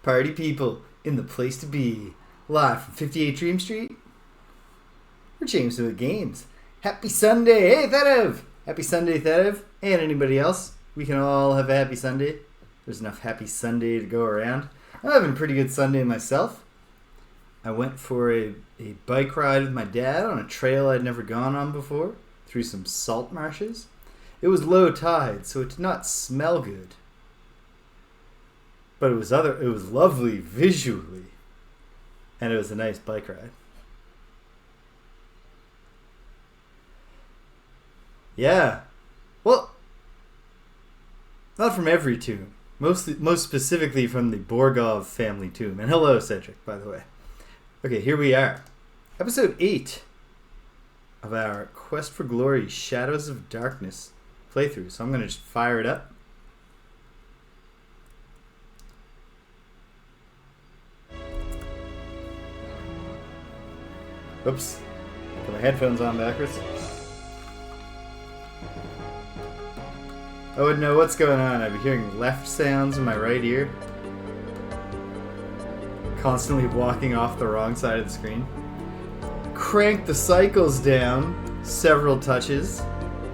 Party people in the place to be. Live from 58 Dream Street. We're James with Games. Happy Sunday. Hey, Thedev. Happy Sunday, Thedev. And anybody else. We can all have a happy Sunday. There's enough happy Sunday to go around. I'm having a pretty good Sunday myself. I went for a bike ride with my dad on a trail I'd never gone on before, through some salt marshes. It was low tide, so it did not smell good. But it was lovely visually. And it was a nice bike ride. Yeah. Well, not from every tomb. Most specifically from the Borgov family tomb. And hello, Cedric, by the way. Okay, here we are. Episode 8 of our Quest for Glory Shadows of Darkness playthrough. So I'm going to just fire it up. Oops. Put my headphones on backwards. I wouldn't know what's going on. I'd be hearing left sounds in my right ear. Constantly walking off the wrong side of the screen. Crank the cycles down several touches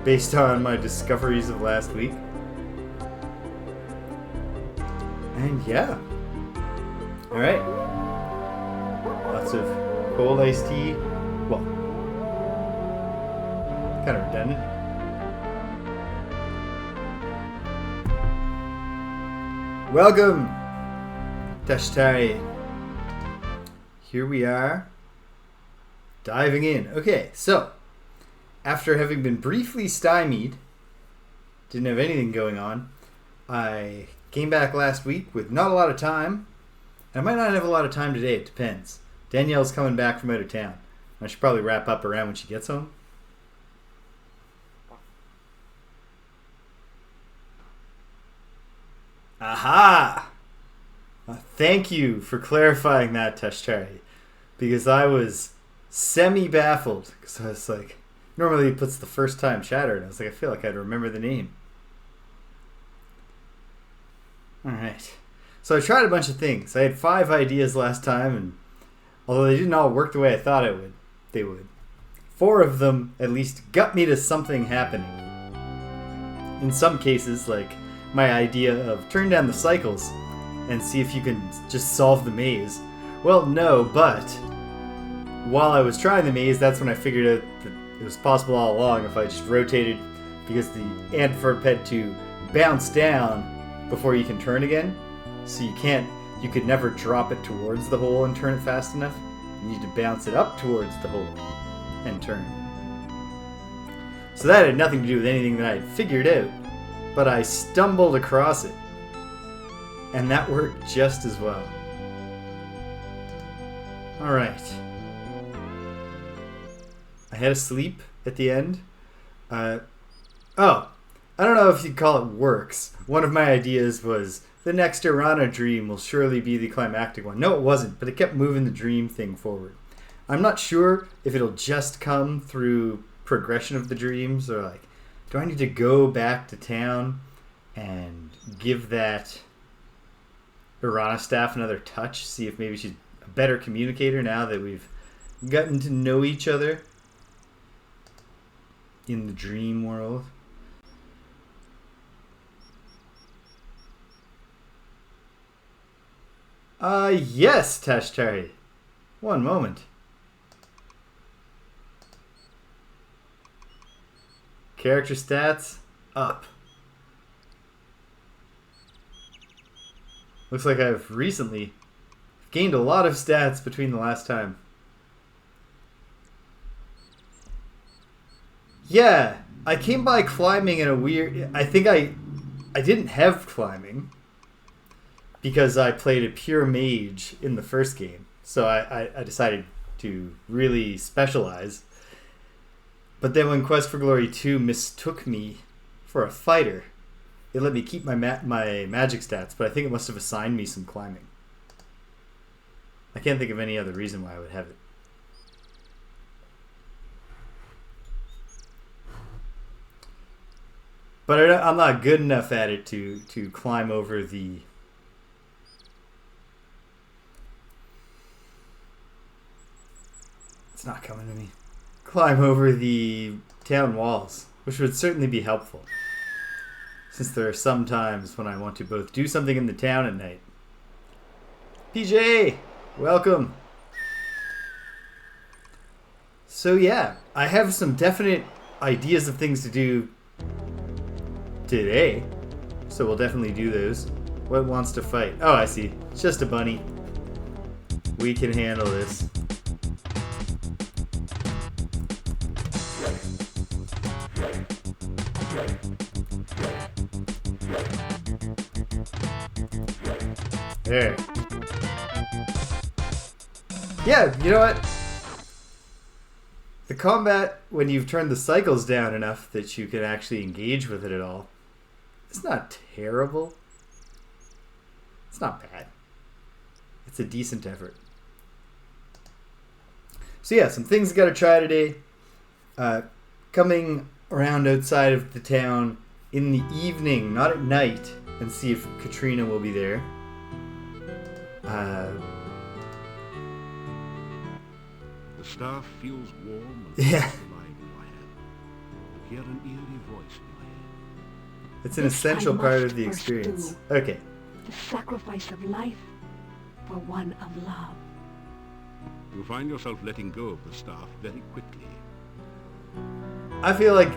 based on my discoveries of last week. And yeah. Alright. Lots of cold iced tea. Well, kind of redundant. Welcome, Tashtari. Here we are, diving in. Okay, so, after having been briefly stymied, didn't have anything going on, I came back last week with not a lot of time. I might not have a lot of time today, it depends. Danielle's coming back from out of town. I should probably wrap up around when she gets home. Aha! Thank you for clarifying that, Tashtari. Because I was semi-baffled. Because I was like, normally he puts the first time chatter, and I was like, I feel like I'd remember the name. Alright. So I tried a bunch of things. I had 5 ideas last time, and although they didn't all work the way I thought they would. 4 of them at least got me to something happening. In some cases, like my idea of turn down the cycles and see if you can just solve the maze. Well, no, but while I was trying the maze, that's when I figured out that it was possible all along if I just rotated, because the antverp had to bounce down before you can turn again. So you could never drop it towards the hole and turn it fast enough. You need to bounce it up towards the hole and turn. So that had nothing to do with anything that I had figured out, but I stumbled across it. And that worked just as well. Alright. I had a sleep at the end. I don't know if you'd call it works. One of my ideas was the next Irana dream will surely be the climactic one. No, it wasn't, but it kept moving the dream thing forward. I'm not sure if it'll just come through progression of the dreams, or like, do I need to go back to town and give that Irana staff another touch? See if maybe she's a better communicator now that we've gotten to know each other in the dream world. Yes, Tashtari. One moment. Character stats up. Looks like I've recently gained a lot of stats between the last time. Yeah, I came by climbing in a weird... I think I didn't have climbing because I played a pure mage in the first game. So I decided to really specialize. But then when Quest for Glory 2 mistook me for a fighter, it let me keep my magic stats, but I think it must have assigned me some climbing. I can't think of any other reason why I would have it. But I'm not good enough at it to climb over the It's not coming to me. Climb over the town walls, which would certainly be helpful, since there are some times when I want to both do something in the town at night. PJ, welcome. So yeah, I have some definite ideas of things to do today, so we'll definitely do those. What wants to fight? Oh, I see. It's just a bunny. We can handle this. There. Yeah, you know what? The combat, when you've turned the cycles down enough that you can actually engage with it at all, it's not terrible. It's not bad. It's a decent effort. So yeah, some things I gotta try today. Coming around outside of the town in the evening, not at night, and see if Katrina will be there. The staff feels warm and Yeah. alive in my hand. You hear an eerie voice in my head. It's an This essential I part must of the first experience. do. Okay. The sacrifice of life for one of love. You find yourself letting go of the staff very quickly. I feel like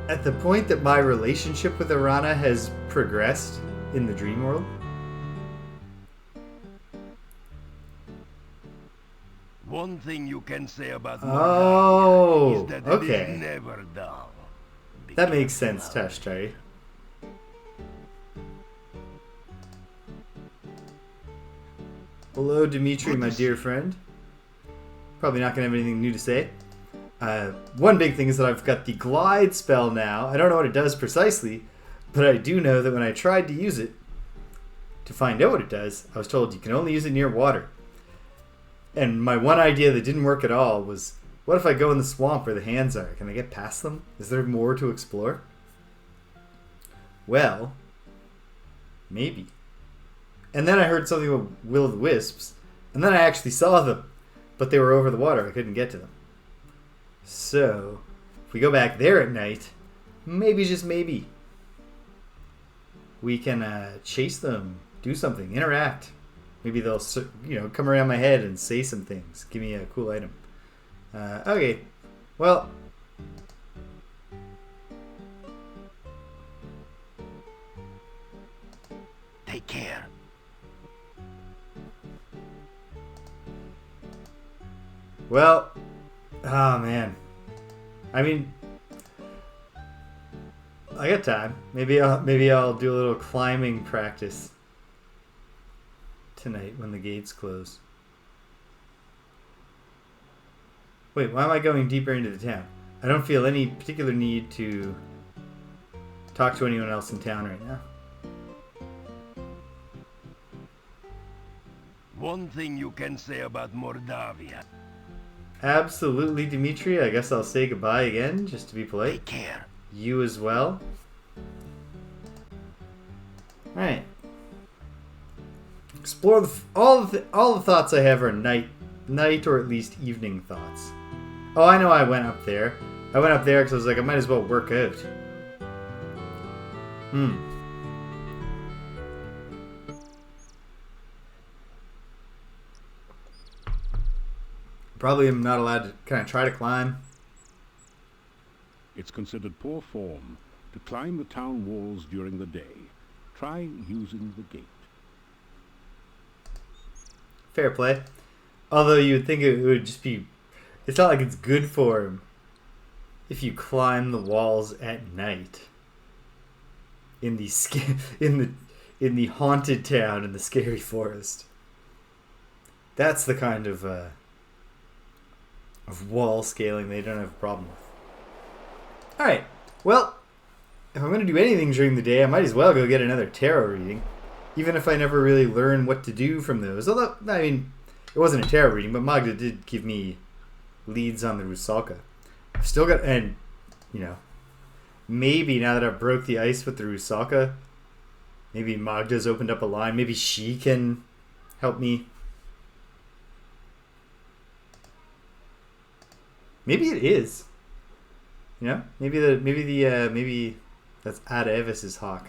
at the point that my relationship with Arana has progressed in the dream world, One thing you can say about Oh, Mordavia is that okay. it is never dull. that makes sense, Tashtari. Hello, Dimitri, my dear friend. Probably not going to have anything new to say. One big thing is that I've got the glide spell now. I don't know what it does precisely, but I do know that when I tried to use it, to find out what it does, I was told you can only use it near water. And my one idea that didn't work at all was, what if I go in the swamp where the hands are? Can I get past them? Is there more to explore? Well, maybe. And then I heard something about will-o'-the-wisps, and then I actually saw them, but they were over the water. I couldn't get to them. So, if we go back there at night, maybe, just maybe, we can chase them, do something, interact. Maybe they'll, come around my head and say some things. Give me a cool item. Okay. Well. Take care. Well. Oh, man. I mean, I got time. Maybe I'll do a little climbing practice tonight when the gates close. Wait, why am I going deeper into the town? I don't feel any particular need to talk to anyone else in town right now. One thing you can say about Mordavia. Absolutely, Dimitri. I guess I'll say goodbye again, just to be polite. Take care. You as well. Alright. Explore all the thoughts I have are night or at least evening thoughts. Oh, I know I went up there. I went up there because I was like, I might as well work out. Probably am not allowed to. Can I try to climb? It's considered poor form to climb the town walls during the day. Try using the gate. Fair play. Although you would think it would just be... It's not like it's good for him if you climb the walls at night in the in the haunted town in the scary forest. That's the kind of wall scaling they don't have a problem with. Alright, well, if I'm going to do anything during the day, I might as well go get another tarot reading. Even if I never really learn what to do from those. Although, I mean, it wasn't a tarot reading, but Magda did give me leads on the Rusalka. I've still got, and, maybe now that I've broke the ice with the Rusalka, maybe Magda's opened up a line. Maybe she can help me. Maybe it is. You know? Maybe that's Adaevis's hawk.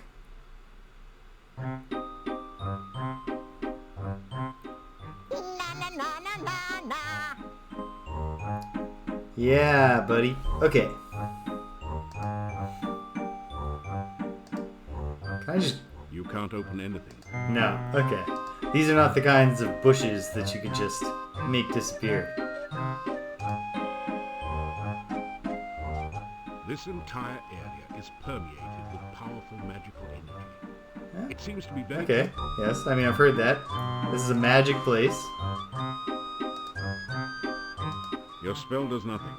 Yeah, buddy. Okay. Can I just... You can't open anything. No. Okay. These are not the kinds of bushes that you could just make disappear. This entire area is permeated with powerful magical energy. It seems to be very... Okay. Yes, I mean, I've heard that. This is a magic place. Your spell does nothing.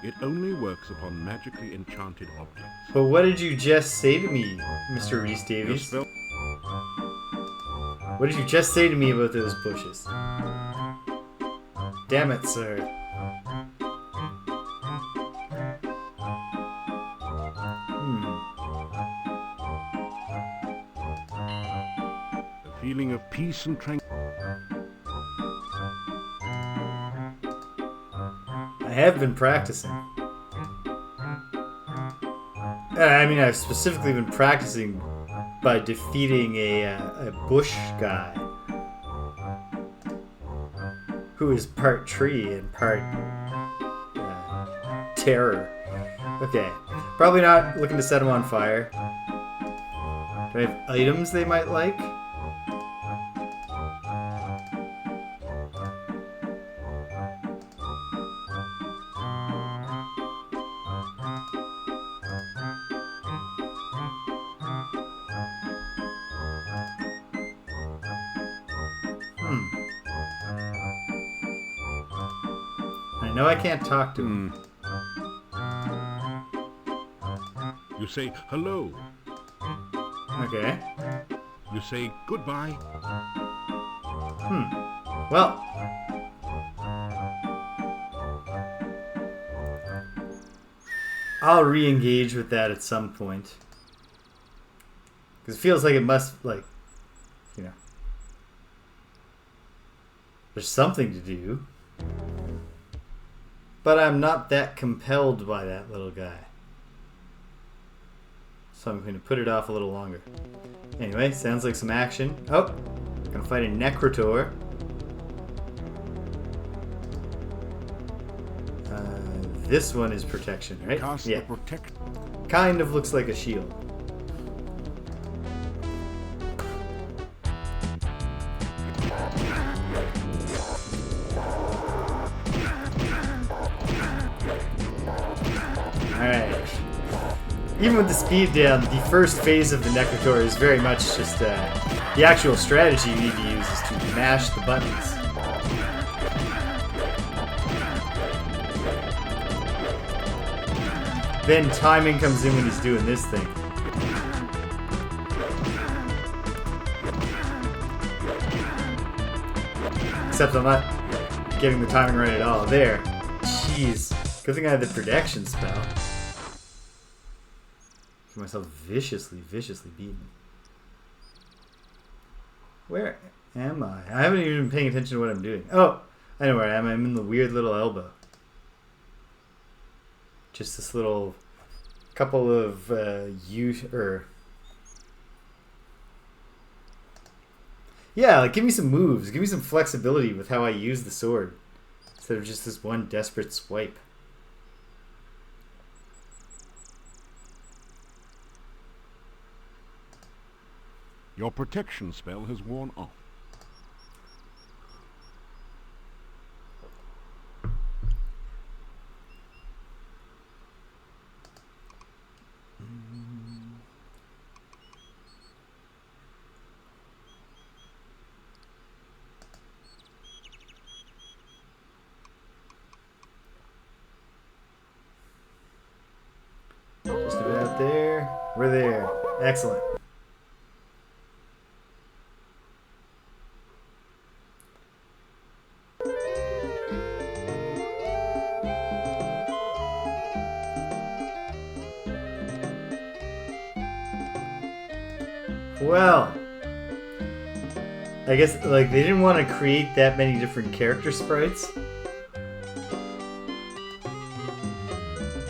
It only works upon magically enchanted objects. But what did you just say to me, Mr. Rhys Your Davies? spell... What did you just say to me about those bushes? Damn it, sir. A feeling of peace and tranquility. I have been practicing. I mean, I've specifically been practicing by defeating a bush guy who is part tree and part terror. Okay, probably not looking to set him on fire. Do I have items they might like? I know I can't talk to him. You say hello. Okay. You say goodbye. Well. I'll re-engage with that at some point. Because it feels like it must, like, you know. There's something to do. But I'm not that compelled by that little guy. So I'm going to put it off a little longer. Anyway, sounds like some action. Oh, gonna fight a Necrotor. This one is protection, right? Cast Yeah. the protect. Kind of looks like a shield. Alright. Even with the speed down, the first phase of the Necrotor is very much just the actual strategy you need to use is to mash the buttons. Then timing comes in when he's doing this thing. Except I'm not getting the timing right at all. There. Jeez. Good thing I had the protection spell. Get myself viciously beaten. Where am I? I haven't even been paying attention to what I'm doing. Oh! I know where I am. I'm in the weird little elbow. Just this little couple of yeah, like give me some moves, give me some flexibility with how I use the sword instead of just this one desperate swipe. Your protection spell has worn off. Just about there. We're there. Excellent. Well, I guess like they didn't want to create that many different character sprites.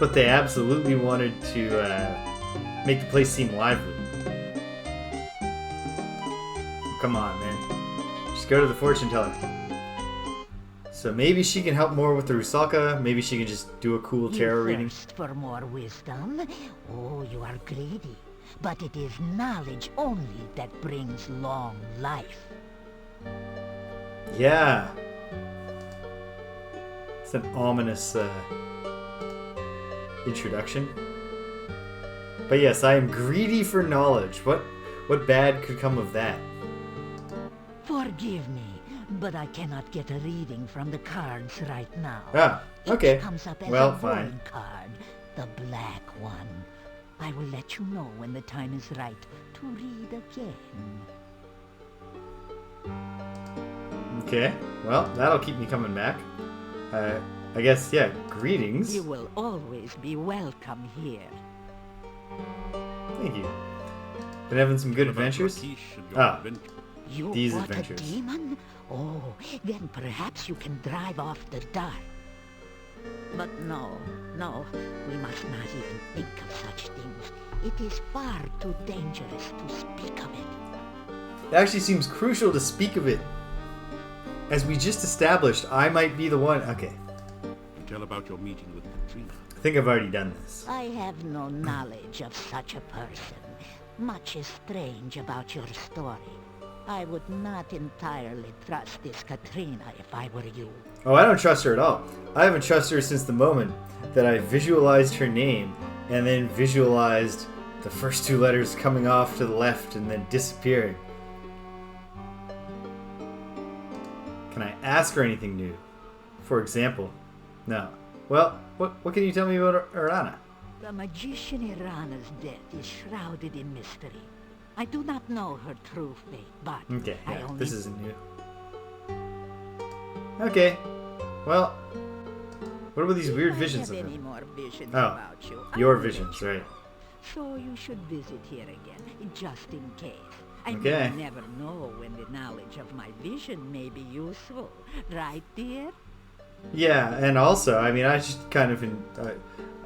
but they absolutely wanted to make the place seem lively. Come on, man. Just go to the fortune teller. So maybe she can help more with the Rusalka. Maybe she can just do a cool tarot reading. Thirst for more wisdom? Oh, you are greedy. But it is knowledge only that brings long life. Yeah. It's an ominous introduction. But yes, I am greedy for knowledge. What bad could come of that? Forgive me, but I cannot get a reading from the cards right now. Ah, okay. Each comes up as Well, a fine. void card, the black one. I will let you know when the time is right to read again. Okay. Well, that'll keep me coming back. I guess, yeah, greetings. You will always be welcome here. Thank you. Been having some good adventures? Ah, You these fought adventures. a demon? Oh, then perhaps you can drive off the dark. But no, we must not even think of such things. It is far too dangerous to speak of it. It actually seems crucial to speak of it. As we just established, I might be the one. Okay, Tell about your meeting with Katrina. I think I've already done this. I have no knowledge of such a person. Much is strange about your story. I would not entirely trust this Katrina if I were you. Oh, I don't trust her at all. I haven't trusted her since the moment that I visualized her name and then visualized the first two letters coming off to the left and then disappearing. Can I ask her anything new? For example? No. Well, what can you tell me about Urana? The magician Irana's death is shrouded in mystery. I do not know her true fate, but Okay, I yeah, only... this isn't new. Okay. Well, what about these weird visions of I don't have any him? more visions Oh, about you. your I'll let visions, you right. go. So you should visit here again, just in case. I Okay. may never know when the knowledge of my vision may be useful. Right, dear? Yeah, and also, I mean, I just kind of...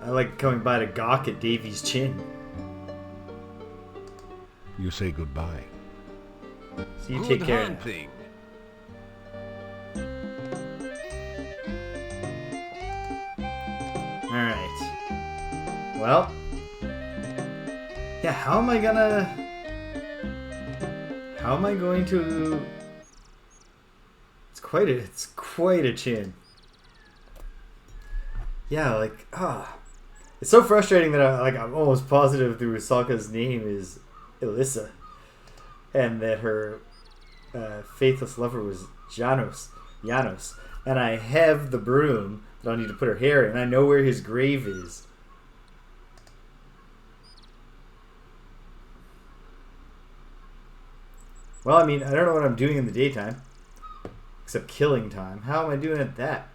I like coming by to gawk at Davy's chin. You say goodbye. So you take care of that. hunting. Alright. Well. Yeah, how am I going to... It's quite a chin. Yeah, like, it's so frustrating that I'm almost positive the Rusalka's name is Elissa. And that her faithless lover was Janos. And I have the broom that I'll need to put her hair in. And I know where his grave is. Well, I mean, I don't know what I'm doing in the daytime. Except killing time. How am I doing at that?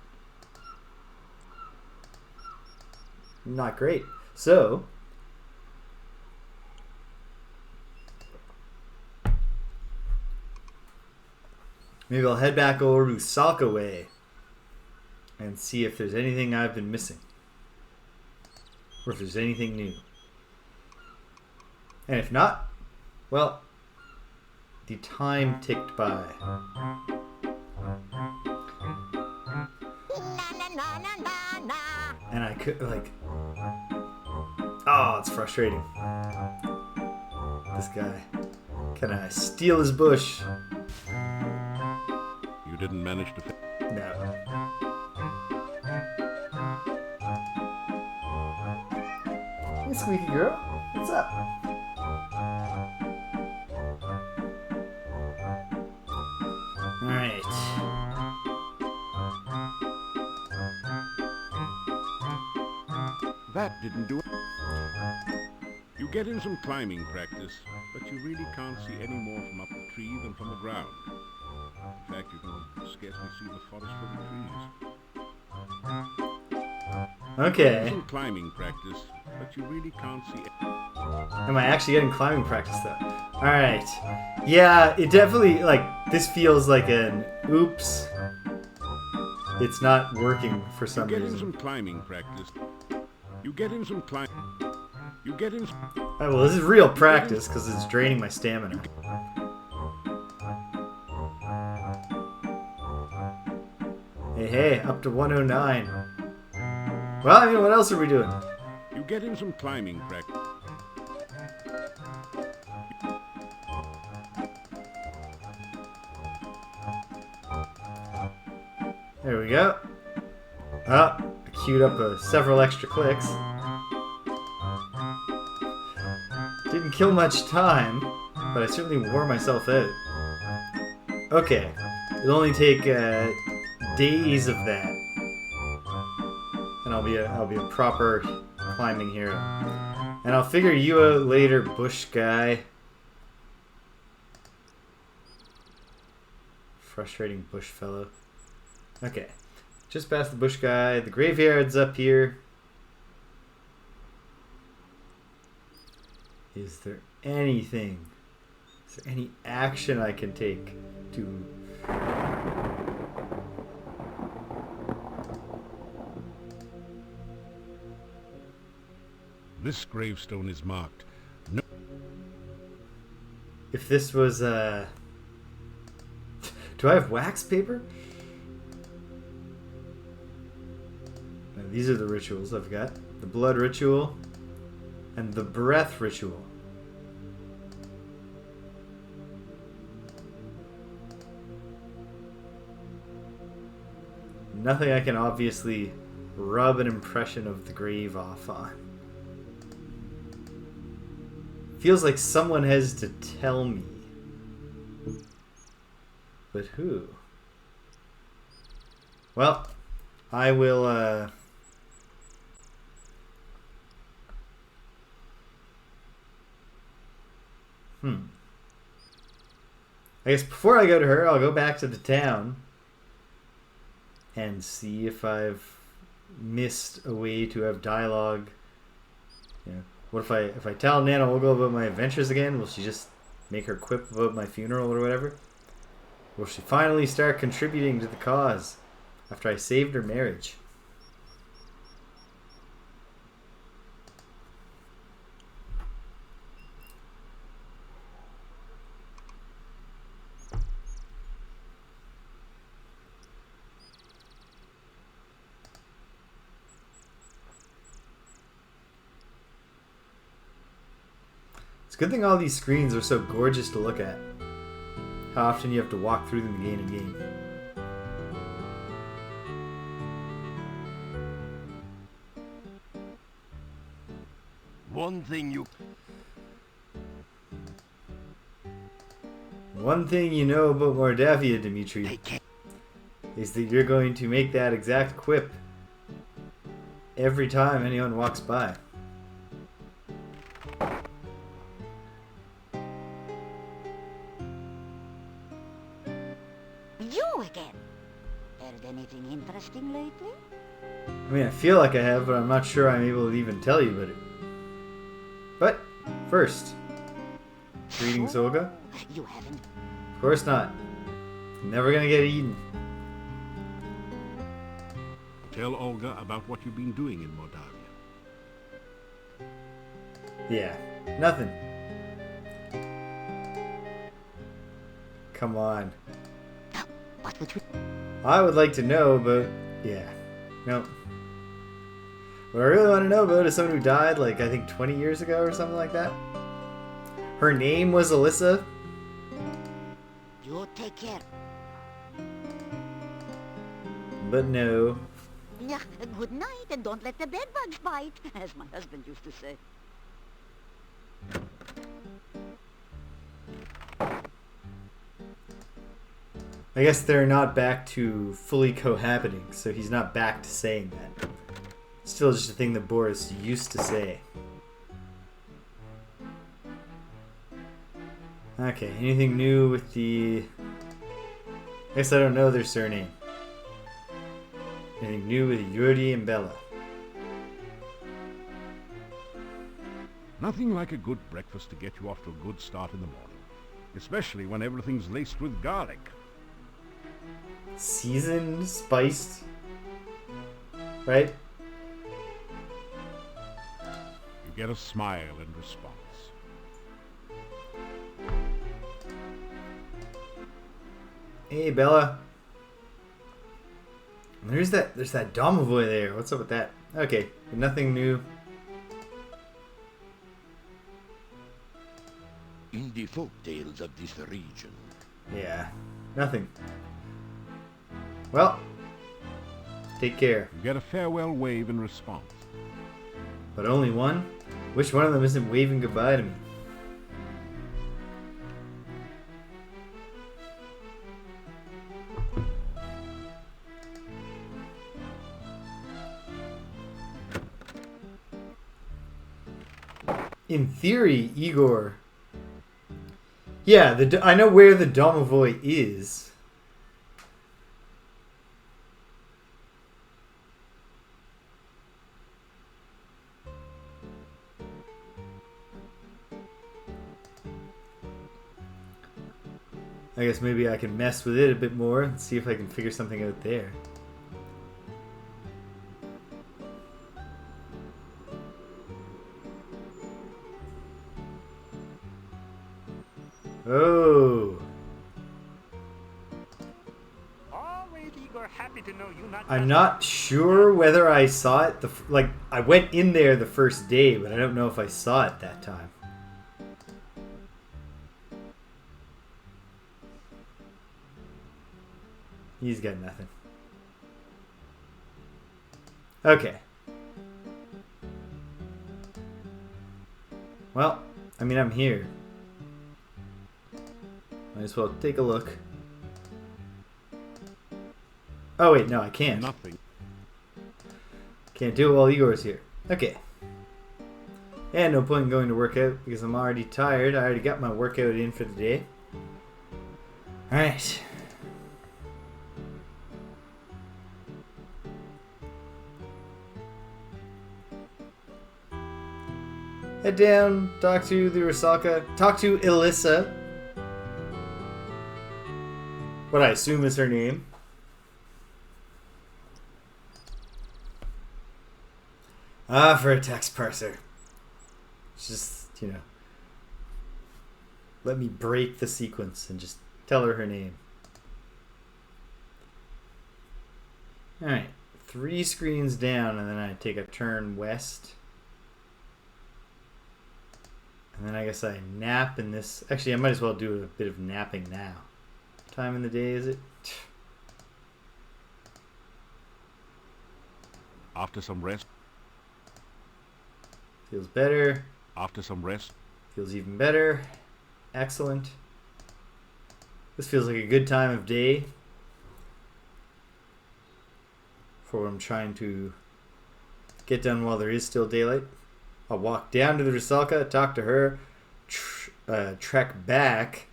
Not great. So... maybe I'll head back over to Rusalka way and see if there's anything I've been missing. Or if there's anything new. And if not, well, the time ticked by. And I could, like... oh, it's frustrating. This guy. Can I steal his bush? You didn't manage to... No. Hey, Squeaky Girl. What's up? Alright. That didn't do it. You get in some climbing practice, but you really can't see any more from up the tree than from the ground. In fact, you can scarcely see the forest for the trees. Okay. Some climbing practice, but you really can't see... Am I actually getting climbing practice though? Alright. Yeah, it definitely, like, this feels like an oops. It's not working for some You get in reason. some climbing practice. You get in some climb. You get in. Alright, well, this is real practice because it's draining my stamina. Hey, up to 109. Well, I mean, what else are we doing? You get in some climbing practice. There we go. I queued up several extra clicks. Didn't kill much time, but I certainly wore myself out. Okay, it'll only take days of that, and I'll be a proper climbing hero. And I'll figure you out later, bush guy. Frustrating bush fellow. Okay, just past the bush guy. The graveyard's up here. Is there anything? Is there any action I can take to... This gravestone is marked. No. If this was, do I have wax paper? Now, these are the rituals I've got. The blood ritual and the breath ritual. Nothing I can obviously rub an impression of the grave off on. Feels like someone has to tell me. But who? Well, I will, I guess before I go to her, I'll go back to the town and see if I've missed a way to have dialogue. You know, what if I tell Nana we'll go about my adventures again? Will she just make her quip about my funeral or whatever? Will she finally start contributing to the cause after I saved her marriage? It's a good thing all these screens are so gorgeous to look at. How often you have to walk through them again and again. One thing you know about Mordavia, Dimitri, is that you're going to make that exact quip every time anyone walks by. Lately? I mean, I feel like I have, but I'm not sure I'm able to even tell you about it. But, first, greetings, Olga. You haven't? Of course not. I'm never gonna get eaten. Tell Olga about what you've been doing in Mordavia. Yeah, nothing. Come on. What would you... I would like to know, but yeah, no. What I really want to know about is someone who died, like, I think 20 years ago or something like that. Her name was Alyssa. You take care. But no. Yeah, good night, and don't let the bedbugs bite, as my husband used to say. I guess they're not back to fully cohabiting, so he's not back to saying that. It's still just a thing that Boris used to say. Okay, anything new with the... I guess I don't know their surname. Anything new with Yuri and Bella? Nothing like a good breakfast to get you off to a good start in the morning. Especially when everything's laced with garlic. Seasoned, spiced, right? You get a smile in response. Hey, Bella. There's that Domovoy there. What's up with that? Okay, nothing new. In the folk tales of this region. Yeah, nothing. Well, take care. You get a farewell wave in response. But only one? Which one of them isn't waving goodbye to me? In theory, Igor. Yeah, I know where the Domovoy is. I guess maybe I can mess with it a bit more and see if I can figure something out there. Oh. I'm not sure whether I saw it. I went in there the first day, but I don't know if I saw it that time. He's got nothing. Okay. Well, I mean, I'm here. Might as well take a look. Oh wait, no, I can't. Nothing. Can't do it while Igor's here. Okay. And no point in going to work out because I'm already tired. I already got my workout in for the day. Alright. Head down, talk to the Rusalka, talk to Elissa. What I assume is her name. Ah, for a text parser. Just, let me break the sequence and just tell her name. Alright, 3 screens down and then I take a turn west. And then I guess I nap in this. Actually, I might as well do a bit of napping now. What time in the day is it? After some rest. Feels better. After some rest. Feels even better. Excellent. This feels like a good time of day for what I'm trying to get done while there is still daylight. I'll walk down to the Rusalka, talk to her, trek back,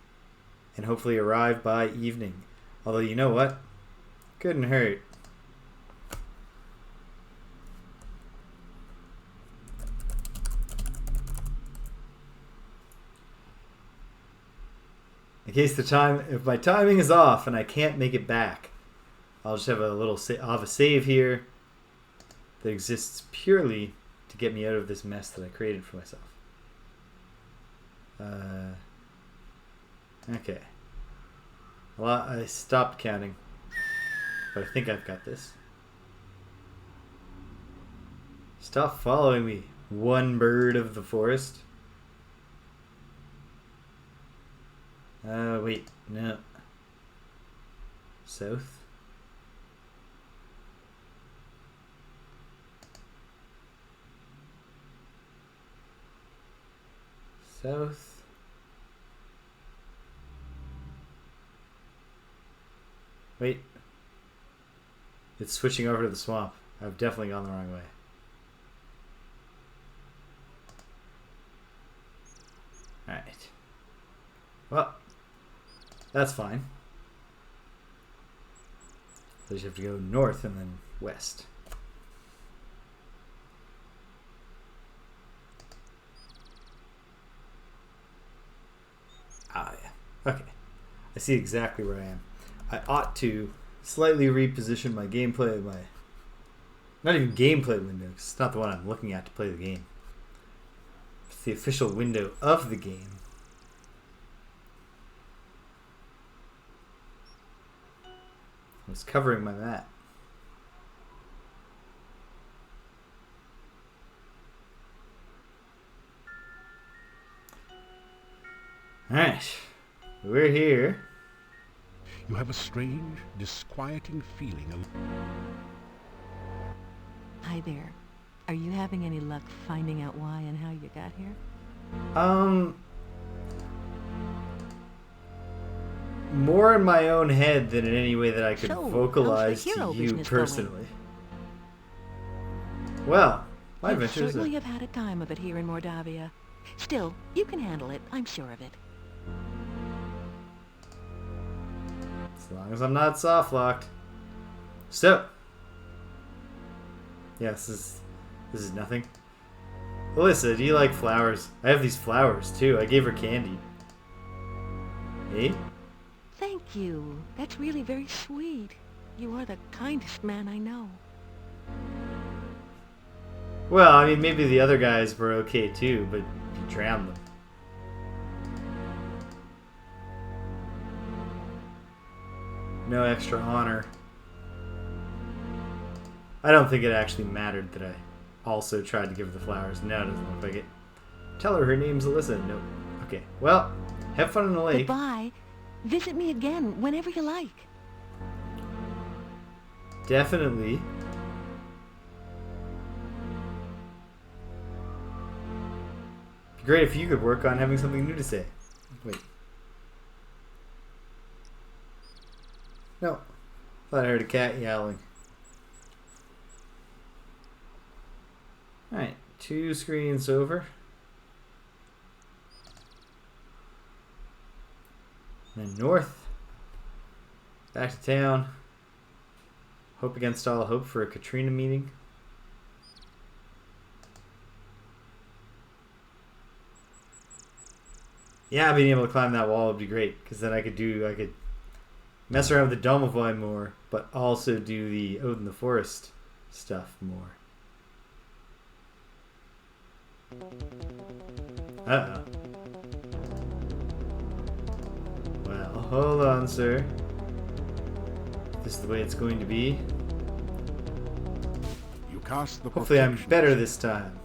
and hopefully arrive by evening. Although, you know what? Couldn't hurt. In case if my timing is off and I can't make it back, I'll just have I'll have a save here that exists purely to get me out of this mess that I created for myself. Okay. Well, I stopped counting, but I think I've got this. Stop following me, one bird of the forest. Wait, no. South. South. Wait. It's switching over to the swamp. I've definitely gone the wrong way. Alright. Well, that's fine. So you have to go north and then west. Ah, yeah. Okay. I see exactly where I am. I ought to slightly reposition my gameplay, not even gameplay window, 'cause it's not the one I'm looking at to play the game. It's the official window of the game. I was covering my map. Alright. We're here. You have a strange, disquieting feeling of... Hi there. Are you having any luck finding out why and how you got here? More in my own head than in any way that I could So, vocalize how's the hero to you business going? personally. Well, my You adventures certainly have had a time of it here in Mordavia. Still, you can handle it. I'm sure of it. as long as I'm not soft locked. So, yes, this is nothing. Alyssa, do you like flowers? I have these flowers too. I gave her candy. Hey? Thank you. That's really very sweet. You are the kindest man I know. Well, I mean, maybe the other guys were okay too, but you drowned them. No extra honor. I don't think it actually mattered that I also tried to give her the flowers. No, it doesn't look like it. Tell her name's Alyssa. No. Okay. Well, have fun in the lake. Goodbye. Visit me again whenever you like. Definitely. Be great if you could work on having something new to say. Wait. No. Thought I heard a cat yowling. Alright, 2 screens over. And north. Back to town. Hope against all hope for a Katrina meeting. Yeah, being able to climb that wall would be great, because then I could mess around with the Domovoy more, but also do the Out in the Forest stuff more. Uh-oh. Well, hold on, sir. This is the way it's going to be. You cast the Hopefully I'm protection better this time.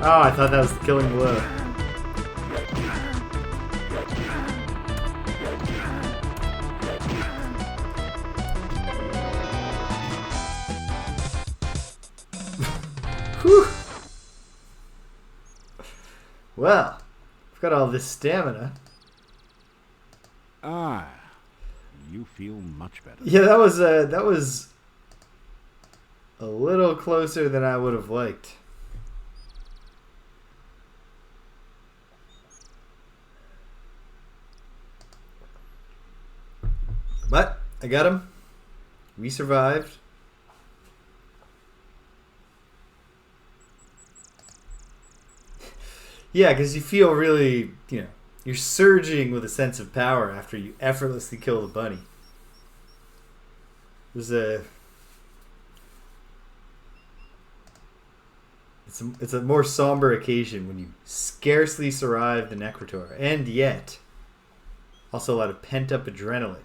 Oh, I thought that was the killing blow. Whew. Well, I've got all this stamina. Ah, you feel much better. Yeah, that was a little closer than I would have liked. But I got him. We survived. Yeah, because you feel really, you're surging with a sense of power after you effortlessly kill the bunny. It's a more somber occasion when you scarcely survive the Necrotor, and yet also a lot of pent-up adrenaline.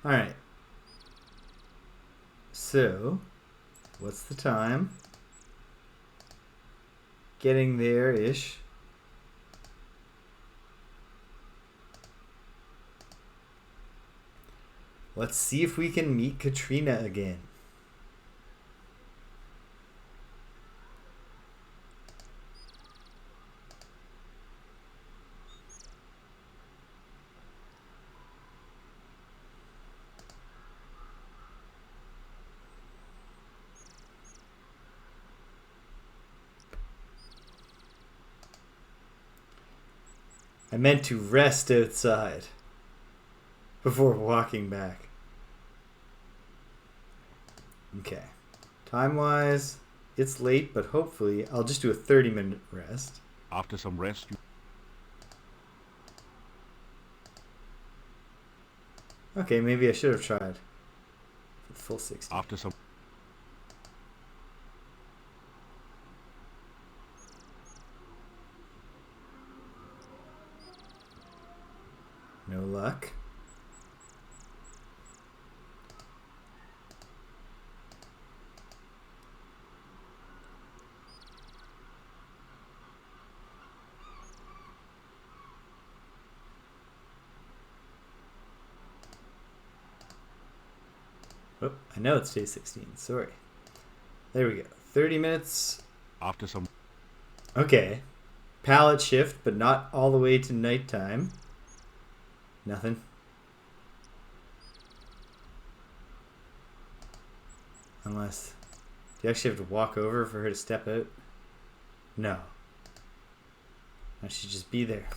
Alright. So, what's the time? Getting there-ish. Let's see if we can meet Katrina again. I meant to rest outside before walking back. Okay. Time-wise, it's late, but hopefully I'll just do a 30-minute rest. After some rest, you... Okay, maybe I should have tried for the full 60. After some... No luck. Oh, I know it's day 16. Sorry. There we go. 30 minutes. After some... Okay. Palette shift, but not all the way to nighttime. Nothing. Unless... Do you actually have to walk over for her to step out? No. I should just be there.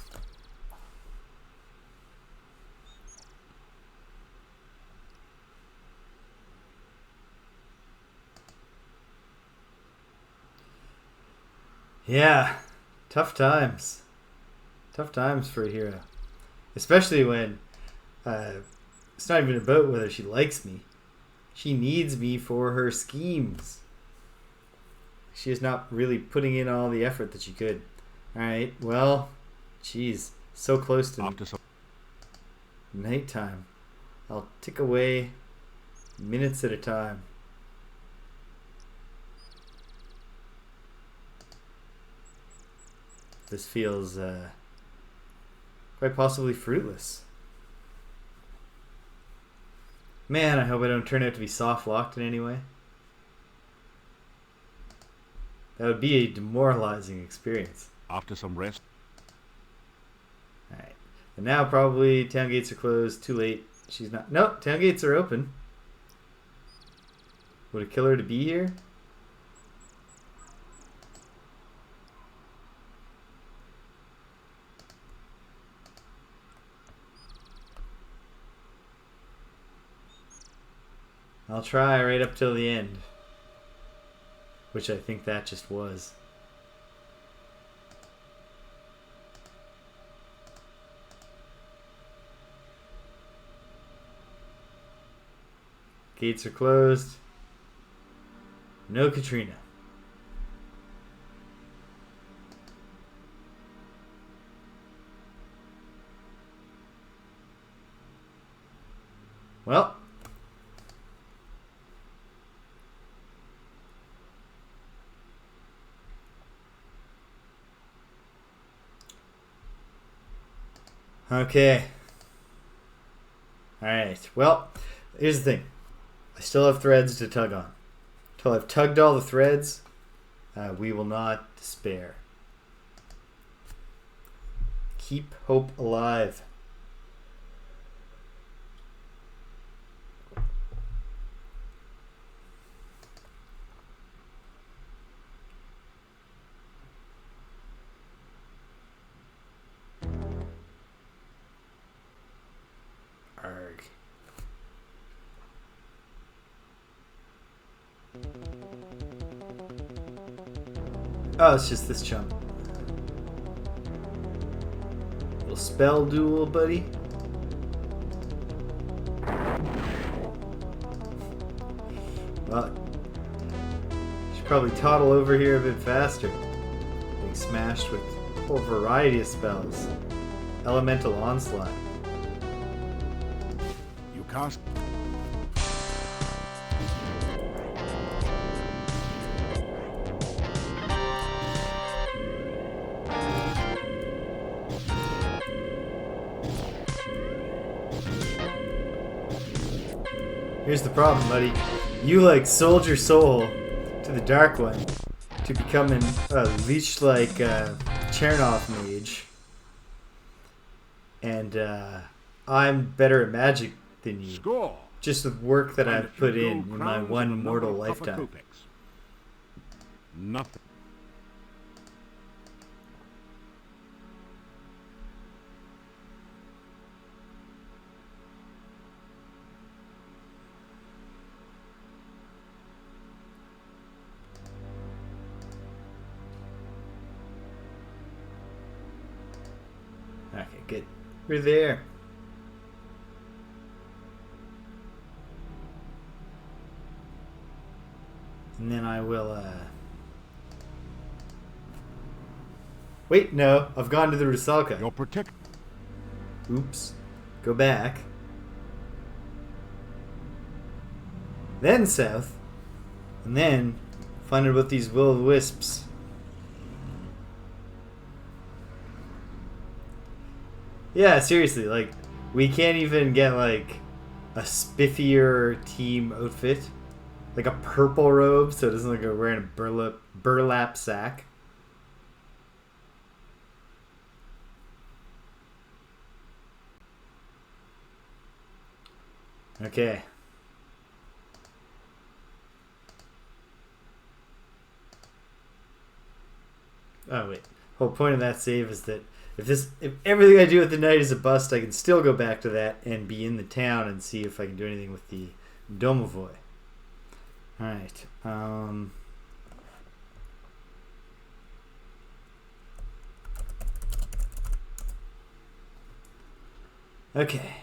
Yeah. Tough times. Tough times for a hero. Especially when it's not even about whether she likes me. She needs me for her schemes. She is not really putting in all the effort that she could. Alright, well, geez, so close to nighttime. I'll tick away minutes at a time. This feels quite possibly fruitless. Man, I hope I don't turn out to be soft-locked in any way. That would be a demoralizing experience. After some rest. Alright. And now probably town gates are closed. Too late. She's not... Nope, town gates are open. Would it kill her to be here? I'll try right up till the end. Which I think that just was. Gates are closed. No Katrina. Well. Okay. Alright. Well, here's the thing. I still have threads to tug on. Until I've tugged all the threads, we will not despair. Keep hope alive. Argh. Oh, it's just this chunk. Little spell duel, buddy. Well, should probably toddle over here a bit faster. Being smashed with a whole variety of spells. Elemental Onslaught. You cast... Here's the problem, buddy. You sold your soul to the Dark One to become a leech-like Chernov mage. And I'm better at magic than you. Score! Just the work that I've put in my one mortal lifetime. Nothing. Okay, good. We're there. And then I will, Wait, no. I've gone to the Rusalka. You're protect. Oops. Go back. Then south. And then find out about these will-o-wisps. Yeah, seriously, like, we can't even get, like, a spiffier team outfit. Like a purple robe, so it doesn't look like we're wearing a burlap sack. Okay. Oh wait. Whole point of that save is that if everything I do at the night is a bust, I can still go back to that and be in the town and see if I can do anything with the Domovoy. Alright. Okay.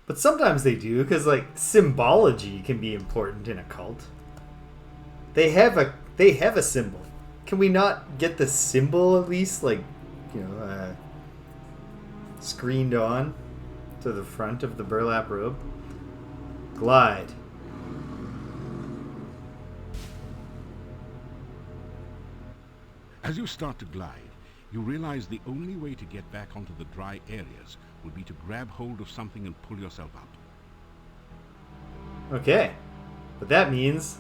But sometimes they do, because like symbology can be important in a cult. They have a symbol. Can we not get the symbol at least, like, you know, screened on to the front of the burlap robe? Glide. As you start to glide, you realize the only way to get back onto the dry areas would be to grab hold of something and pull yourself up. Okay. But that means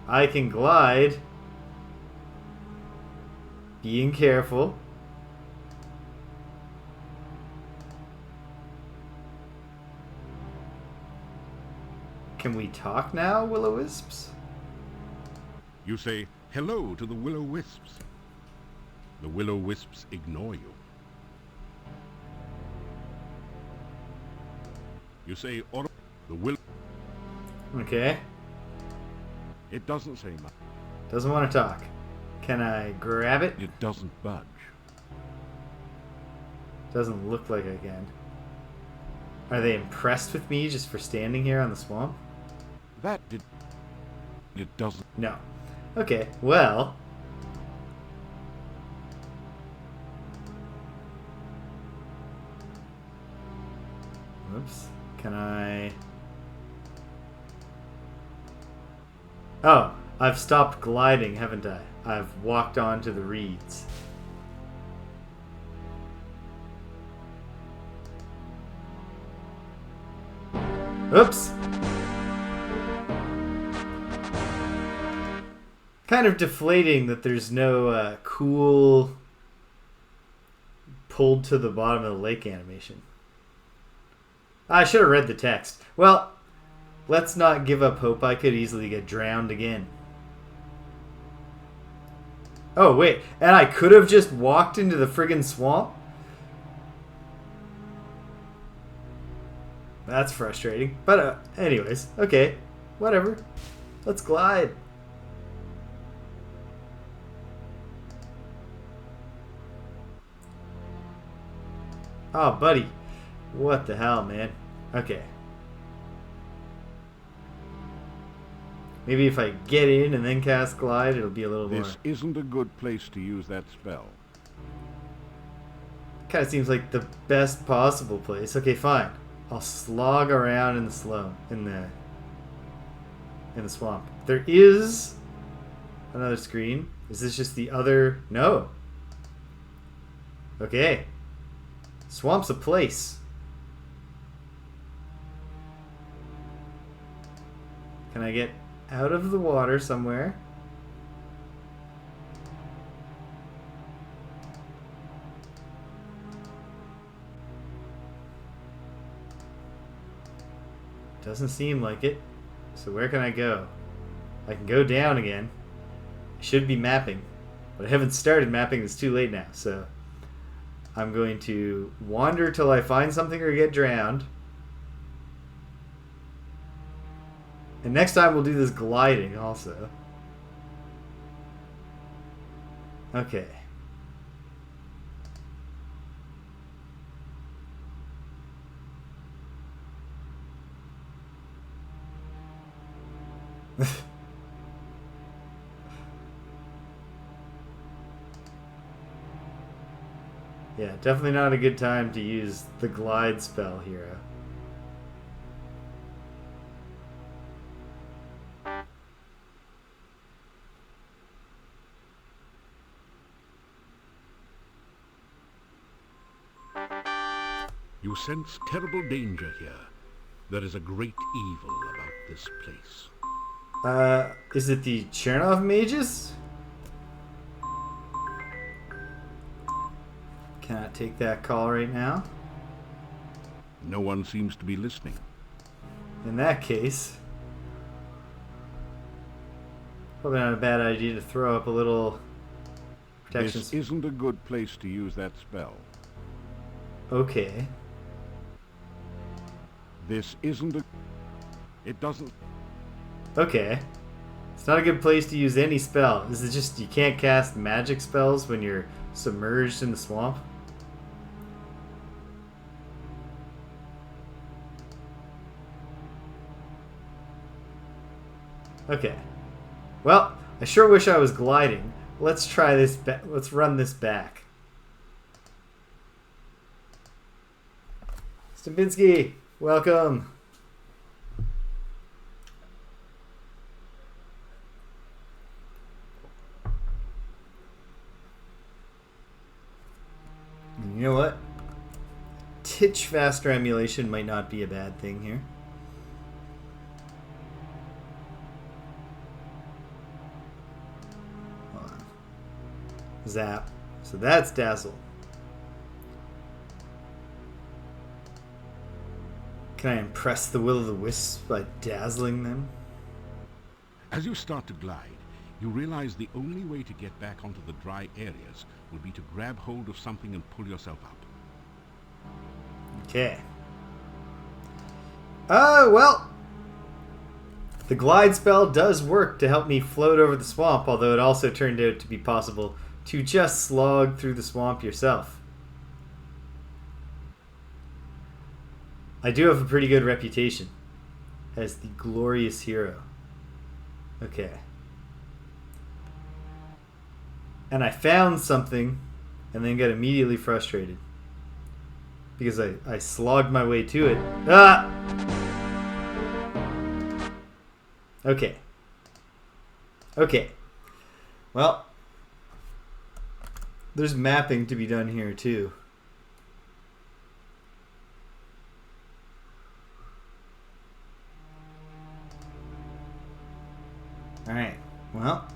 I can glide, being careful. Can we talk now, will-o-wisps? You say hello to the will-o-wisps. The will-o-wisps ignore you. You say the will. Okay. It doesn't say much. Doesn't want to talk. Can I grab it? It doesn't budge. Doesn't look like I can. Are they impressed with me just for standing here on the swamp? It doesn't. No. Okay, well. Whoops. Can I... Oh, I've stopped gliding, haven't I? I've walked onto the reeds. Oops! Kind of deflating that there's no cool pulled to the bottom of the lake animation. I should have read the text. Well, let's not give up hope. I could easily get drowned again. Oh, wait. And I could have just walked into the friggin' swamp? That's frustrating. But anyways, okay. Whatever. Let's glide. Oh, buddy. What the hell, man? Okay. Maybe if I get in and then cast glide, it'll be a little more... This isn't a good place to use that spell. Kind of seems like the best possible place. Okay, fine. I'll slog around in the in the swamp. There is another screen. Is this just the other? No. Okay. Swamp's a place. Can I get out of the water somewhere? Doesn't seem like it. So where can I go? I can go down again. I should be mapping. But I haven't started mapping. It's too late now. So I'm going to wander till I find something or get drowned. And next time we'll do this gliding also. Okay. Yeah, definitely not a good time to use the glide spell, hero. You sense terrible danger here. There is a great evil about this place. Is it the Chernov mages? Cannot take that call right now. No one seems to be listening. In that case, probably not a bad idea to throw up a little protection. This isn't a good place to use that spell. Okay. This isn't a... It doesn't... Okay. It's not a good place to use any spell. Is it just you can't cast magic spells when you're submerged in the swamp? Okay. Well, I sure wish I was gliding. Let's try this. Let's run this back. Stomping, welcome. You know what? Titch faster emulation might not be a bad thing here. Hold on. Zap. So that's Dazzle. Can I impress the will of the wisps by dazzling them? As you start to glide, you realize the only way to get back onto the dry areas will be to grab hold of something and pull yourself up. Okay. Well, the glide spell does work to help me float over the swamp, although it also turned out to be possible to just slog through the swamp yourself. I do have a pretty good reputation as the glorious hero. Okay. And I found something and then got immediately frustrated because I slogged my way to it. Ah! Okay. Okay. Well, there's mapping to be done here too. Alright, well,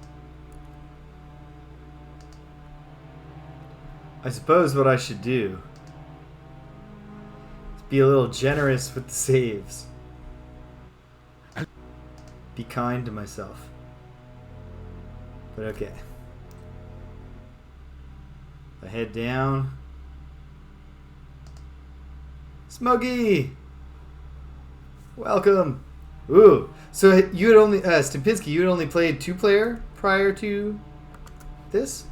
I suppose what I should do is be a little generous with the saves. Be kind to myself. But okay. I head down. Smoggy! Welcome! Ooh, so you had only, Stomping, you had only played 2-player prior to this?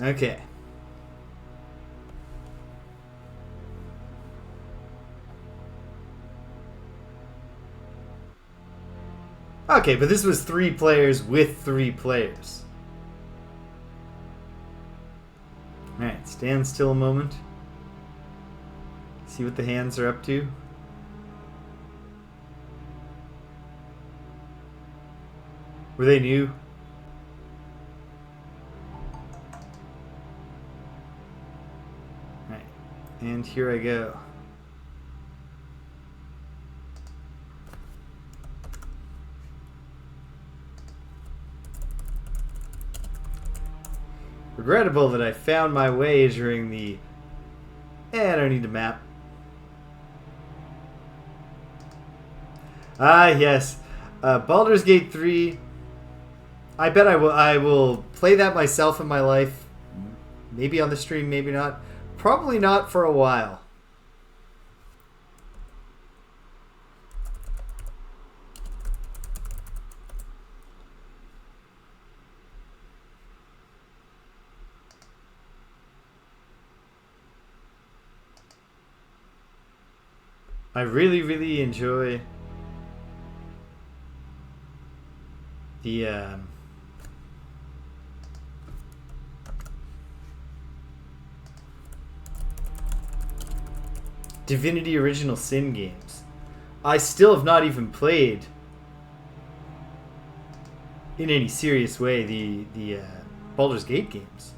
Okay. Okay, but this was 3 players with 3 players. Alright, stand still a moment. See what the hands are up to. Were they new? Alright, and here I go. Regrettable that I found my way during the... I don't need a map. Ah, yes. Baldur's Gate 3. I bet I will play that myself in my life. Maybe on the stream, maybe not. Probably not for a while. I really, really enjoy the Divinity Original Sin games. I still have not even played in any serious way the Baldur's Gate games.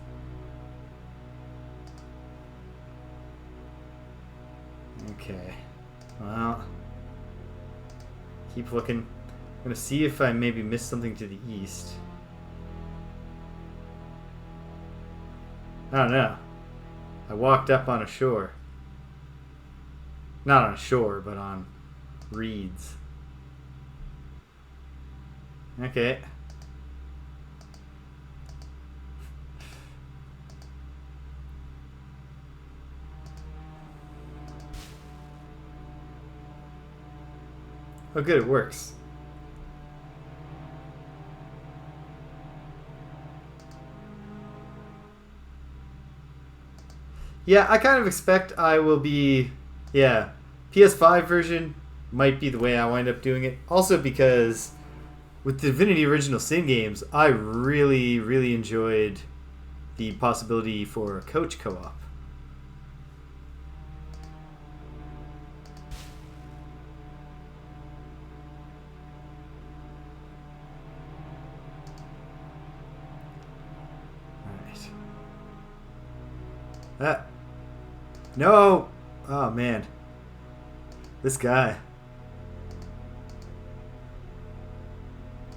Okay. Well, keep looking. I'm gonna see if I maybe missed something to the east. I don't know. I walked up on a shore. Not on a shore, but on reeds. Okay. Oh, good, it works. Yeah, I kind of expect I will be... Yeah, PS5 version might be the way I wind up doing it. Also because with Divinity Original Sin games, I really, really enjoyed the possibility for coach co-op. Alright. No! Oh, man. This guy.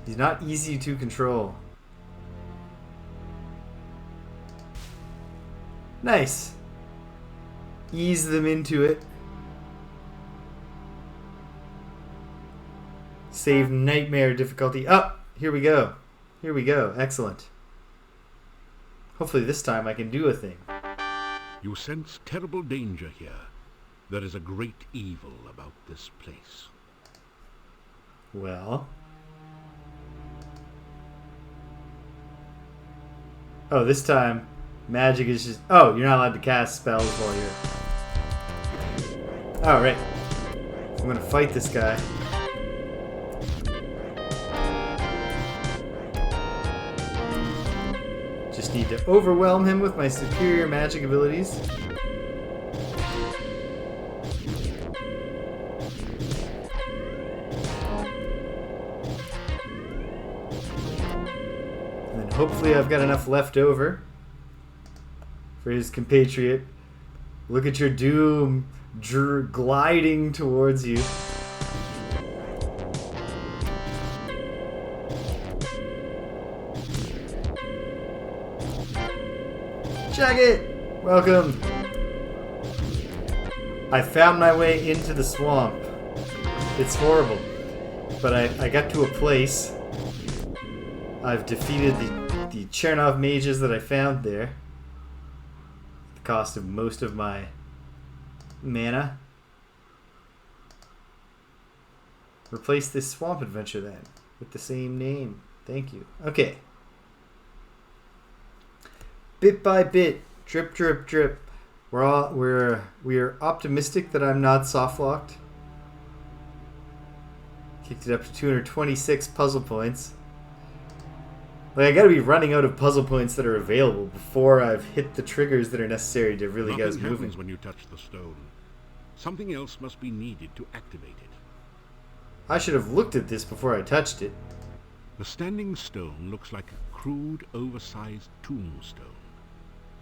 He's not easy to control. Nice. Ease them into it. Save nightmare difficulty. Oh, here we go. Here we go. Excellent. Hopefully this time I can do a thing. You sense terrible danger here. There is a great evil about this place. Well. Oh, this time magic is just... Oh, you're not allowed to cast spells while you're... Oh, right. I'm gonna fight this guy. Just need to overwhelm him with my superior magic abilities. And then hopefully I've got enough left over for his compatriot. Look at your doom gliding towards you. Check it! Welcome! I found my way into the swamp. It's horrible. But I got to a place. I've defeated the Chernov mages that I found there. The cost of most of my mana. Replace this swamp adventure then with the same name. Thank you. Okay. Bit by bit, drip, drip, drip. We are optimistic that I'm not soft locked. Kicked it up to 226 puzzle points. Like, I gotta be running out of puzzle points that are available before I've hit the triggers that are necessary to really get us moving. Nothing happens when you touch the stone. Something else must be needed to activate it. I should have looked at this before I touched it. The standing stone looks like a crude, oversized tombstone.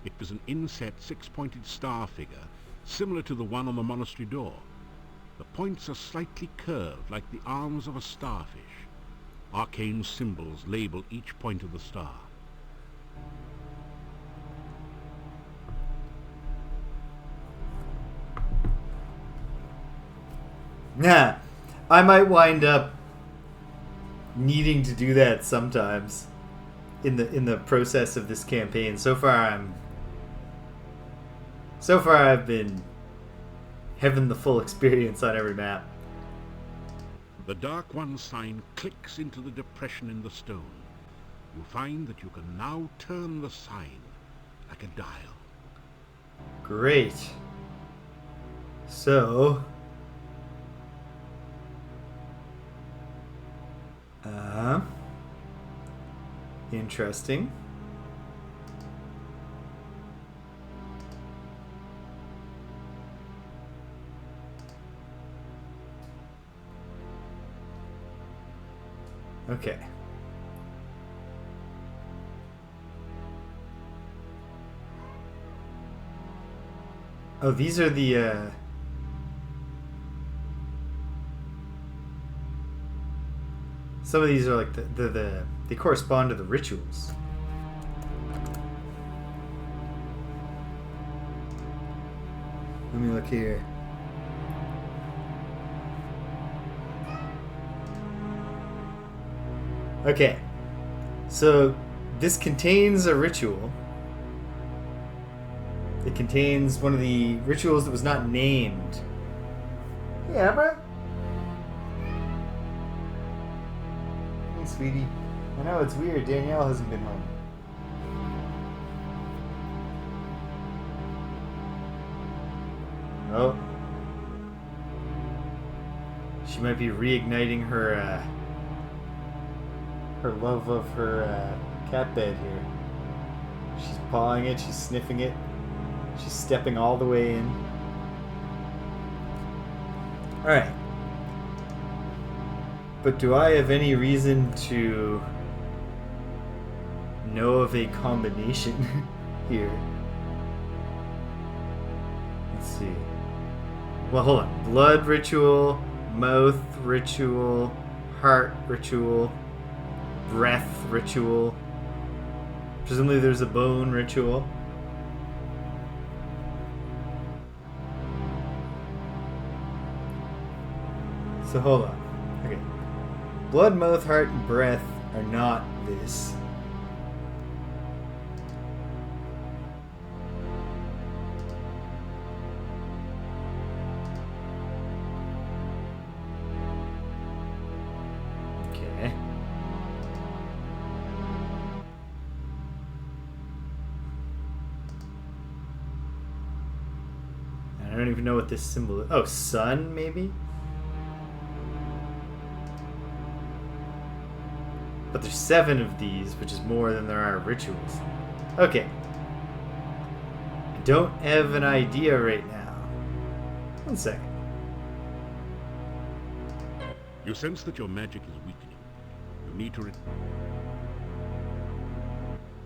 It was an inset six-pointed star figure, similar to the one on the monastery door. The points are slightly curved, like the arms of a starfish. Arcane symbols label each point of the star. Nah, I might wind up needing to do that sometimes in the process of this campaign. So far I've been having the full experience on every map. The Dark One sign clicks into the depression in the stone. You find that you can now turn the sign like a dial. Great. So, Interesting. Okay. Oh, these are the, some of these are like they correspond to the rituals. Let me look here. Okay. So, this contains a ritual. It contains one of the rituals that was not named. Yeah, bro. Hey, sweetie. I know it's weird. Danielle hasn't been home. Oh. She might be reigniting her, her love of her, cat bed here. She's pawing it, she's sniffing it. She's stepping all the way in. Alright. But do I have any reason to know of a combination here? Let's see. Well, hold on. Blood ritual, mouth ritual, heart ritual, breath ritual. Presumably there's a bone ritual. So hold on. Okay. Blood, mouth, heart, and breath are not this. Okay. I don't even know what this symbol is. Oh, sun, maybe? But there's 7 of these, which is more than there are rituals. Okay. I don't have an idea right now. 1 second. You sense that your magic is weakening. You need to...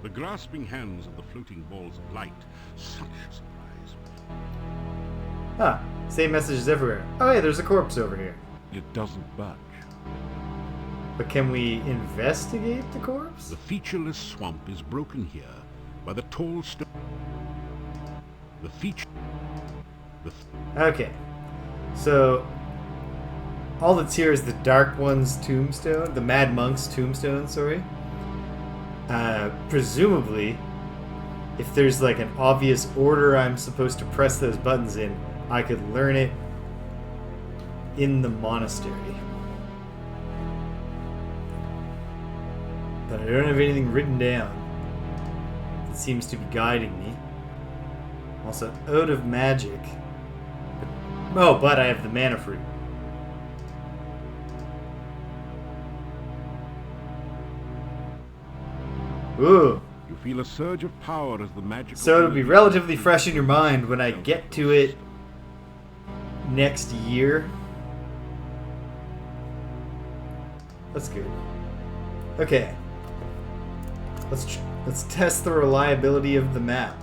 The grasping hands of the floating balls of light. Such a surprise. Ah, same messages everywhere. Oh hey, there's a corpse over here. It doesn't budge. But can we investigate the corpse? The featureless swamp is broken here by the tall stone. The feature... Okay. So, all that's here is the Dark One's tombstone. The Mad Monk's tombstone, sorry. Presumably, if there's like an obvious order I'm supposed to press those buttons in, I could learn it in the monastery. But I don't have anything written down that seems to be guiding me. I'm also out of magic. But I have the mana fruit. Ooh. You feel a surge of power as the magic... So it'll be relatively fresh in your mind when I get to it next year. That's good. Okay. Let's test the reliability of the map.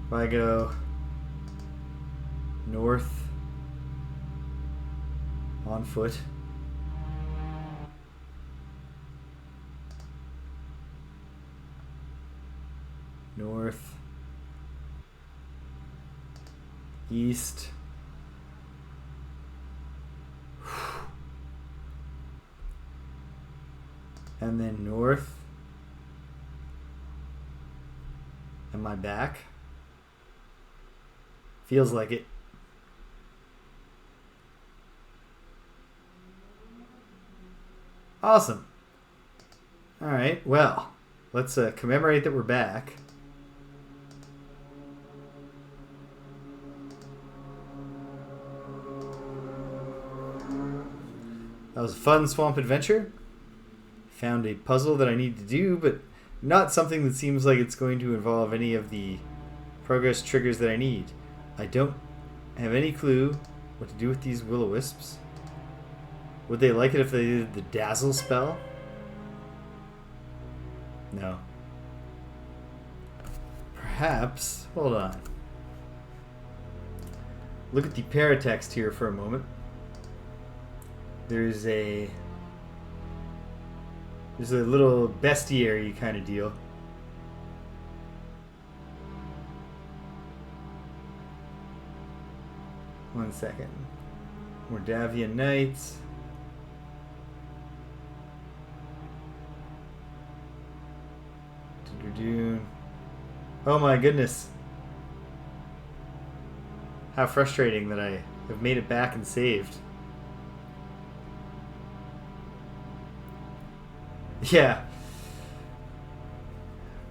If I go north on foot, north, east, and then north, am I back? Feels like it. Awesome. Alright, well, let's commemorate that we're back. That was a fun swamp adventure. Found a puzzle that I need to do, but not something that seems like it's going to involve any of the progress triggers that I need. I don't have any clue what to do with these will-o-wisps. Would they like it if they did the dazzle spell? No. Perhaps. Hold on. Look at the paratext here for a moment. There's a little bestiary kind of deal. One second. Mordavian Knights. Oh my goodness. How frustrating that I have made it back and saved. Yeah.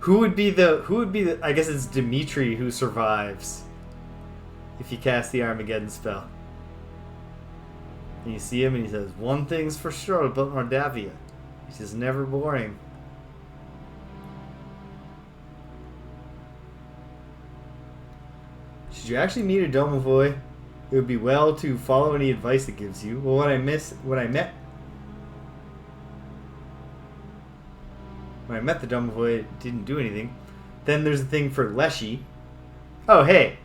Who would be the I guess it's Dimitri who survives if you cast the Armageddon spell. And you see him and he says, "One thing's for sure about Mordavia. He's just never boring." Should you actually meet a Domovoy, it would be well to follow any advice it gives you. Well, when I met the Domovoy, it didn't do anything. Then there's a thing for Leshy. Oh, hey.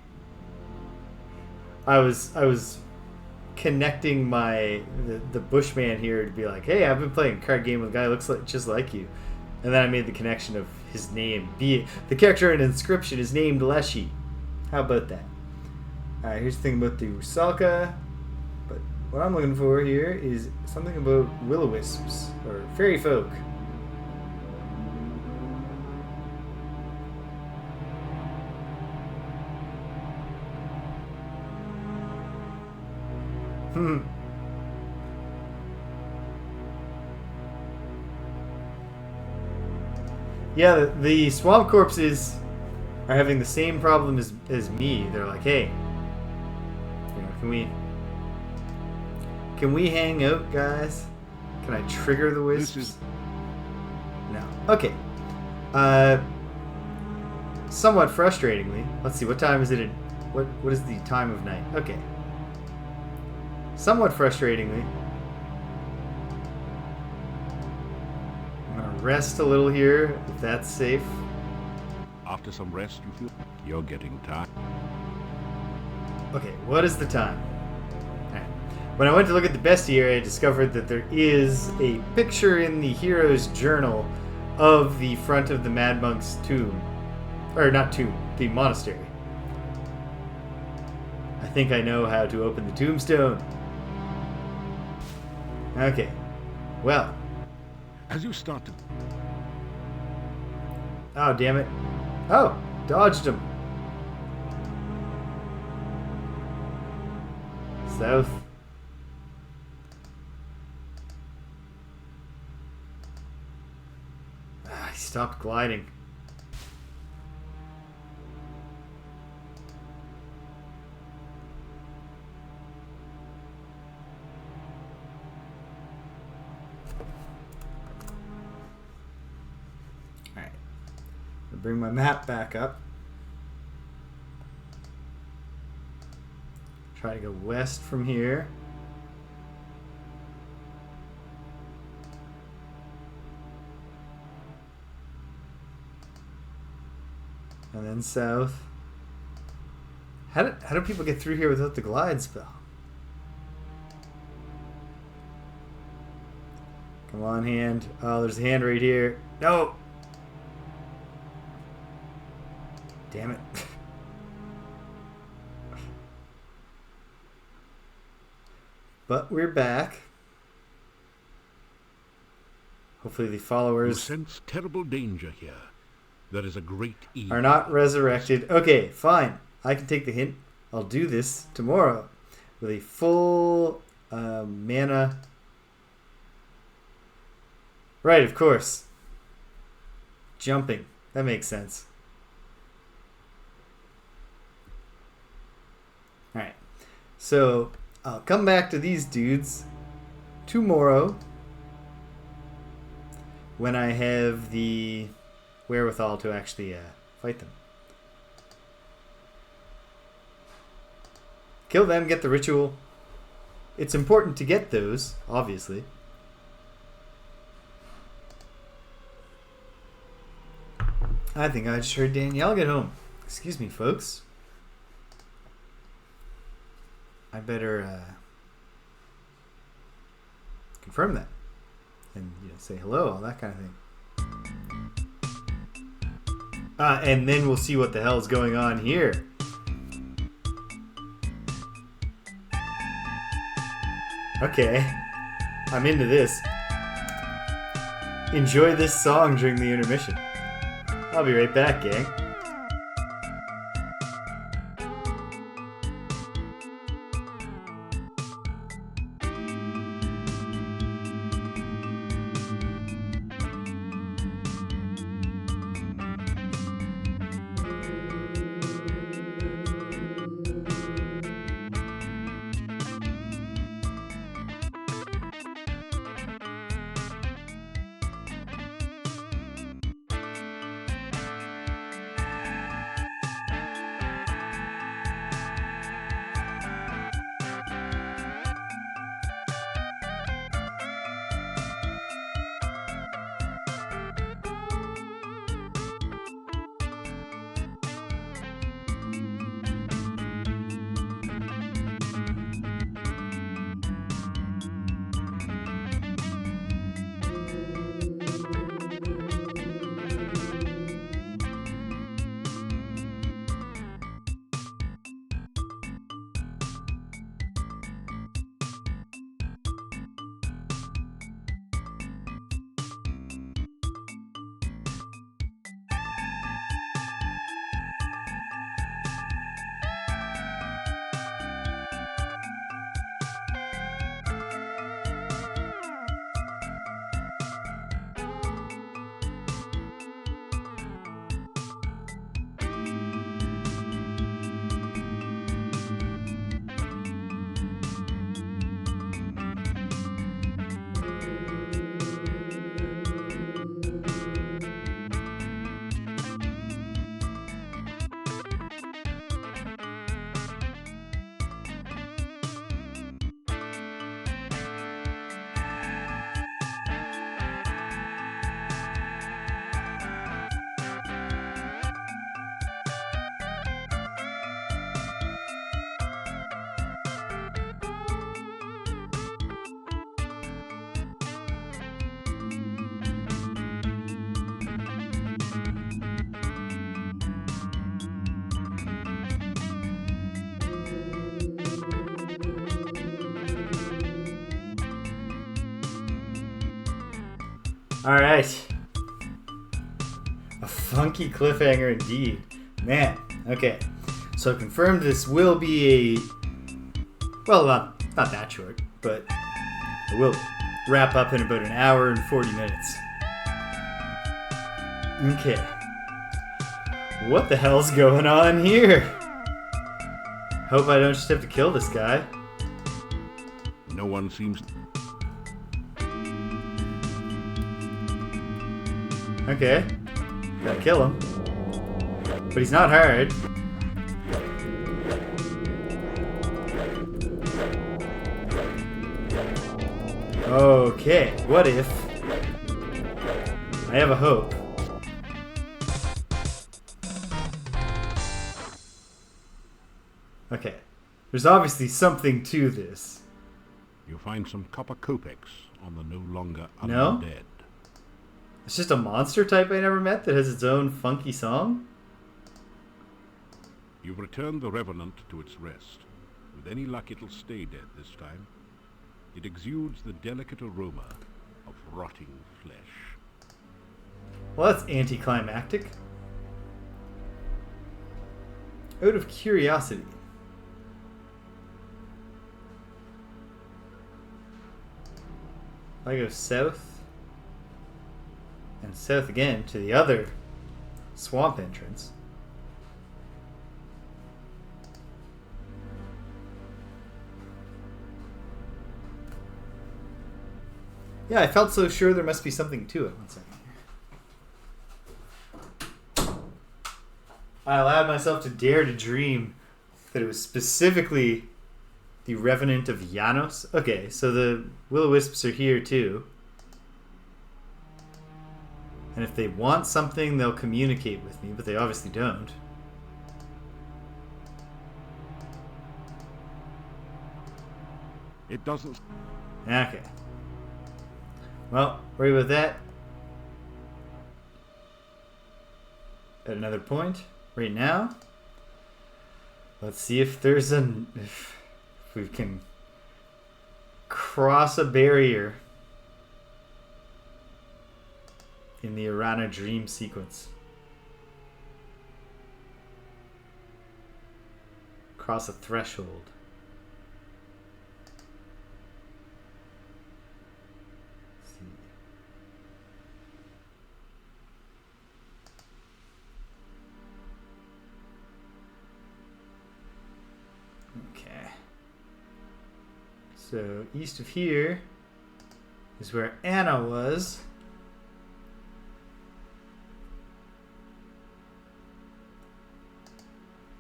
I was connecting the Bushman here to be like, hey, I've been playing a card game with a guy who looks just like you. And then I made the connection of his name. The character in Inscription is named Leshy. How about that? Alright, here's the thing about the Rusalka. But what I'm looking for here is something about will-o-wisps, or fairy folk. Yeah, the swamp corpses are having the same problem as me. They're like, hey, can we hang out, guys? Can I trigger the wisps? No. Okay. Somewhat frustratingly, let's see, what time is it? What is the time of night? Okay. Somewhat frustratingly, I'm gonna rest a little here, if that's safe. After some rest, you feel you're getting tired. Okay, what is the time? Alright. When I went to look at the bestiary, I discovered that there is a picture in the hero's journal of the front of the Mad Monk's tomb. Or not tomb, the monastery. I think I know how to open the tombstone. Okay. Well. As you start to... Oh, damn it. Oh, dodged him. South. He stopped gliding. Alright. I'll bring my map back up. Try to go west from here. And then south. How do people get through here without the glide spell? Come on, hand. Oh, there's a hand right here. No! Damn it. But we're back. Hopefully the followers sense terrible danger here. There is a great evil. Are not resurrected. Okay, fine. I can take the hint. I'll do this tomorrow with a full mana. Right, of course. Jumping. That makes sense. Alright. So I'll come back to these dudes tomorrow when I have the wherewithal to actually fight them. Kill them, get the ritual. It's important to get those, obviously. I think I just heard Danielle get home. Excuse me, folks. I better confirm that. And say hello, all that kind of thing. And then we'll see what the hell's going on here. Okay, I'm into this. Enjoy this song during the intermission. I'll be right back, gang. Alright. A funky cliffhanger indeed. Man, okay. So confirmed this will be a... Well, not that short, but it will wrap up in about an hour and 40 minutes. Okay. What the hell's going on here? Hope I don't just have to kill this guy. No one seems... Okay. Gotta kill him. But he's not hard. Okay, what if I have a hope? Okay. There's obviously something to this. You find some copper kopecks on the no longer No? undead. It's just a monster type I never met that has its own funky song? You've returned the Revenant to its rest. With any luck, it'll stay dead this time. It exudes the delicate aroma of rotting flesh. Well, that's anticlimactic. Out of curiosity. If I go south and south again to the other swamp entrance. Yeah, I felt so sure there must be something to it. One second. I allowed myself to dare to dream that it was specifically the Revenant of Janos. Okay, so the will-o-wisps are here too. And if they want something, they'll communicate with me, but they obviously don't. It doesn't... Okay. Well, worry about that. At another point, right now. Let's see if there's if we can cross a barrier in the Arana dream sequence. Cross a threshold. Okay. So east of here is where Anna was.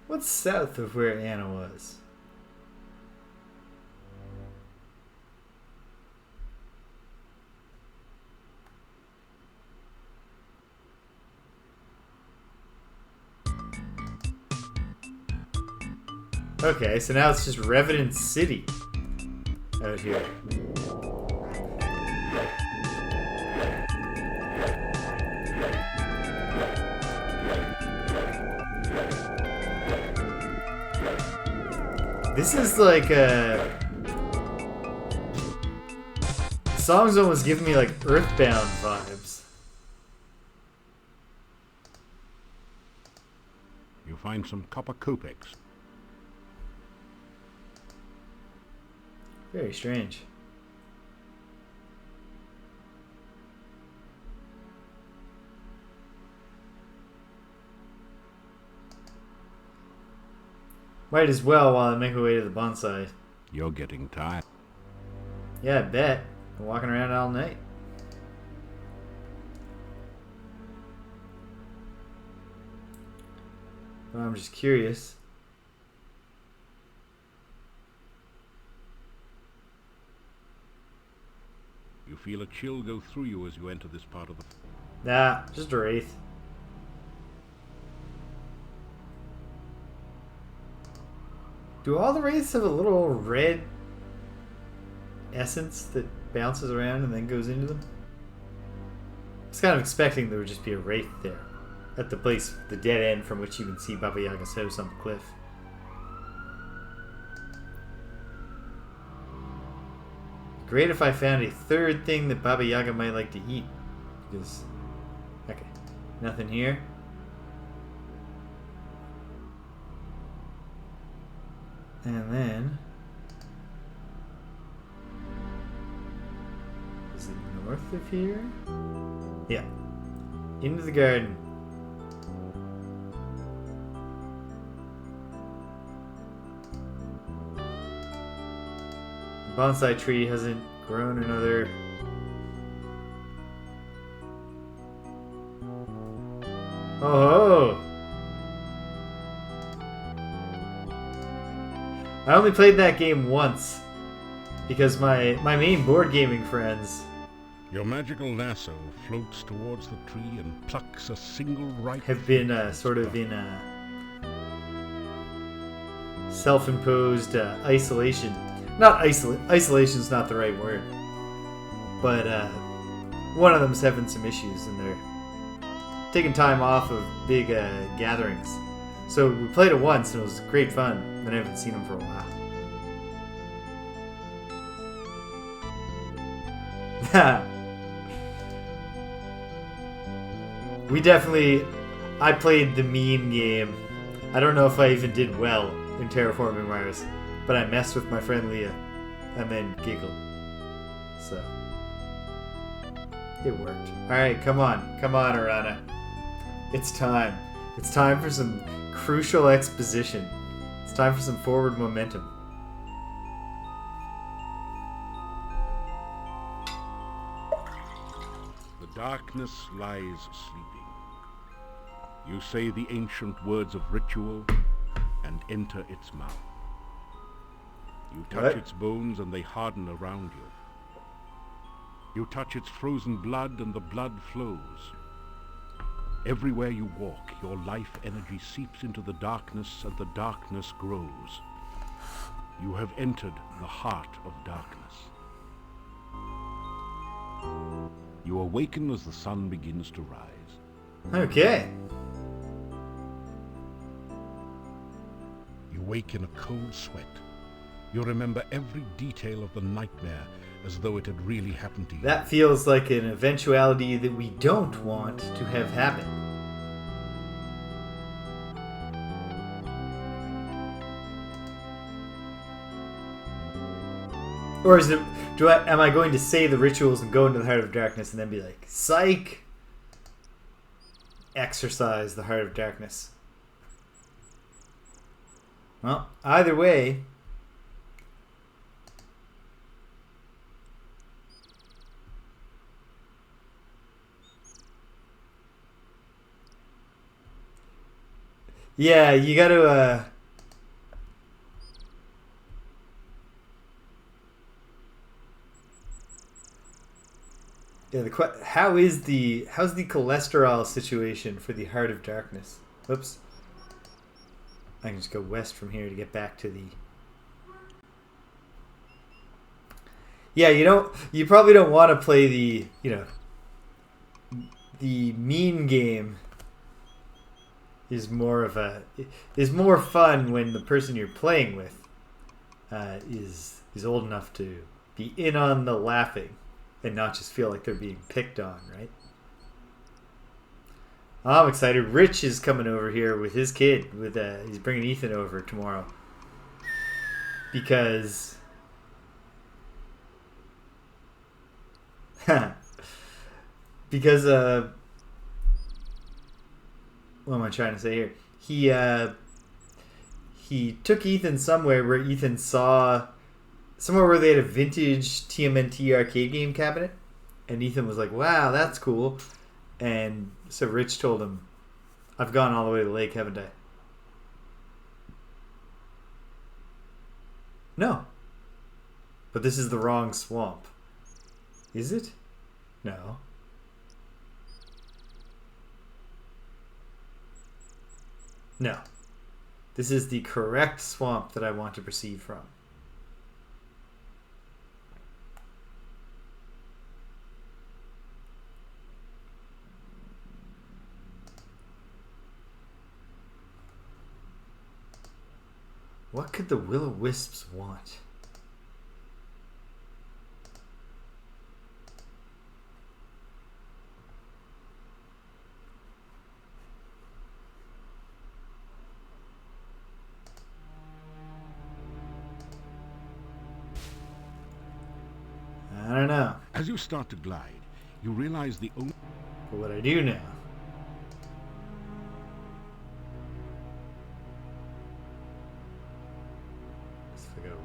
What's south of where Anna was? Okay, so now it's just Revenant City out here. This is like a... The song's almost giving me like Earthbound vibes. You find some copper kopecks. Very strange. Might as well while I make my way to the bonsai. You're getting tired. Yeah, I bet. I'm walking around all night. Well, I'm just curious. You feel a chill go through you as you enter this part of the... Nah, just a wraith. Do all the wraiths have a little red essence that bounces around and then goes into them? I was kind of expecting there would just be a wraith there. At the place, the dead end from which you can see Baba Yaga's house on the cliff. Great if I found a third thing that Baba Yaga might like to eat. Because... Okay. Nothing here. And then... Is it north of here? Yeah. Into the garden. The bonsai tree hasn't grown another... Oh! I only played that game once because my main board gaming friends... Your magical lasso floats towards the tree and plucks a single ripe... have been sort of in a self-imposed isolation. Not isolation's not the right word. But one of them's having some issues and they're taking time off of big gatherings. So we played it once and it was great fun. And I haven't seen them for a while. I played the mean game. I don't know if I even did well in Terraforming Mars, but I messed with my friend Leah and then giggled. So it worked. Alright, come on, Arana. It's time. It's time for some crucial exposition. It's time for some forward momentum. darkness lies sleeping. You say the ancient words of ritual and enter its mouth. You touch its bones and they harden around you. You touch its frozen blood and the blood flows. Everywhere you walk, your life energy seeps into the darkness and the darkness grows. You have entered the heart of darkness. You awaken as the sun begins to rise. Okay. You wake in a cold sweat. You remember every detail of the nightmare as though it had really happened to you. That feels like an eventuality that we don't want to have happen. Or is it, am I going to say the rituals and go into the heart of darkness and then be like, psych, exercise the heart of darkness? Well, either way, yeah, you gotta, yeah, how's the cholesterol situation for the heart of darkness? Whoops. I can just go west from here to get back to the... Yeah, you probably don't want to play the, the mean game is more fun when the person you're playing with is old enough to be in on the laughing and not just feel like they're being picked on, right? I'm excited. Rich is coming over here with his kid. He's bringing Ethan over tomorrow because what am I trying to say here? He took Ethan somewhere where Ethan saw somewhere where they had a vintage TMNT arcade game cabinet, and Ethan was like, "Wow, that's cool." And so Rich told him, "I've gone all the way to the lake, haven't I?" No. But this is the wrong swamp. Is it? No. No. This is the correct swamp that I want to proceed from. What could the will-o-wisps want? I don't know. As you start to glide, you realize the only... But what I do now...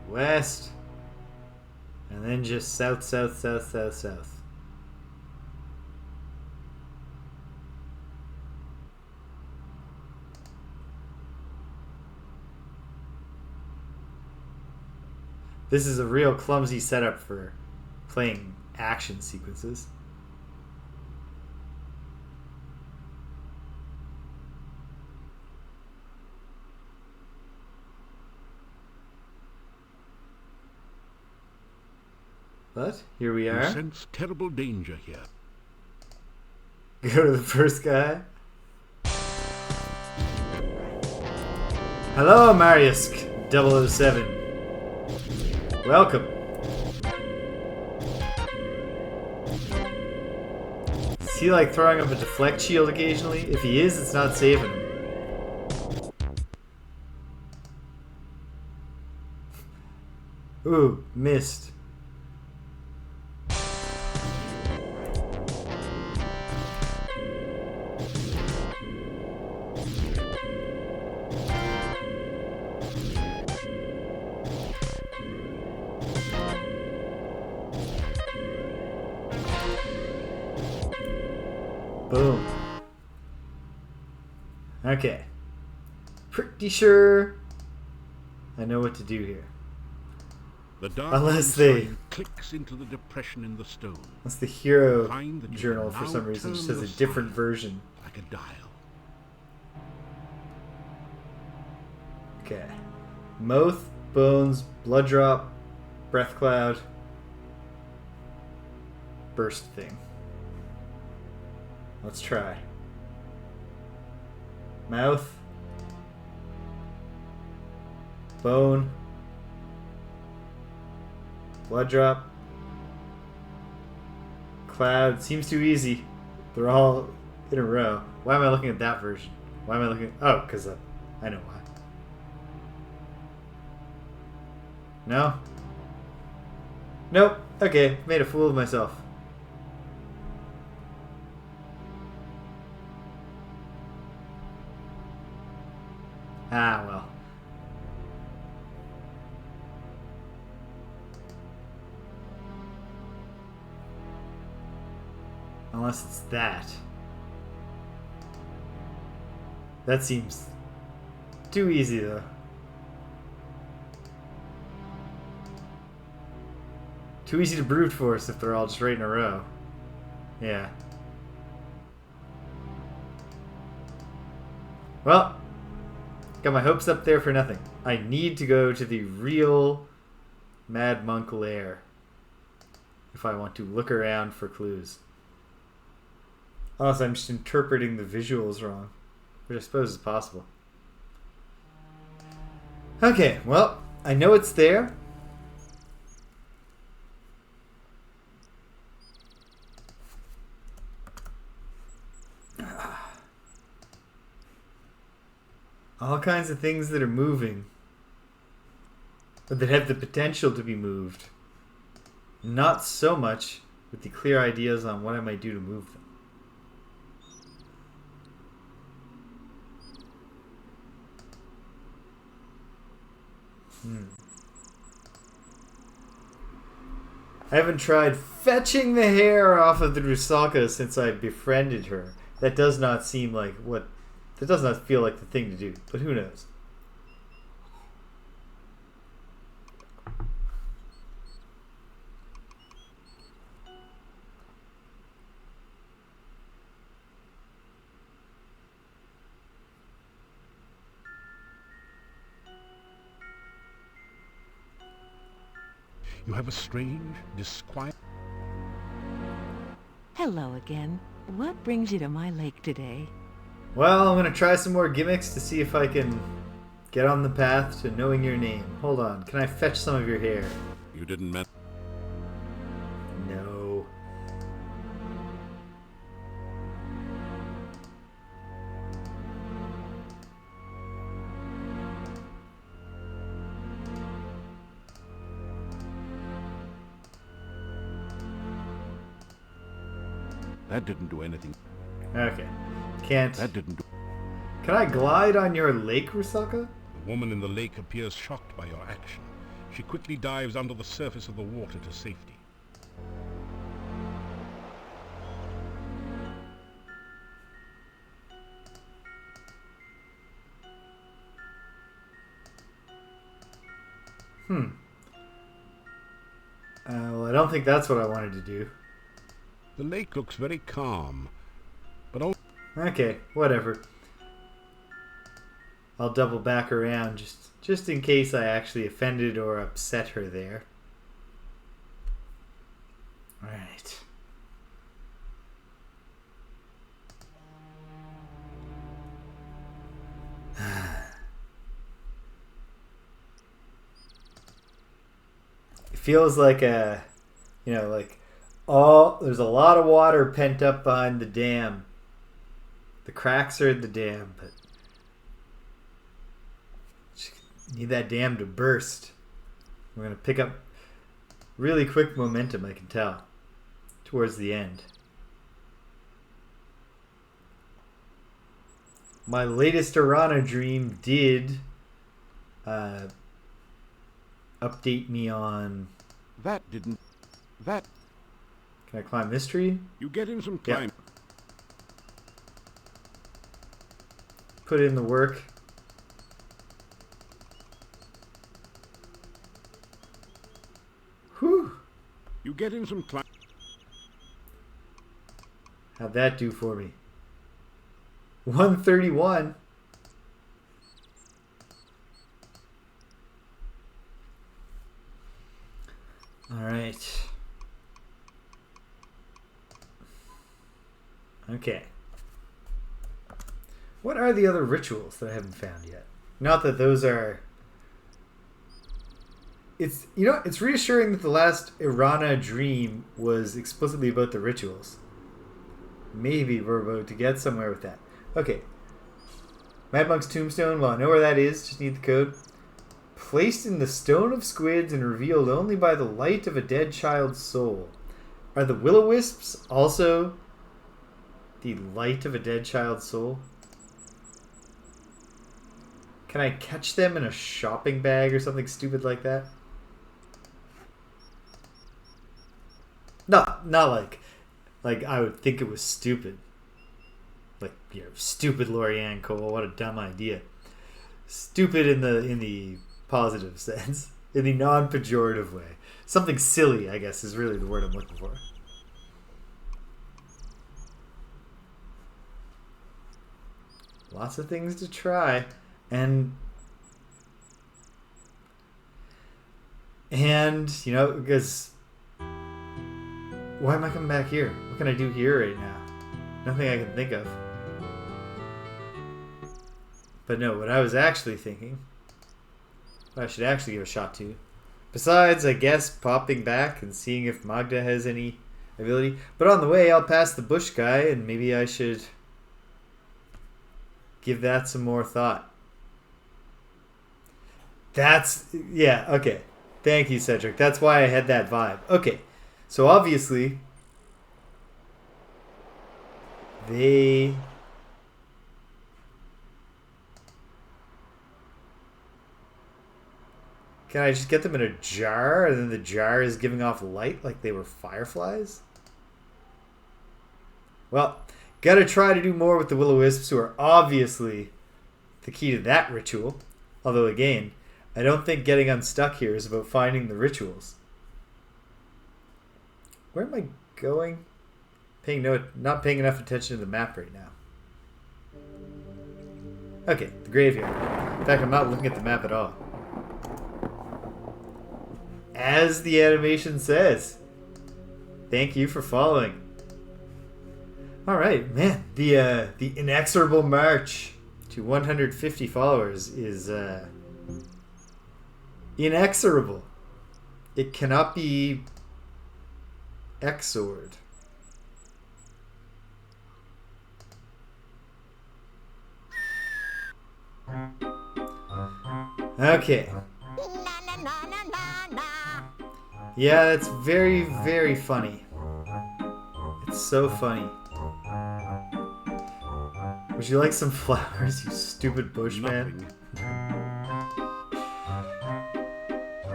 west, and then just south, south, south, south, south. This is a real clumsy setup for playing action sequences. But here we are. You sense terrible danger here. Go to the first guy. Hello, Mariusk 007. Welcome. Is he like throwing up a deflect shield occasionally? If he is, it's not saving him. Ooh, missed. Boom. Okay. Pretty sure I know what to do here. The dark Unless sign clicks into the depression in the stone. That's the hero Find that you journal can for now some reason turn just has the a different sign version. like a dial. Okay. Mouth, bones, blood drop, breath cloud, burst thing. Let's try. Mouth, bone, blood drop, cloud. Seems too easy. They're all in a row. Why am I looking at that version? Why am I looking? Oh, because I know why. No? Nope. Okay, made a fool of myself. Ah, well. Unless it's that. That seems too easy, though. Too easy to brute force if they're all just right in a row. Yeah. Well, got my hopes up there for nothing. I need to go to the real Mad Monk lair if I want to look around for clues. Unless I'm just interpreting the visuals wrong, which I suppose is possible. Okay, well, I know it's there. All kinds of things that are moving, but that have the potential to be moved. Not so much with the clear ideas on what I might do to move them. I haven't tried fetching the hair off of the Rusalka since I befriended her. That does not seem like what... That does not feel like the thing to do, but who knows? You have a strange, disquiet... Hello again. What brings you to my lake today? Well, I'm going to try some more gimmicks to see if I can get on the path to knowing your name. Hold on. Can I fetch some of your hair? You didn't mean... No. That didn't do anything. Okay. Can't. That didn't do... Can I glide on your lake, Rusalka? The woman in the lake appears shocked by your action. She quickly dives under the surface of the water to safety. Well, I don't think that's what I wanted to do. The lake looks very calm, but only... Okay, whatever. I'll double back around just in case I actually offended or upset her there. Alright. It feels like a, like there's a lot of water pent up behind the dam. The cracks are in the dam, but need that dam to burst. We're going to pick up really quick momentum, I can tell, towards the end. My latest Arana dream did update me on... That didn't... That... Can I climb this tree? You get in some climb. Yep. put in the work. Whew. You get in some How'd that do for me? 131. All right. Okay. What are the other rituals that I haven't found yet? Not that those are... It's, you know, it's reassuring that the last Irana dream was explicitly about the rituals. Maybe we're about to get somewhere with that. Okay. Mad Monk's tombstone. Well, I know where that is. Just need the code. Placed in the stone of squids and revealed only by the light of a dead child's soul. Are the will-o-wisps also the light of a dead child's soul? Can I catch them in a shopping bag or something stupid like that? No, not like I would think it was stupid. Like, you know, stupid Lorianne Cole, what a dumb idea. Stupid in the positive sense. In the non-pejorative way. Something silly, I guess, is really the word I'm looking for. Lots of things to try. And you know, because why am I coming back here? What can I do here right now? Nothing I can think of. But no, what I was actually thinking, what I should actually give a shot to, besides, I guess, popping back and seeing if Magda has any ability. But on the way, I'll pass the bush guy, and maybe I should give that some more thought. That's... yeah, okay. Thank you, Cedric. That's why I had that vibe. Okay. So obviously, they... Can I just get them in a jar, and then the jar is giving off light like they were fireflies? Well, gotta try to do more with the will-o-wisps, who are obviously the key to that ritual. Although, again, I don't think getting unstuck here is about finding the rituals. Where am I going? Not paying enough attention to the map right now. Okay, the graveyard. In fact, I'm not looking at the map at all. As the animation says. Thank you for following. Alright, man. The inexorable march to 150 followers is inexorable. It cannot be exored. Okay. Yeah, it's very, very funny. It's so funny. Would you like some flowers, you stupid bushman?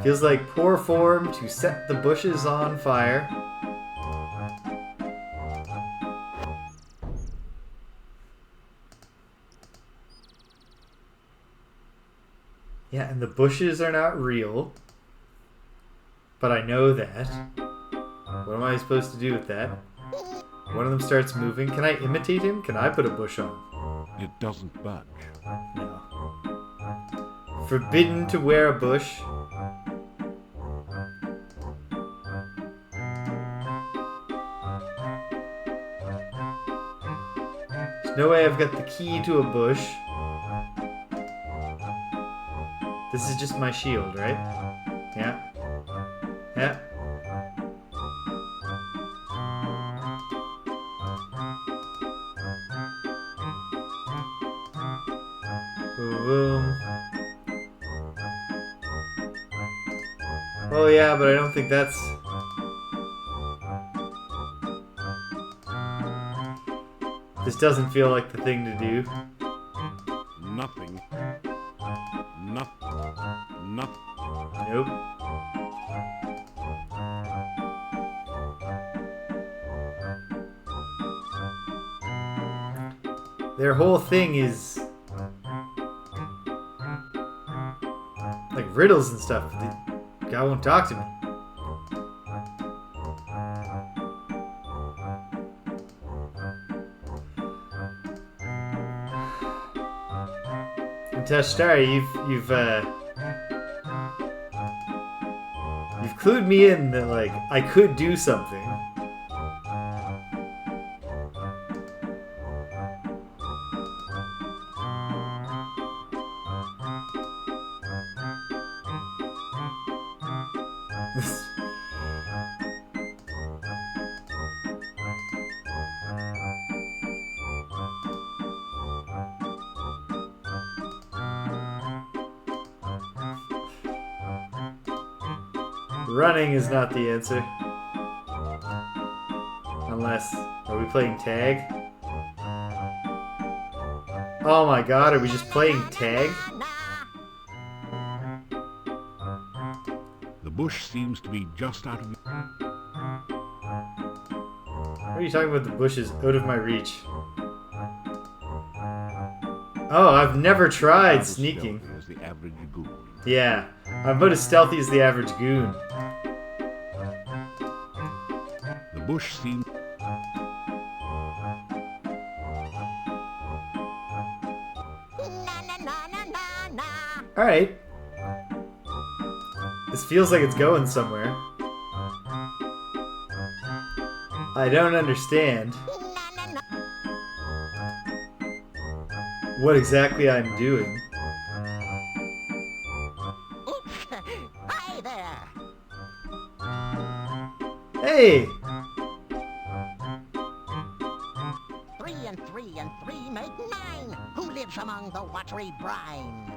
Feels like poor form to set the bushes on fire. Yeah, and the bushes are not real. But I know that. What am I supposed to do with that? One of them starts moving. Can I imitate him? Can I put a bush on? It doesn't budge. No. Forbidden to wear a bush. There's no way I've got the key to a bush. This is just my shield, right? Yeah. Yeah. Boom. Oh yeah, but I don't think that's... This doesn't feel like the thing to do. Nothing. Nothing. Nope. Their whole thing is riddles and stuff, but the guy won't talk to me. And Tashtari, you've clued me in that, like, I could do something. Running is not the answer. Unless... Are we playing tag? Oh my god, are we just playing tag? The bush seems to be just out of... What are you talking about? The bush is out of my reach. Oh, I've never tried sneaking. As the average goon. Yeah, I'm about as stealthy as the average goon. The bush seems... Alright. This feels like it's going somewhere. I don't understand what exactly I'm doing. Hi there. Hey! 3 and 3 and 3 make 9. Who lives among the watery brine?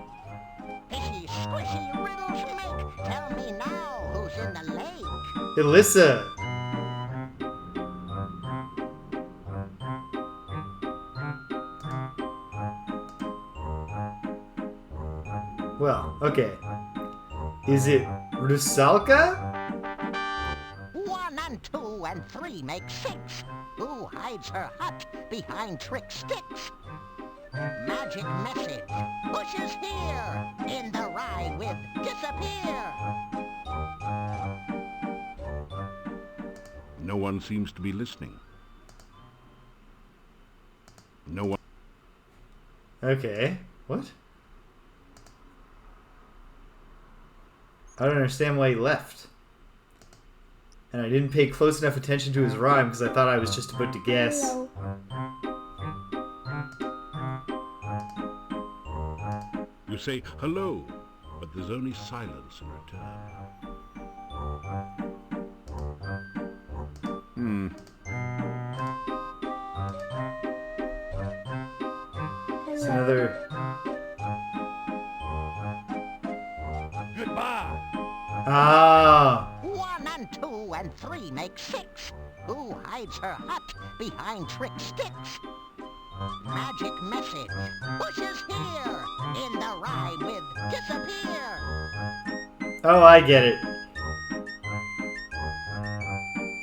Fishy, squishy riddles make. Tell me now, who's in the lake? Alyssa! Well, okay. Is it Rusalka? 1 and 2 and 3 make 6. Who hides her hut behind trick sticks? Magic message. Bushes here. In the rye with disappear. No one seems to be listening. No one... Okay. What? I don't understand why he left. And I didn't pay close enough attention to his rhyme because I thought I was just about to guess. Hello. You say hello, but there's only silence in return. It's another... Goodbye. Ah! 1 and 2 and 3 make 6. Who hides her hut behind trick sticks? Magic message. Bushes here. In the rye with disappear. Oh, I get it.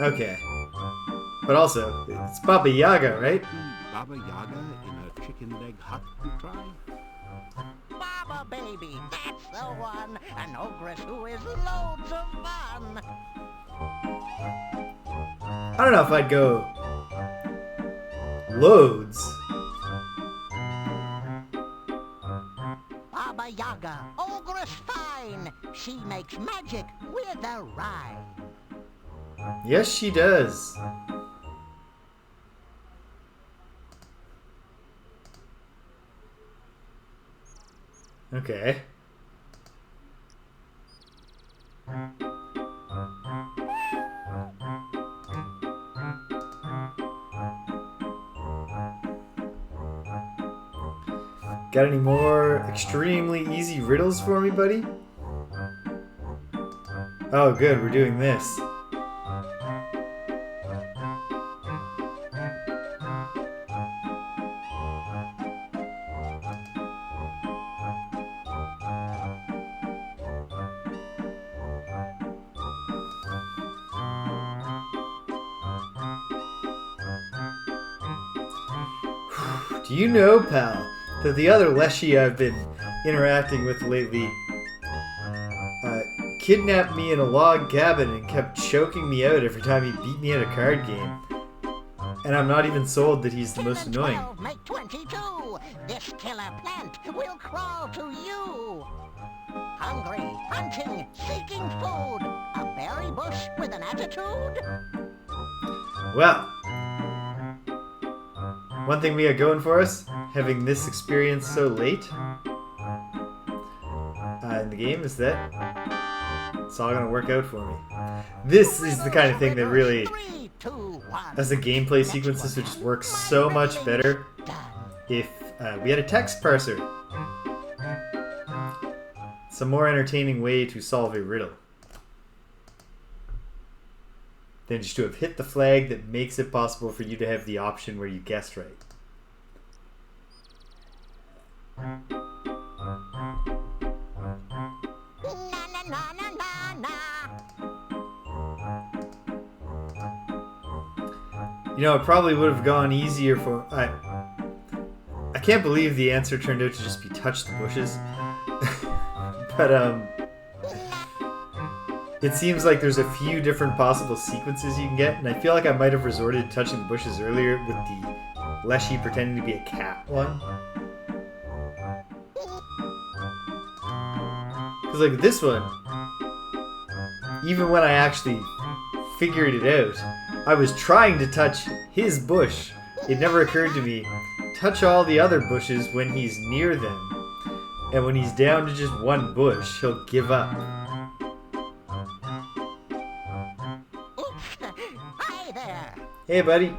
Okay. But also, it's Baba Yaga, right? Baba Yaga in a chicken leg hut you try? Baba baby, that's the one. An ogress who is loads of fun. I don't know if I'd go... loads. Baba Yaga, ogress fine. She makes magic with a rhyme. Yes, she does. Okay. Got any more extremely easy riddles for me, buddy? Oh, good, we're doing this. Do you know, pal, that the other Leshy I've been interacting with lately kidnapped me in a log cabin and kept choking me out every time he beat me at a card game. And I'm not even sold that he's the most annoying. 12 make 22. This killer plant will crawl to you. Hungry, hunting, seeking food. A berry bush with an attitude? Well, one thing we got going for us, having this experience so late in the game, is that it's all gonna work out for me. This is the kind of thing that really, as a gameplay sequence, this would just work so much better if we had a text parser. It's a more entertaining way to solve a riddle than just to have hit the flag that makes it possible for you to have the option where you guessed right. You know, it probably would have gone easier for... I can't believe the answer turned out to just be touch the bushes. But, it seems like there's a few different possible sequences you can get, and I feel like I might have resorted to touching the bushes earlier with the Leshy pretending to be a cat one. Because, like, this one, even when I actually figured it out, I was trying to touch his bush. It never occurred to me, touch all the other bushes when he's near them. And when he's down to just one bush, he'll give up. Oops! Hi there! Hey, buddy.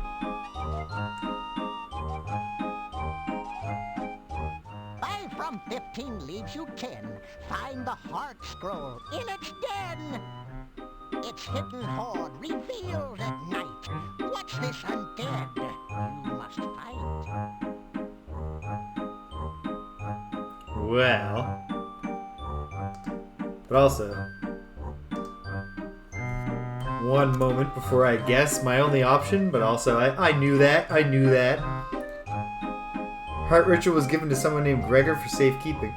5 from 15 leaves you 10. Find the heart scroll in its den. Its hidden hoard revealed at night. What's this undead? You must fight. Well. But also, one moment before I guess my only option, but also I knew that. I knew that. Heart ritual was given to someone named Gregor for safekeeping.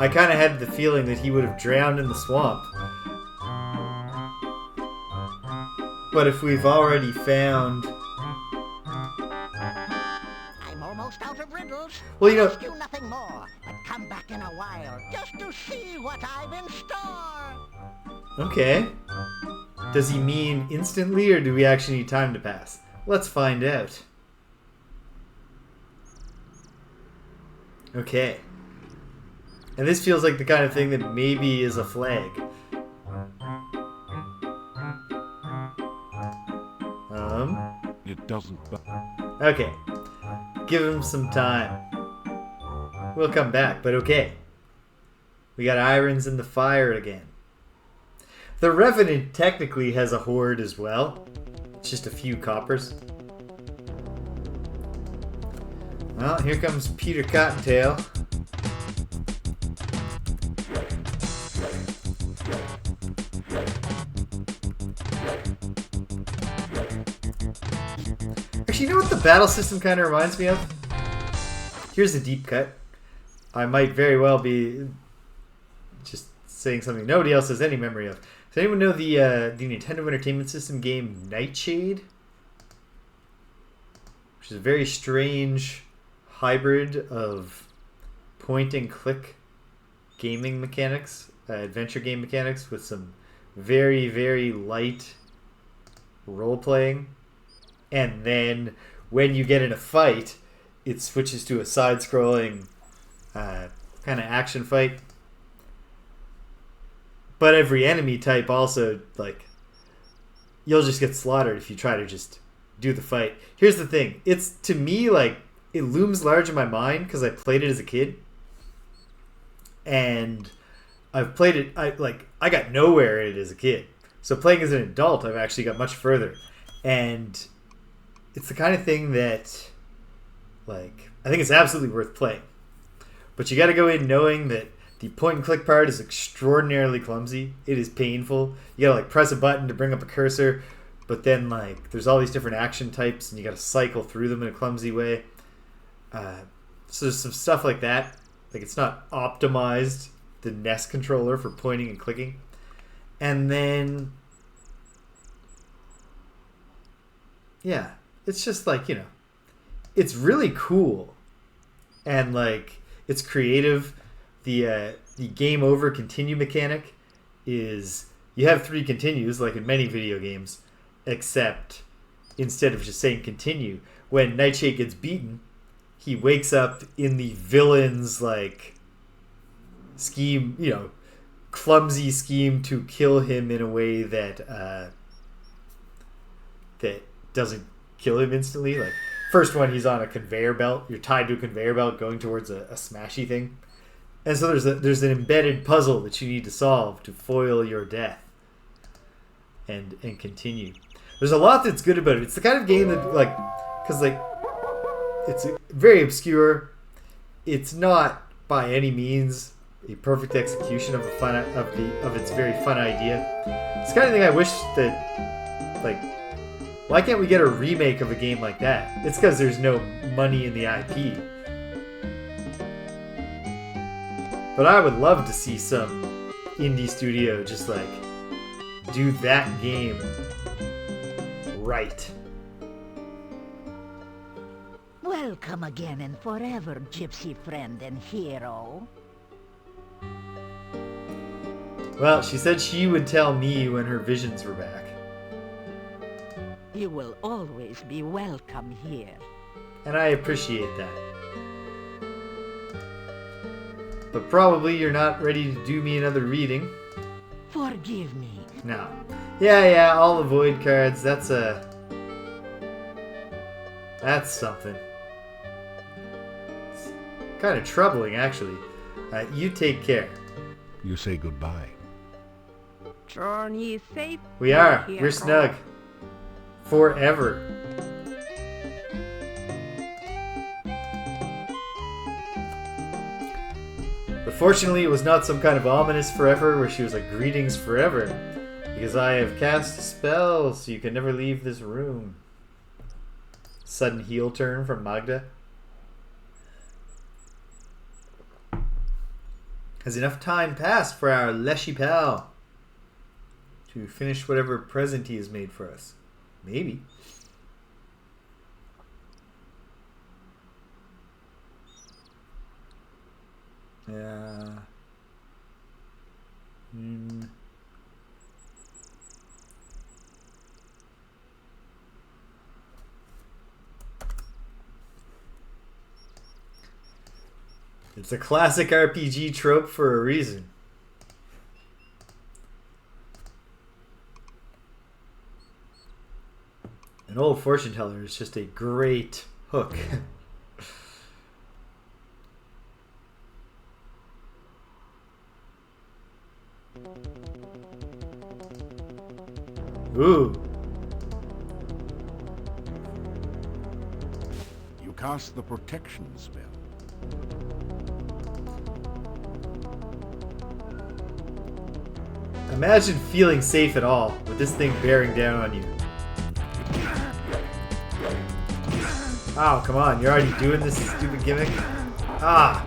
I kind of had the feeling that he would have drowned in the swamp. But if we've already found... I'm almost out of riddles. Well, you know... Ask you nothing more, but come back in a while just to see what I've in store. Okay. Does he mean instantly, or do we actually need time to pass? Let's find out. Okay. And this feels like the kind of thing that maybe is a flag. It doesn't... Okay. Give him some time. We'll come back, but okay. We got irons in the fire again. The Revenant technically has a hoard as well. It's just a few coppers. Well, here comes Peter Cottontail. Actually, you know what the battle system kind of reminds me of? Here's a deep cut. I might very well be just saying something nobody else has any memory of. Does anyone know the Nintendo Entertainment System game Nightshade? Which is a very strange hybrid of point-and-click gaming mechanics, adventure game mechanics, with some very, very light role-playing. And then when you get in a fight, it switches to a side-scrolling kind of action fight. But every enemy type also, like, you'll just get slaughtered if you try to just do the fight. Here's the thing. It's, to me, like, it looms large in my mind because I played it as a kid. And I've played it, I got nowhere in it as a kid. So playing as an adult, I've actually got much further. And it's the kind of thing that, like, I think it's absolutely worth playing. But you got to go in knowing that the point-and-click part is extraordinarily clumsy. It is painful. You got to, like, press a button to bring up a cursor, but then, like, there's all these different action types, and you got to cycle through them in a clumsy way. So there's some stuff like that. Like, it's not optimized the NES controller for pointing and clicking. And then, yeah, it's just like, you know, it's really cool. And like, it's creative. The game over continue mechanic is, you have 3 continues like in many video games, except instead of just saying continue, when Nightshade gets beaten, he wakes up in the villain's like scheme, you know, clumsy scheme to kill him in a way that that doesn't kill him instantly. Like, first one, he's on a conveyor belt. You're tied to a conveyor belt going towards a smashy thing. And so there's an embedded puzzle that you need to solve to foil your death and continue. There's a lot that's good about it. It's the kind of game that, like, because like, it's very obscure. It's not by any means a perfect execution of its very fun idea. It's the kind of thing I wish that, like, why can't we get a remake of a game like that? It's because there's no money in the IP. But I would love to see some indie studio just like do that game right. Welcome again and forever, gypsy friend and hero. Well, she said she would tell me when her visions were back. You will always be welcome here. And I appreciate that. But probably you're not ready to do me another reading. Forgive me. No. Yeah, I'll avoid cards. That's something. It's kind of troubling, actually. You take care. You say goodbye. Journey safe. We are. Hero. We're snug. Forever. But fortunately, it was not some kind of ominous forever where she was like, greetings forever. Because I have cast a spell, so you can never leave this room. Sudden heel turn from Magda. Has enough time passed for our Leshy pal to finish whatever present he has made for us? Maybe. Yeah. It's a classic RPG trope for a reason. An old fortune teller is just a great hook. Ooh. You cast the protection spell. Imagine feeling safe at all with this thing bearing down on you. Oh, come on. You're already doing this stupid gimmick? Ah.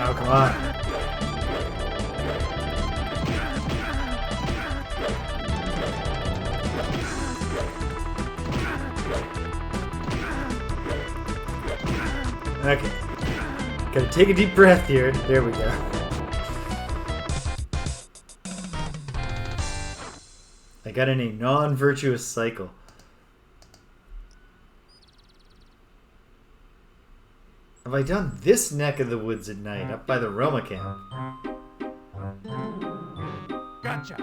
Oh, come on. Okay. Gotta take a deep breath here. There we go. I got in a non-virtuous cycle. Have I done this neck of the woods at night, up by the Roma camp? Gotcha.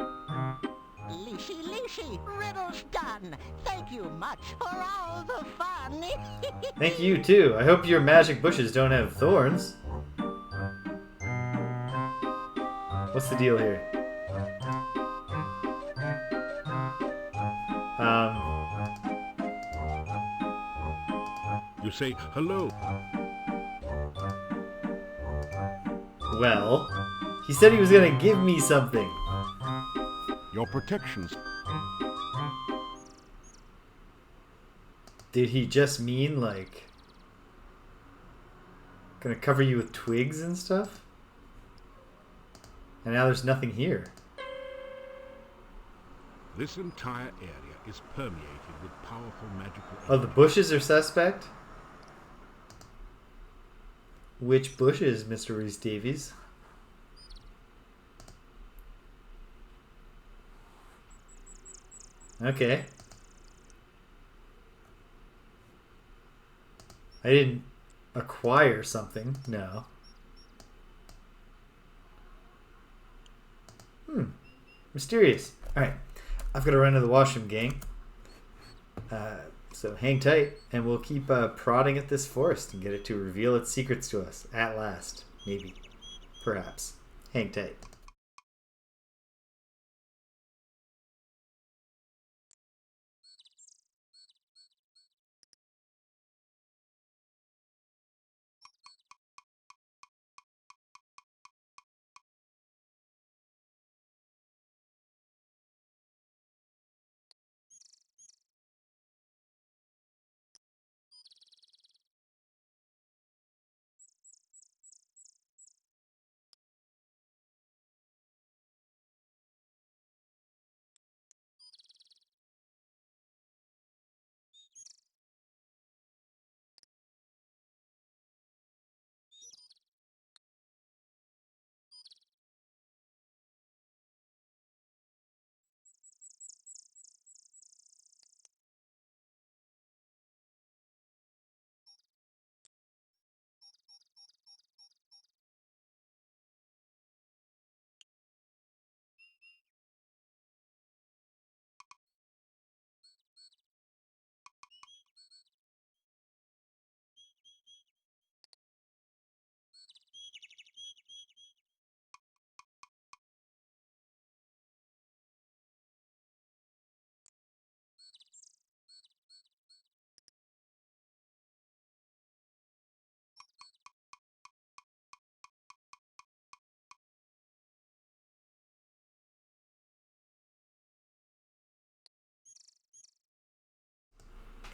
Leshy, riddle's done. Thank you much for all the fun. Thank you, too. I hope your magic bushes don't have thorns. What's the deal here? You say hello. Well, he said he was gonna give me something. Your protections. Did he just mean, like, gonna cover you with twigs and stuff? And now there's nothing here. This entire area is permeated with powerful magical Oh, the energy. bushes are suspect? Which bushes, Mr. Reese Davies? Okay. I didn't acquire something, no. Mysterious. Alright, I've got to run to the washroom, gang. So hang tight, and we'll keep prodding at this forest and get it to reveal its secrets to us. At last. Maybe. Perhaps. Hang tight.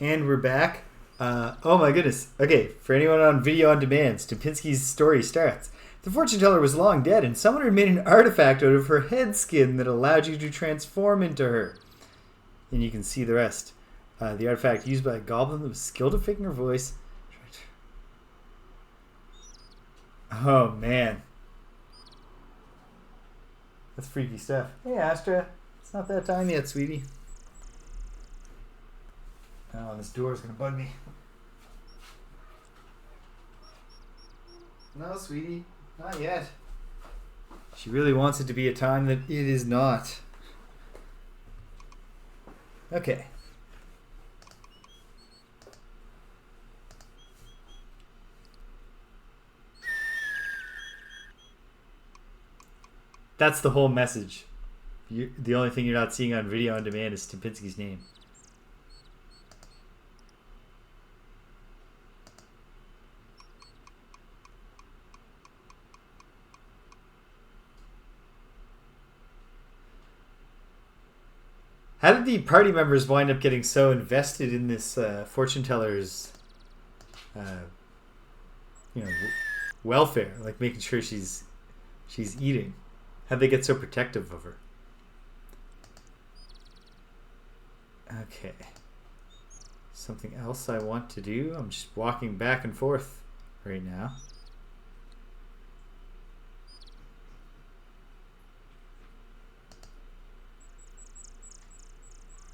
And we're back. Oh my goodness. Okay, for anyone on video on demand, Stupinsky's story starts. The fortune teller was long dead, and someone had made an artifact out of her head skin that allowed you to transform into her. And you can see the rest. The artifact used by a goblin that was skilled at faking her voice. Oh man. That's freaky stuff. Hey Astra, it's not that time yet, sweetie. Oh, this door is going to bug me. No, sweetie. Not yet. She really wants it to be a time that it is not. Okay. That's the whole message. The only thing you're not seeing on video on demand is Stupinsky's name. How did the party members wind up getting so invested in this fortune teller's, welfare, like making sure she's eating? How'd they get so protective of her? Okay. Something else I want to do? I'm just walking back and forth right now.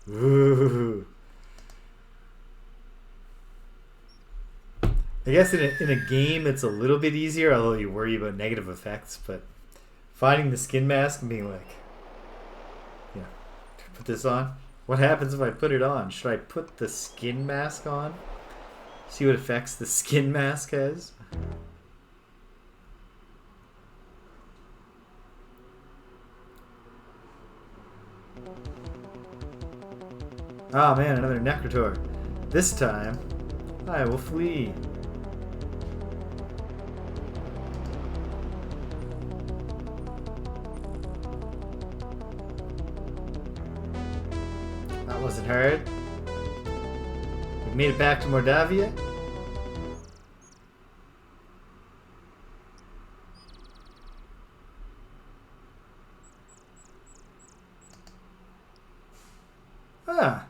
Ooh. I guess in a game it's a little bit easier, although you worry about negative effects, but finding the skin mask and being like, put this on? What happens if I put it on? Should I put the skin mask on? See what effects the skin mask has? Oh man, another Necrotor. This time, I will flee. That wasn't hard. Made it back to Mordavia. Ah.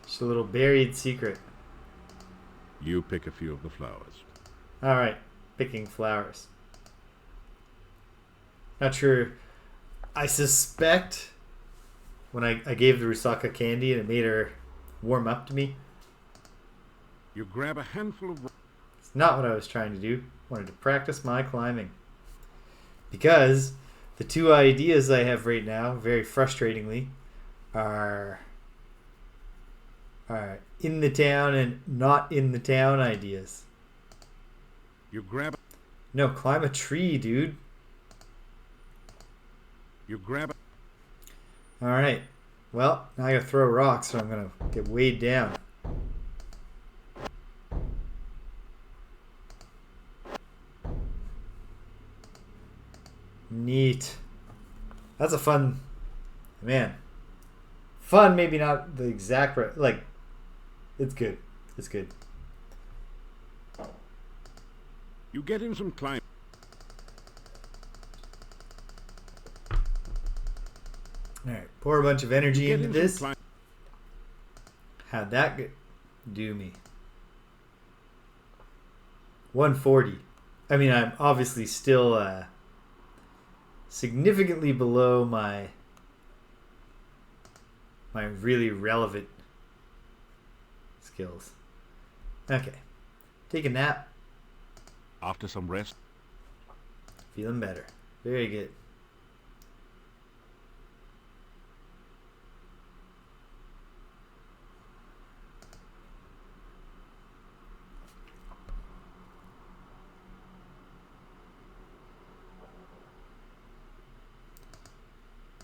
Just a little buried secret. You pick a few of the flowers. Alright, picking flowers. Not sure. I suspect when I gave the Rusalka candy and it made her warm up to me. You grab a handful of... It's not what I was trying to do. I wanted to practice my climbing. Because the two ideas I have right now, very frustratingly, are in the town and not in the town ideas. You grab... No, climb a tree, dude. You grab... Alright. Well, now I gotta throw rocks, so I'm gonna get weighed down. Neat. That's a fun... Man. Fun, maybe not the exact... Like, it's good. It's good. You get in some climb. Alright, pour a bunch of energy into this. Climb. How'd that do me? 140. I mean, I'm obviously still significantly below my really relevant skills. Okay. Take a nap. After some rest. Feeling better. Very good.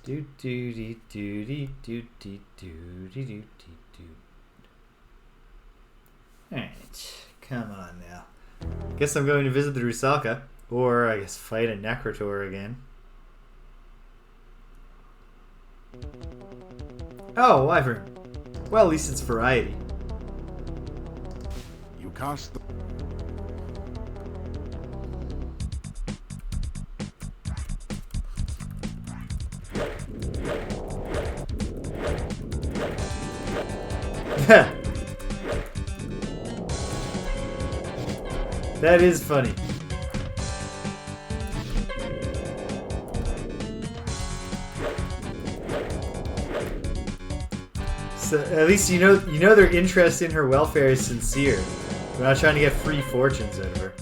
Do do do do do do do do do do do. Alright, come on now. Guess I'm going to visit the Rusalka, or I guess fight a Necrotor again. Oh, Wyvern. Well, at least it's variety. You cast the... That is funny. So at least you know their interest in her welfare is sincere. They're not trying to get free fortunes out of her.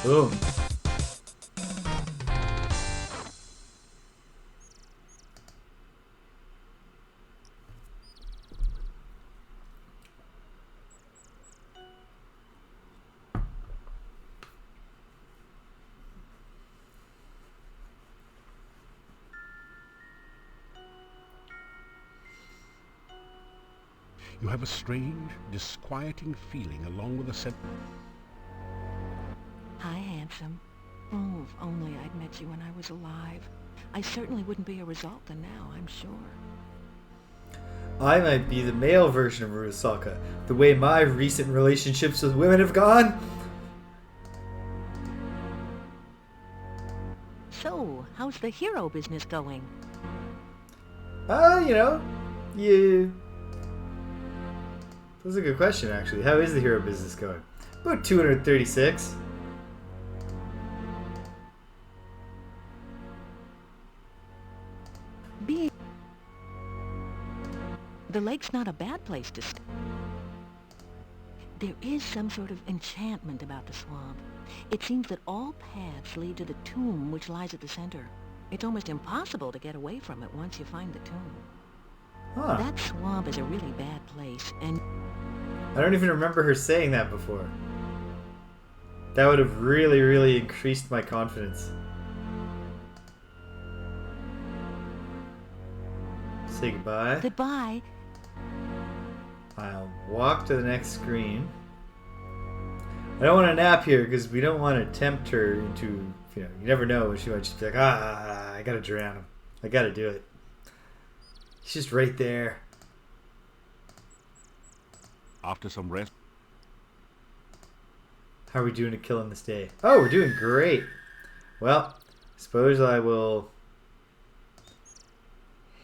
Boom. You have a strange, disquieting feeling along with a sense... Hi, handsome. Oh, if only I'd met you when I was alive. I certainly wouldn't be a Rusalka now, I'm sure. I might be the male version of Rusalka, the way my recent relationships with women have gone. So, how's the hero business going? You know, you... That's a good question, actually. How is the hero business going? About 236. The lake's not a bad place to stay. There is some sort of enchantment about the swamp. It seems that all paths lead to the tomb which lies at the center. It's almost impossible to get away from it once you find the tomb. Huh. That swamp is a really bad place, and... I don't even remember her saying that before. That would have really, really increased my confidence. Say goodbye. Goodbye. I'll walk to the next screen. I don't want to nap here because we don't want to tempt her into, you never know. She might just be like, I got to drown him. I got to do it. He's just right there. After some rest. How are we doing at killing this day? Oh, we're doing great. Well, I suppose I will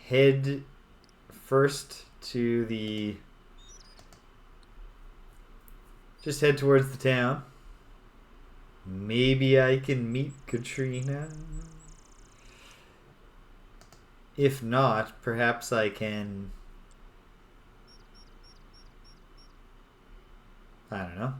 head first to the... Just head towards the town. Maybe I can meet Katrina. If not, perhaps I can... I don't know.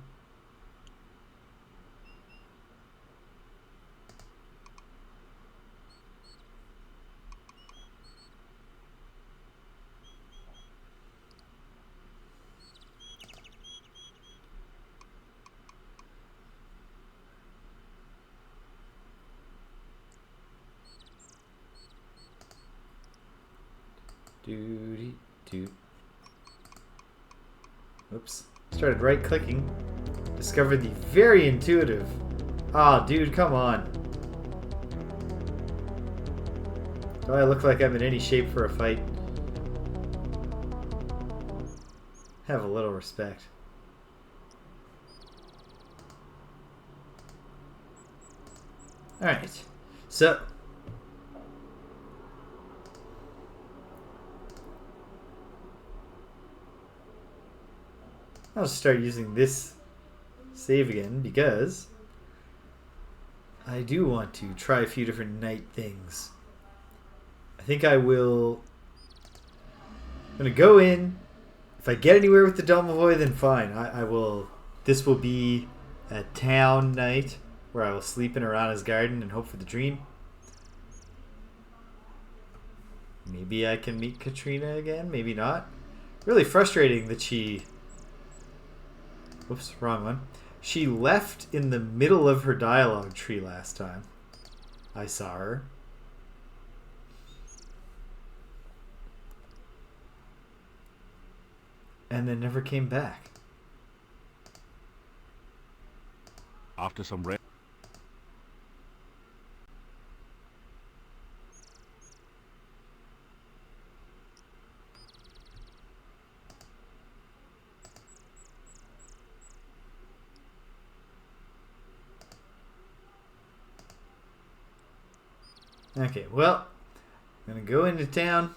Doody-doo. Oops. Started right-clicking. Discovered the very intuitive. Ah, dude, come on. Do I look like I'm in any shape for a fight? Have a little respect. Alright. So... I'll start using this save again because I do want to try a few different night things. I think I will... I'm going to go in. If I get anywhere with the Domovoy, then fine. I will... This will be a town night where I will sleep in Arana's garden and hope for the dream. Maybe I can meet Katrina again. Maybe not. Really frustrating that she... Whoops, wrong one. She left in the middle of her dialogue tree last time. I saw her. And then never came back. After some rest. Okay, well, I'm going to go into town.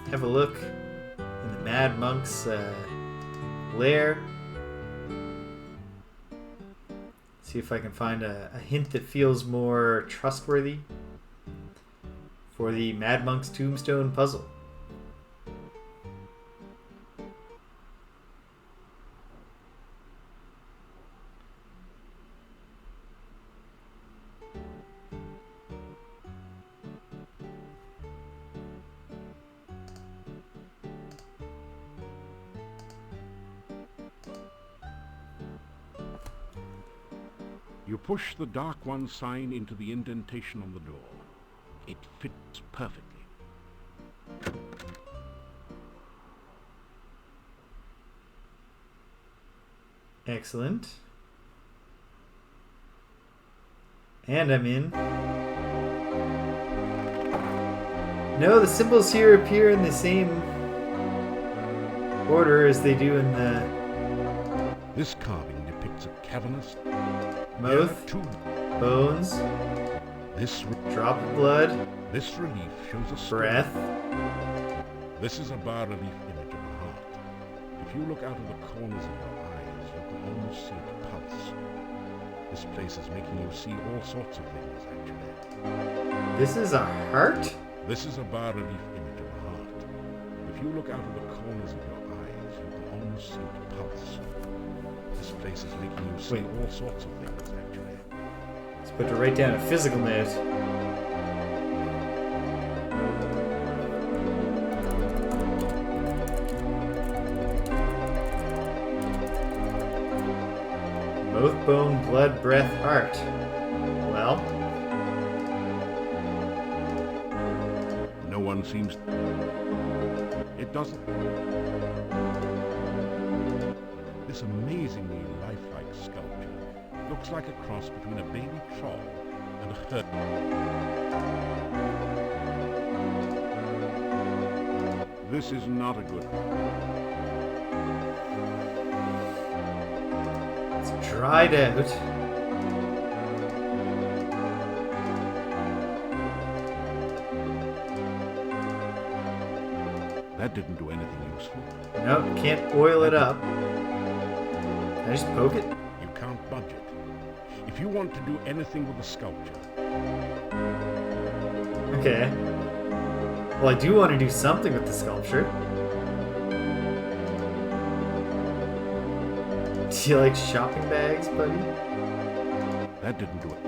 Have a look in the Mad Monk's lair. See if I can find a hint that feels more trustworthy for the Mad Monk's tombstone puzzle. You push the Dark One sign into the indentation on the door. It fits perfectly. Excellent. And I'm in. No, the symbols here appear in the same order as they do in the... This carving depicts a cavernous mouth, bones, this drop of blood, this relief shows a breath. This is a bas-relief image of a heart. If you look out of the corners of your eyes, you can almost see it pulse. This place is making you see all sorts of things, actually. This is a heart? This is a bas-relief image of a heart. If you look out of the corners of your eyes, you can almost see it pulse. This place is making you see all sorts of things, actually. Let's put to write down a physical note. Mouth, bone, blood, breath, heart. Well. No one one seems... It doesn't... This amazingly lifelike sculpture looks like a cross between a baby troll and a herd. This is not a good one. It's dried out. That didn't do anything useful. Nope, can't oil it up. Can I just poke it? You can't budge it. If you want to do anything with the sculpture... Okay. Well, I do want to do something with the sculpture. Do you like shopping bags, buddy? That didn't do it.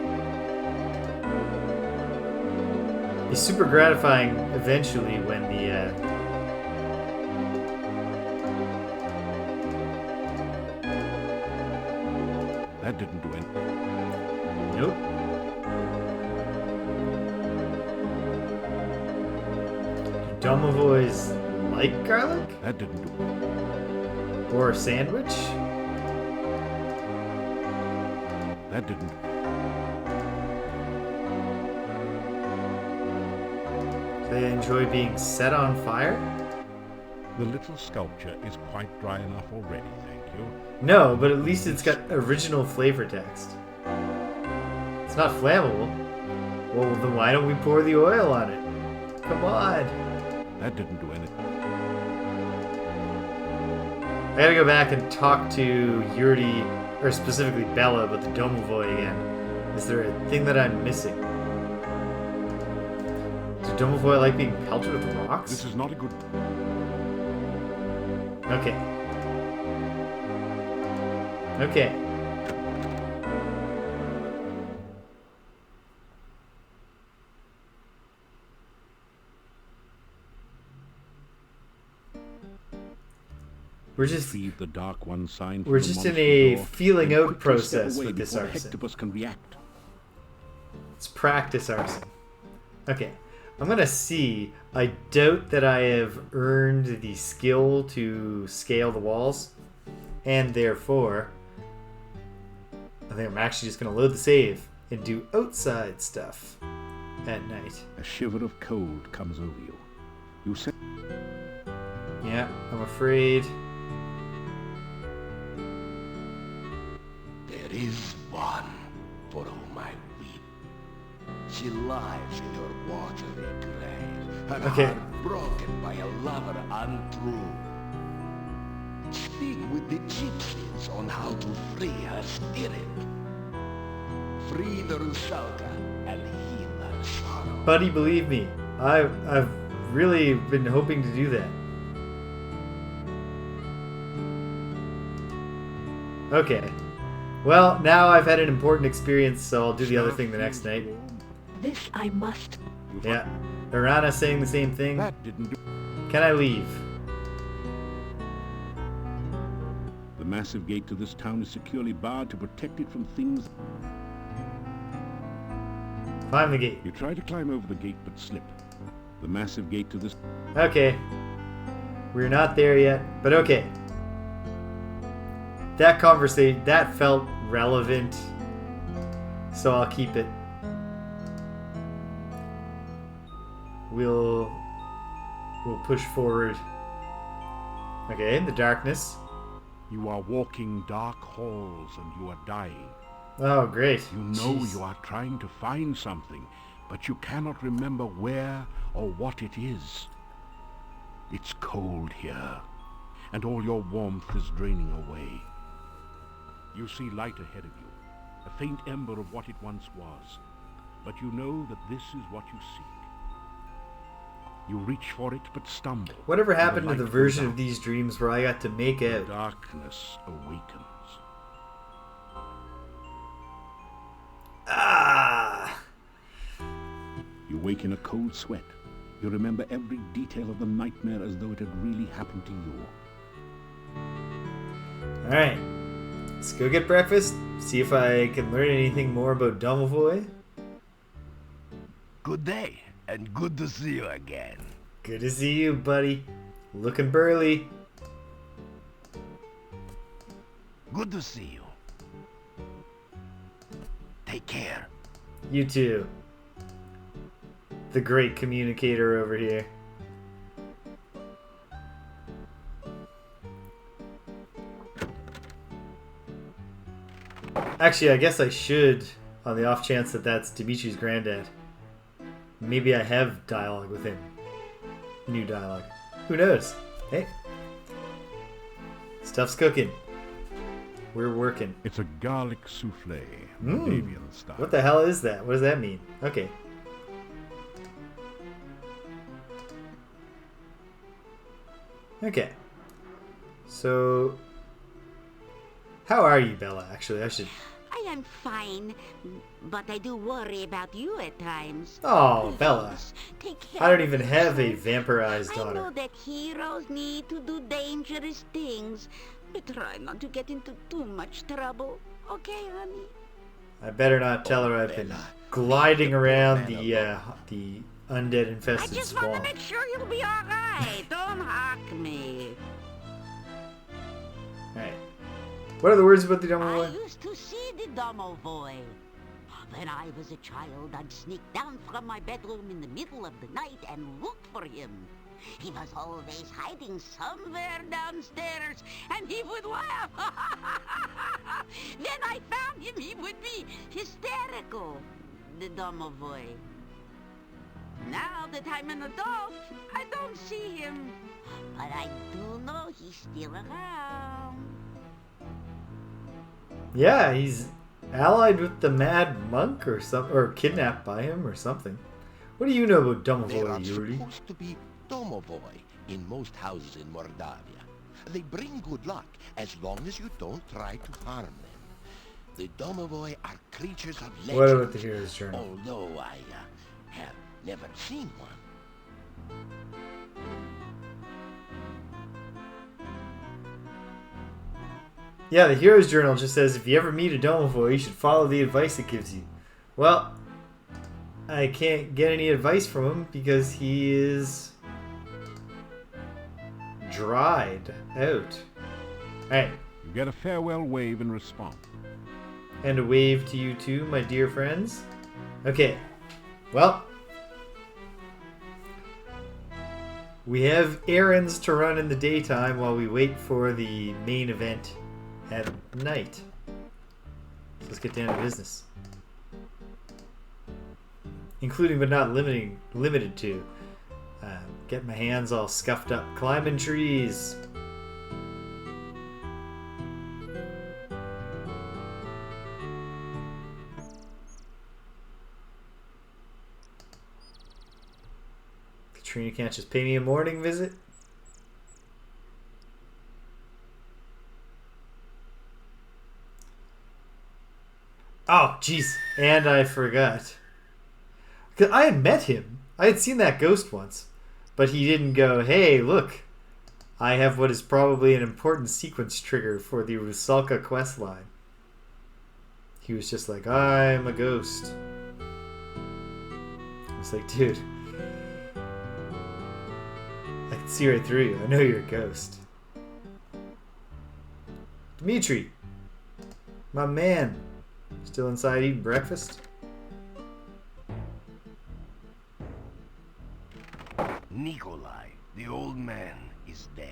It's super gratifying eventually when the, That didn't do anything. Nope. Do Domovoys like garlic? That didn't do it. Or a sandwich? That didn't. Do they enjoy being set on fire? The little sculpture is quite dry enough already, thank you. No, but at least it's got original flavor text. It's not flammable. Well, then why don't we pour the oil on it? Come on. That didn't do anything. I gotta go back and talk to Yurdi, or specifically Bella, about the Domovoy again. Is there a thing that I'm missing? Do Domovoy like being pelted with rocks? This is not a good... Okay. Okay. We're just Retrieve the Dark One sign from we're the just in monastery a door feeling and out quickly process step away with this before arson. Hectopus can react. It's practice arson. Okay. I'm gonna see. I doubt that I have earned the skill to scale the walls. And therefore, I think I'm actually just gonna load the save and do outside stuff at night. A shiver of cold comes over you. You say... Yeah, I'm afraid. There is one for whom I weep. She lies in her watery grave, her Okay. heart broken by a lover untrue. Speak with the gypsies on how to free her spirit. Free the Rusalka and heal her sorrow. Buddy, believe me, I've really been hoping to do that. Okay. Well, now I've had an important experience, so I'll do the other thing the next night. This I must. Yeah. Arana saying the same thing. That didn't do... Can I leave? The massive gate to this town is securely barred to protect it from things... Climb the gate. You try to climb over the gate but slip. The massive gate to this... Okay. We're not there yet, but okay. That conversation, that felt relevant, so I'll keep it. We'll push forward. Okay, in the darkness. You are walking dark halls and you are dying. Oh, great. You know Jeez. you are trying to find something, but you cannot remember where or what it is. It's cold here, and all your warmth is draining away. You see light ahead of you, a faint ember of what it once was, but you know that this is what you seek. You reach for it, but stumble. Whatever and happened to light the goes version out. of these dreams where I got to make out? Darkness awakens. Ah! You wake in a cold sweat. You remember every detail of the nightmare as though it had really happened to you. Alright. Let's go get breakfast. See if I can learn anything more about Domovoy. Good day. and good to see you again. Good to see you, buddy. Looking burly. Good to see you. Take care. You too. The great communicator over here. Actually, I guess I should, on the off chance that that's Dimitri's granddad. Maybe I have dialogue with him. New dialogue. Who knows? Hey. Stuff's cooking. We're working. It's a garlic souffle, Moldavian style. What the hell is that? What does that mean? Okay. Okay. So, how are you, Bella? Actually, I should... I am fine, but I do worry about you at times. Oh, Bella. Please, take care I don't of even have a yourself. vampirized I know daughter. that heroes need to do dangerous things, but try not to get into too much trouble. Okay, honey? I better not tell her I've been gliding around the undead I infested just want to swamp. make sure you'll be alright. Don't hawk me. Alright. What are the words about the dumb I boy? used to see the Domovoy. When I was a child, I'd sneak down from my bedroom in the middle of the night and look for him. He was always hiding somewhere downstairs, and he would laugh. When I found him, he would be hysterical, the Domovoy. Now that I'm an adult, I don't see him. But I do know he's still around. Yeah, he's allied with the mad monk or kidnapped by him or something. What do you know about There Domovoy, are Yuri? supposed to be domovoi in most houses in Moldavia. They bring good luck as long as you don't try to harm them. The domovoi are creatures of legend. What about the hero's journal? Although I have never seen one. Yeah, the hero's journal just says if you ever meet a Domovoy, you should follow the advice it gives you. Well, I can't get any advice from him because he is dried out. Alright, You get a farewell wave in response. and a wave to you too, my dear friends. Okay, well, we have errands to run in the daytime while we wait for the main event at night. So let's get down to business. Including but not limited to get my hands all scuffed up climbing trees. Katrina can't just pay me a morning visit. Oh, jeez. And I forgot. 'Cause I had met him. I had seen that ghost once. But he didn't go, hey, look. I have what is probably an important sequence trigger for the Rusalka questline. He was just like, I'm a ghost. I was like, dude. I can see right through you. I know you're a ghost. Dimitri. My man. Still inside eating breakfast? Nikolai, the old man, is dead.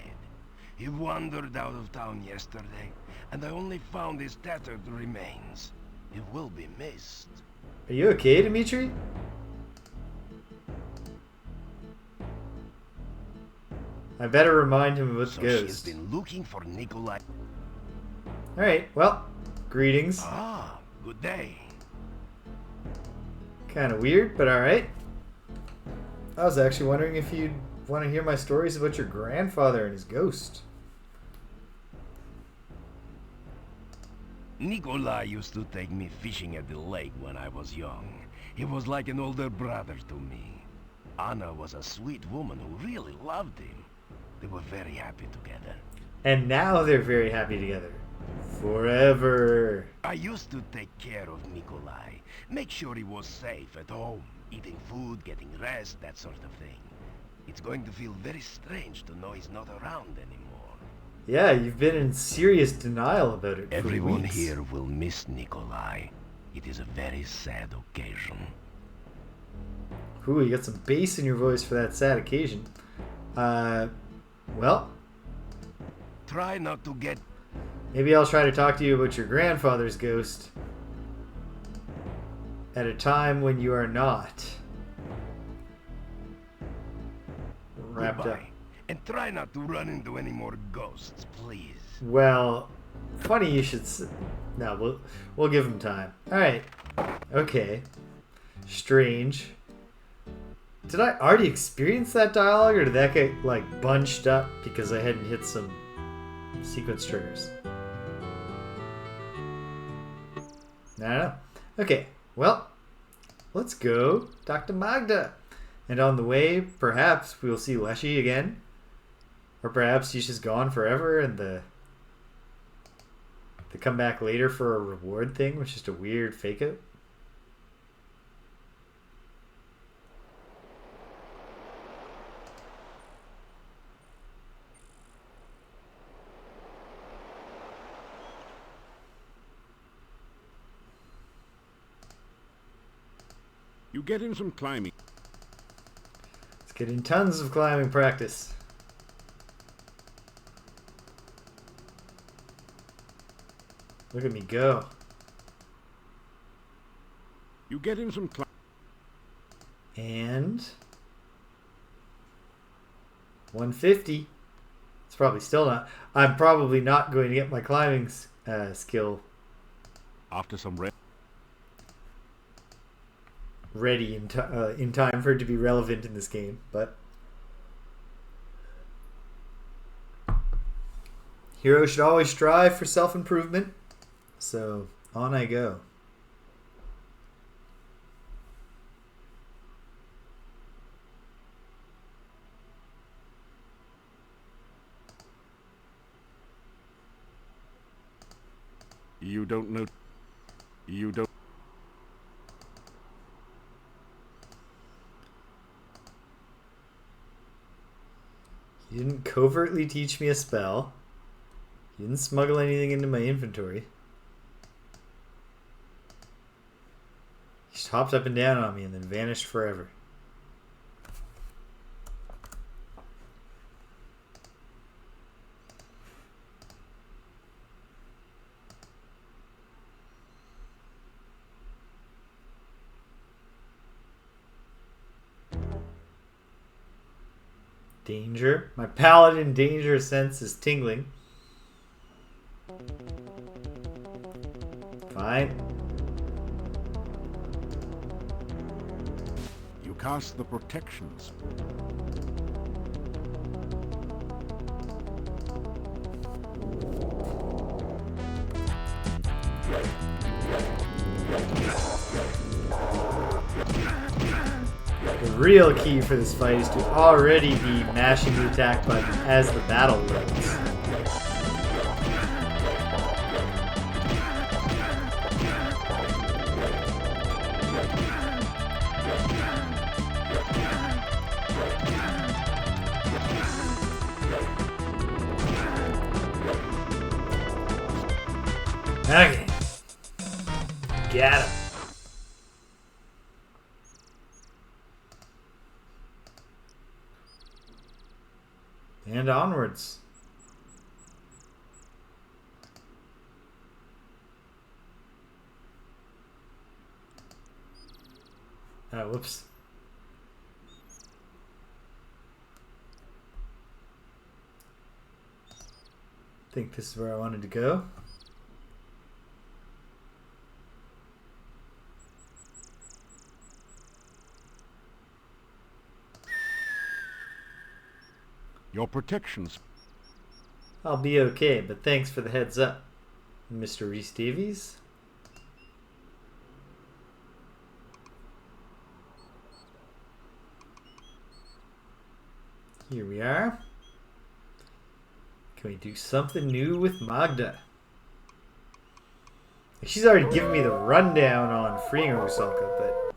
He wandered out of town yesterday, and I only found his tattered remains. He will be missed. Are you okay, Dimitri? I better remind him about the So she's ghost. been looking for Nikolai. Alright, well, greetings. Ah, good day. Kind of weird, but alright. I was actually wondering if you'd want to hear my stories about your grandfather and his ghost. Nikolai used to take me fishing at the lake when I was young. He was like an older brother to me. Anna was a sweet woman who really loved him. They were very happy together. And now they're very happy together. Forever. I used to take care of Nikolai, make sure he was safe at home, eating food, getting rest, that sort of thing. It's going to feel very strange to know he's not around anymore. Yeah, you've been in serious denial about it for Everyone weeks. here will miss Nikolai. It is a very sad occasion. Ooh, you got some bass in your voice for that sad occasion. Well, Try not to get... maybe I'll try to talk to you about your grandfather's ghost at a time when you are not wrapped up. Goodbye. And try not to run into any more ghosts, please. Well, funny you should. No, we'll give him time. All right. Okay. Strange. Did I already experience that dialogue, or did that get like bunched up because I hadn't hit some sequence triggers? I don't know. Okay. Well, let's go talk to Magda. And on the way, perhaps we'll see Leshy again. Or perhaps she's just gone forever and they come back later for a reward thing, which is just a weird fake out. You get in some climbing. Let's get in tons of climbing practice. Look at me go. You get in some And 150. It's probably still not. I'm probably not going to get my climbing skill after some rest. Ready in time for it to be relevant in this game, but heroes should always strive for self-improvement. So on I go. You don't know. You don't. You didn't covertly teach me a spell. You didn't smuggle anything into my inventory. You just hopped up and down on me and then vanished forever. Danger. My paladin danger sense is tingling. Fine. You cast the protections. The real key for this fight is to already be mashing the attack button as the battle loads. Okay. Got him. And onwards. Oh, whoops. I think this is where I wanted to go. Your protections. I'll be okay, but thanks for the heads up, Mr. Rhys Davies. Here we are. Can we do something new with Magda? She's already given me the rundown on freeing Rusalka, but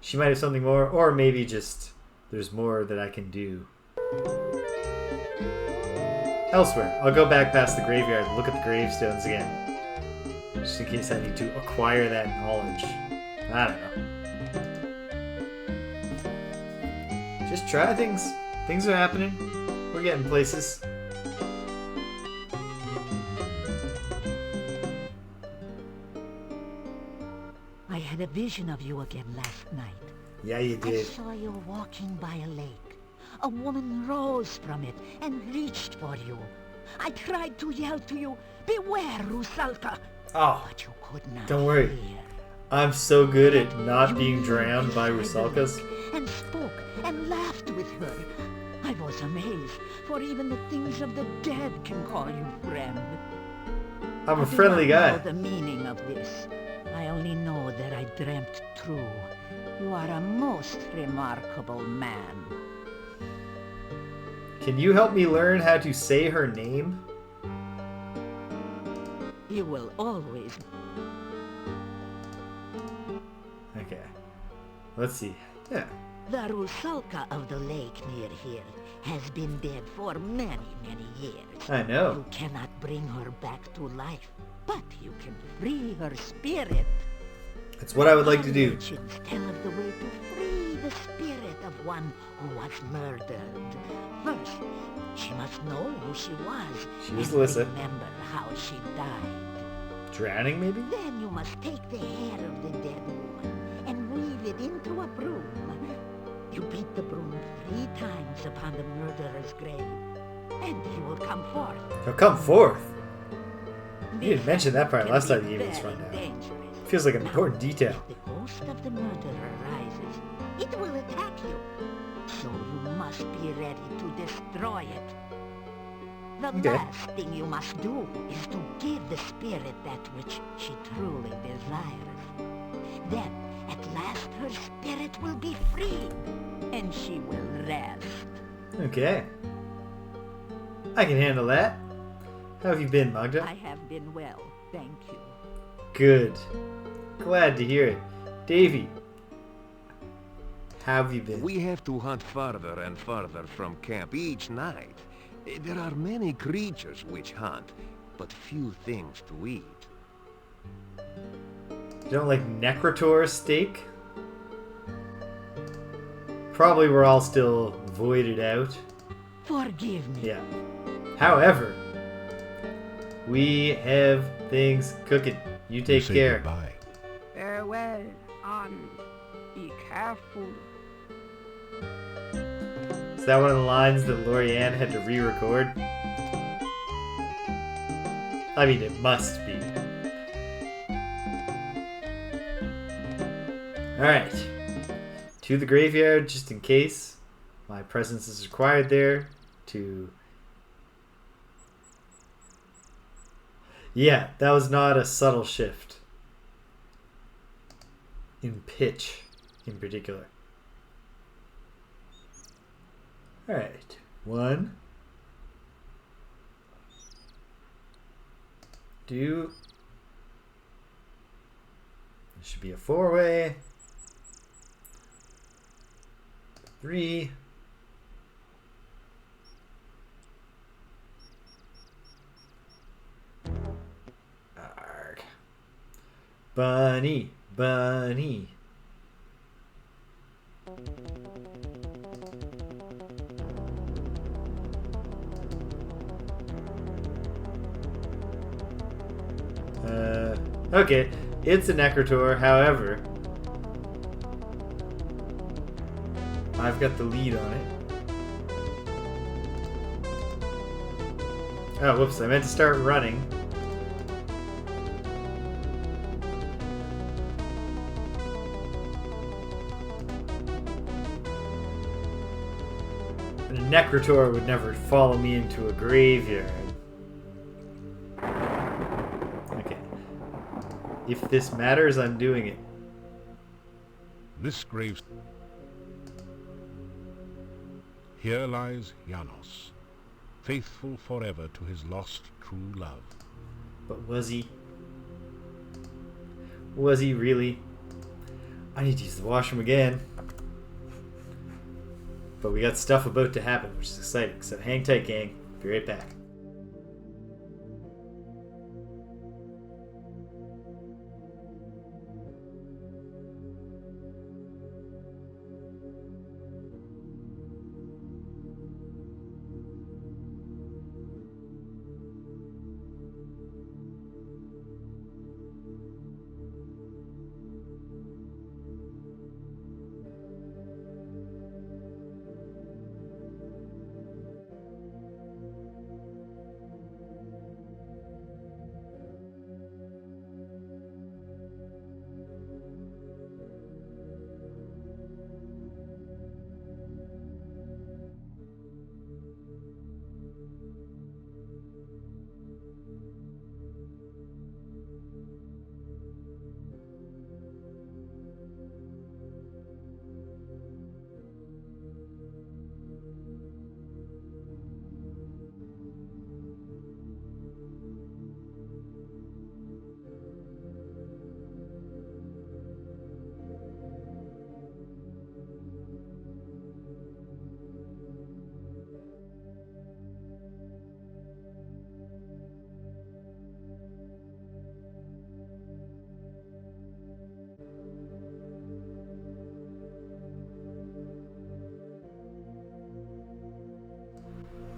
she might have something more, or maybe just there's more that I can do elsewhere. I'll go back past the graveyard and look at the gravestones again, just in case I need to acquire that knowledge. I don't know. Just try things. Things are happening. We're getting places. I had a vision of you again last night. Yeah, you I did. saw you walking by a lake. A woman rose from it and reached for you. I tried to yell to you, "Beware, Rusalka!" Oh, But you could not don't worry. hear. I'm so good at not You being leaned drowned by beside the Rusalkas. lake and spoke and laughed with her. I was amazed, for even the things of the dead can call you friend. I'm a I do friendly not guy. know the meaning of this. I only know that I dreamt true. You are a most remarkable man. Can you help me learn how to say her name? You will always... Okay. Let's see. Yeah. The Rusalka of the lake near here has been dead for many, many years. I know. You cannot bring her back to life, but you can free her spirit. That's what I would like to do. Legends tell of the way to free the spirit of one who was murdered. First, she must know who she was. She was and Alyssa. remember how she died. Drowning, maybe? Then you must take the hair of the dead woman and weave it into a broom. You beat the broom 3 times upon the murderer's grave, and he will come forth. He'll come forth. You This didn't mention that part can last be time you gave us very rundown. dangerous. Feels like an Now, important detail. If the ghost of the murderer rises, it will attack you. So you must be ready to destroy it. The Okay. last thing you must do is to give the spirit that which she truly desires. Then, at last, her spirit will be freed, and she will rest. Okay. I can handle that. How have you been, Magda? I have been well, thank you. Good. Glad to hear it. Davy, how have you been? We have to hunt farther and farther from camp each night. There are many creatures which hunt, but few things to eat. You don't like Necrotor steak? Probably we're all still voided out. Forgive me. Yeah. However, we have things cooking. You take say care. Goodbye. Farewell, and be careful. Is that one of the lines that Lorianne had to re-record? I mean, it must be. Alright. To the graveyard, just in case my presence is required there to... Yeah, that was not a subtle shift. In pitch, in particular. Alright. 1. 2. This should be a 4-way. 3. Argh. Bunny, bunny. Okay, it's a Necrotor, however, I've got the lead on it. Oh, whoops, I meant to start running. And a Necrotor would never follow me into a graveyard. Okay. If this matters, I'm doing it. This grave... Here lies Janos, faithful forever to his lost true love. But was he? Was he really? I need to use the washroom again. But we got stuff about to happen, which is exciting. So hang tight, gang. Be right back.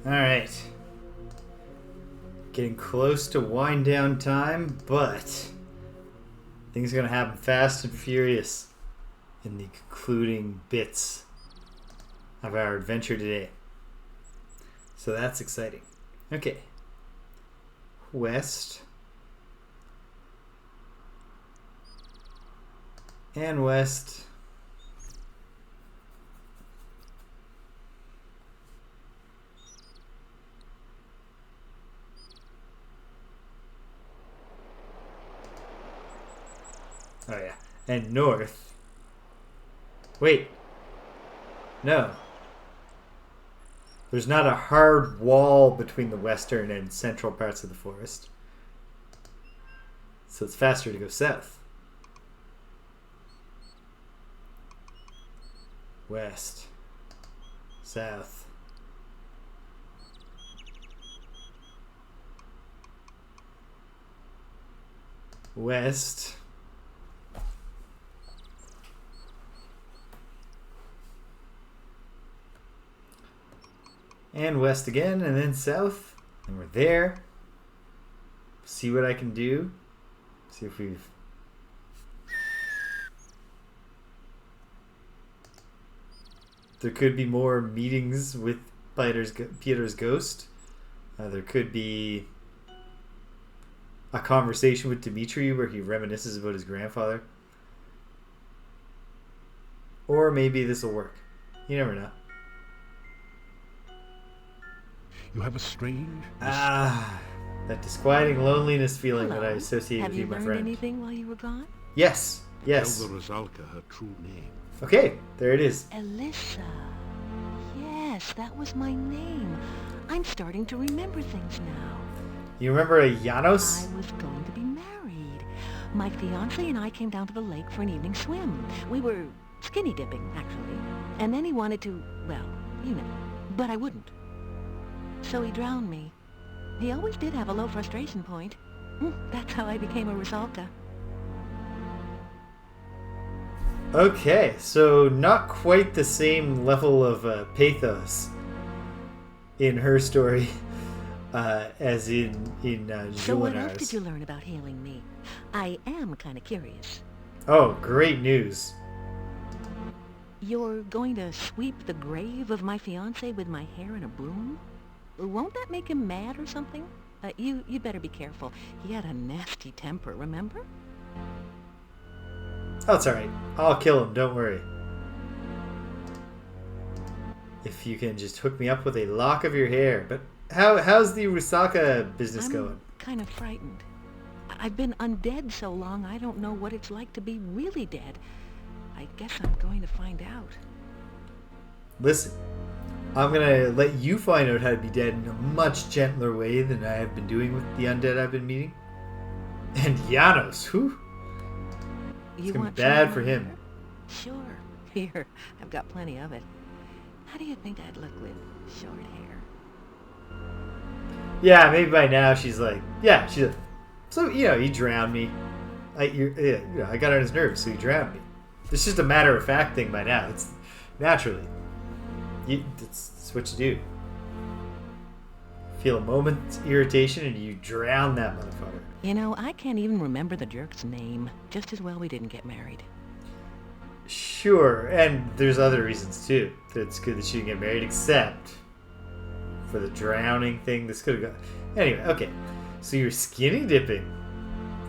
Alright. Getting close to wind down time, but things are going to happen fast and furious in the concluding bits of our adventure today. So that's exciting. Okay. West. And west. Oh yeah. And north. Wait. No. There's not a hard wall between the western and central parts of the forest. So it's faster to go south. West. South. West. And west again, and then south. And we're there. See what I can do. See if we've... There could be more meetings with Peter's ghost. There could be a conversation with Dimitri where he reminisces about his grandfather. Or maybe this will work. You never know. You have a strange... that disquieting loneliness feeling that I associate with you, my friend. Have you learned anything while you were gone? Yes. Yes. Tell the Rusalka her true name. Okay, there it is. Elissa. Yes, that was my name. I'm starting to remember things now. You remember a Janos? I was going to be married. My fiancé and I came down to the lake for an evening swim. We were skinny dipping, actually. And then he wanted to, well, you know, but I wouldn't. So he drowned me. He always did have a low frustration point. That's how I became a Rusalka. Okay, so not quite the same level of pathos in her story as in So what else Julinar's. did you learn about healing me? I am kind of curious. Oh, great news. You're going to sweep the grave of my fiancé with my hair in a broom? Won't that make him mad or something? You better be careful. He had a nasty temper, remember? Oh, it's alright. I'll kill him, don't worry. If you can just hook me up with a lock of your hair. But how's the Rusalka business going? I'm kind of frightened. I've been undead so long, I don't know what it's like to be really dead. I guess I'm going to find out. Listen, I'm going to let you find out how to be dead in a much gentler way than I have been doing with the undead I've been meeting. And Janos, whew. It's going to be bad for him. Sure. Here, I've got plenty of it. How do you think I'd look with short hair? Yeah, maybe by now she's like, yeah, she's like, so, you drowned me. I got on his nerves, so you drowned me. It's just a matter of fact thing by now. It's naturally. It's what you do. Feel a moment's irritation and you drown that motherfucker. I can't even remember the jerk's name. Just as well we didn't get married. Sure, and there's other reasons too. That it's good that she didn't get married, except for the drowning thing. This could have gone. Anyway, okay. So you're skinny dipping.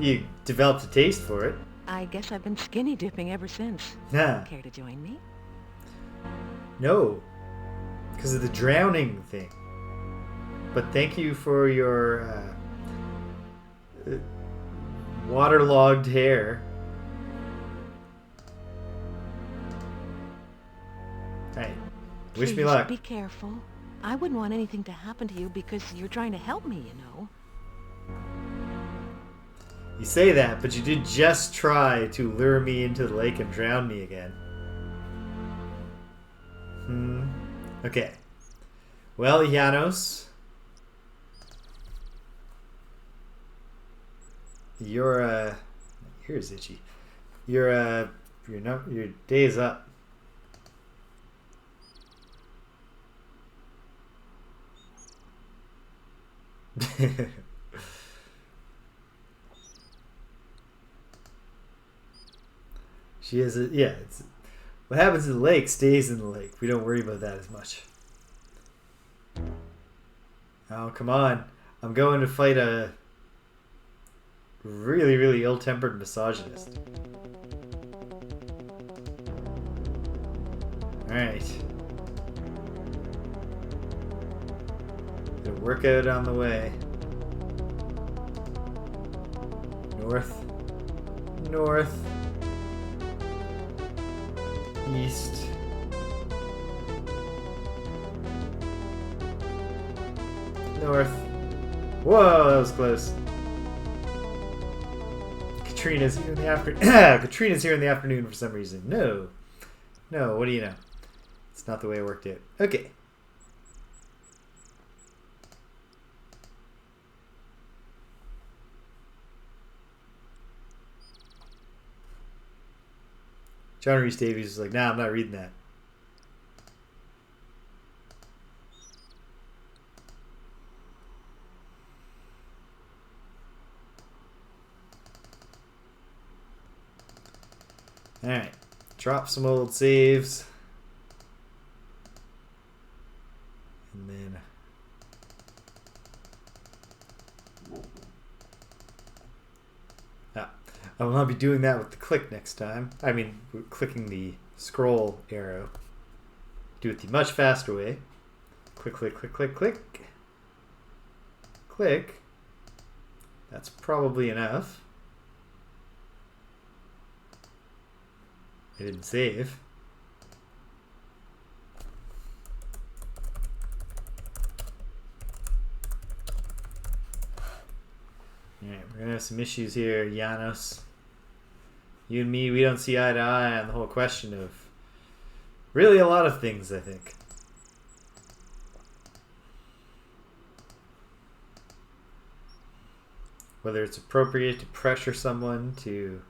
You developed a taste for it. I guess I've been skinny dipping ever since. Nah. Care to join me? No. Because of the drowning thing. But thank you for your waterlogged hair. Alright. Wish me luck. Be careful. I wouldn't want anything to happen to you because you're trying to help me, You say that, but you did just try to lure me into the lake and drown me again. Okay. Well, Janos, you're here's itchy. Your day is up. She has a it's what happens in the lake stays in the lake. We don't worry about that as much. Oh, come on. I'm going to fight a really, really ill-tempered misogynist. Alright. Gonna work out on the way. North. North. East. North. Whoa, that was close. Katrina's here in the afternoon. Katrina's here in the afternoon for some reason. No. No, what do you know? It's not the way it worked out. Okay. John Rhys Davies was like, nah, I'm not reading that. Alright. Drop some old saves. And then... I will not be doing that with the click next time. I mean, clicking the scroll arrow. Do it the much faster way. Click, click, click, click, click. Click. That's probably enough. I didn't save. Alright, we're gonna have some issues here, Janos. You and me, we don't see eye to eye on the whole question of really a lot of things, I think. Whether it's appropriate to pressure someone to...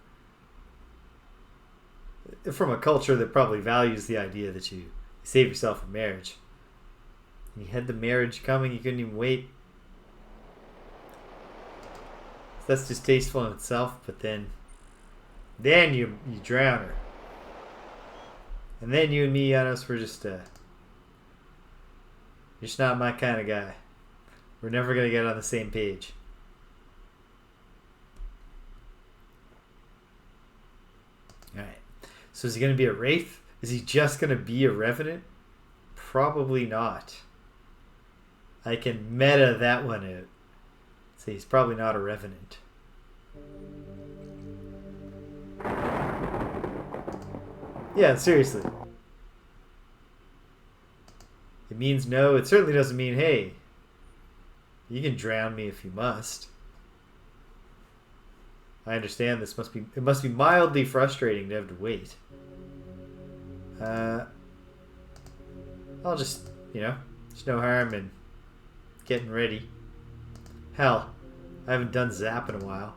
From a culture that probably values the idea that you save yourself from marriage. You had the marriage coming, you couldn't even wait. That's distasteful in itself, but then you drown her. And then you and me, Janos, we're just not my kind of guy. We're never going to get on the same page. Alright. So is he going to be a wraith? Is he just going to be a revenant? Probably not. I can meta that one out. So he's probably not a revenant. Yeah, seriously. It means no. It certainly doesn't mean, hey, you can drown me if you must. I understand this must be mildly frustrating to have to wait. I'll just, you know, there's no harm in getting ready. Hell, I haven't done Zap in a while.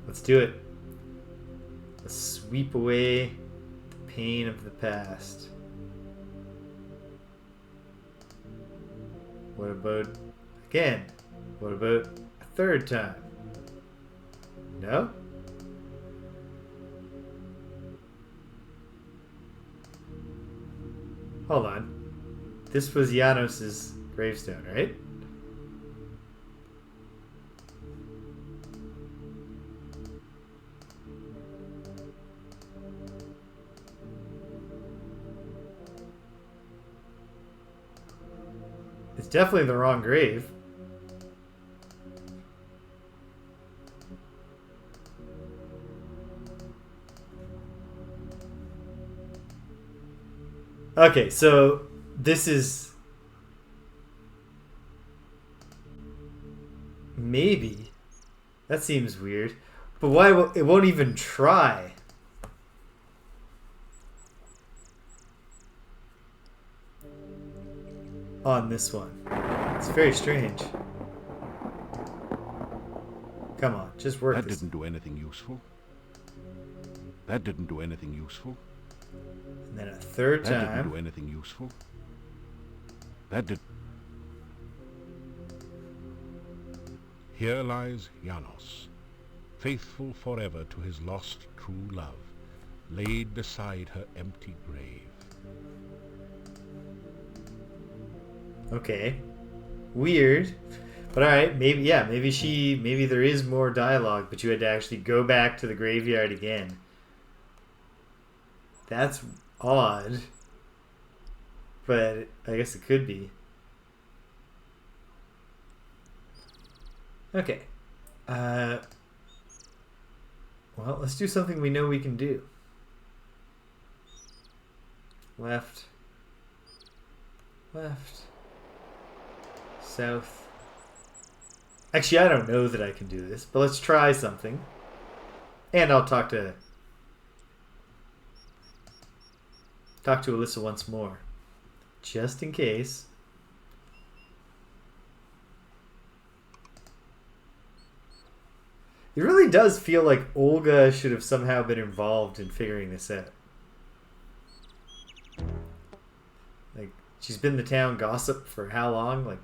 Let's do it. Let's sweep away the pain of the past. What about again? What about a third time? No? Hold on. This was Janos's gravestone, right? It's definitely the wrong grave. Okay, so this is maybe that seems weird, but why it won't even try? On this one. It's very strange. Come on, just work That this. didn't do anything useful. That didn't do anything useful. And then a third That time. didn't do anything useful. That did. Here lies Janos, faithful forever to his lost true love, laid beside her empty grave. Okay. Weird. But alright, maybe maybe there is more dialogue, but you had to actually go back to the graveyard again. That's odd. But I guess it could be. Okay. Well, let's do something we know we can do. Left. Left. South. Actually, I don't know that I can do this, but let's try something. And I'll talk to Alyssa once more. Just in case. It really does feel like Olga should have somehow been involved in figuring this out. Like, she's been the town gossip for how long? Like,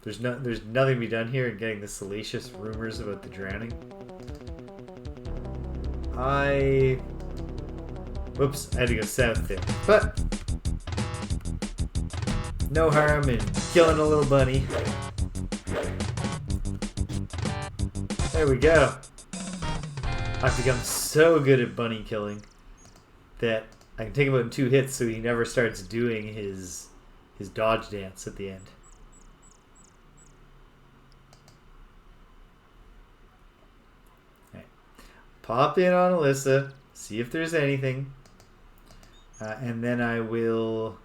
there's nothing to be done here in getting the salacious rumors about the drowning. Whoops, I had to go south there. But no harm in killing a little bunny. There we go. I've become so good at bunny killing that I can take him out in 2 hits so he never starts doing his dodge dance at the end. Pop in on Alyssa, see if there's anything, and then I will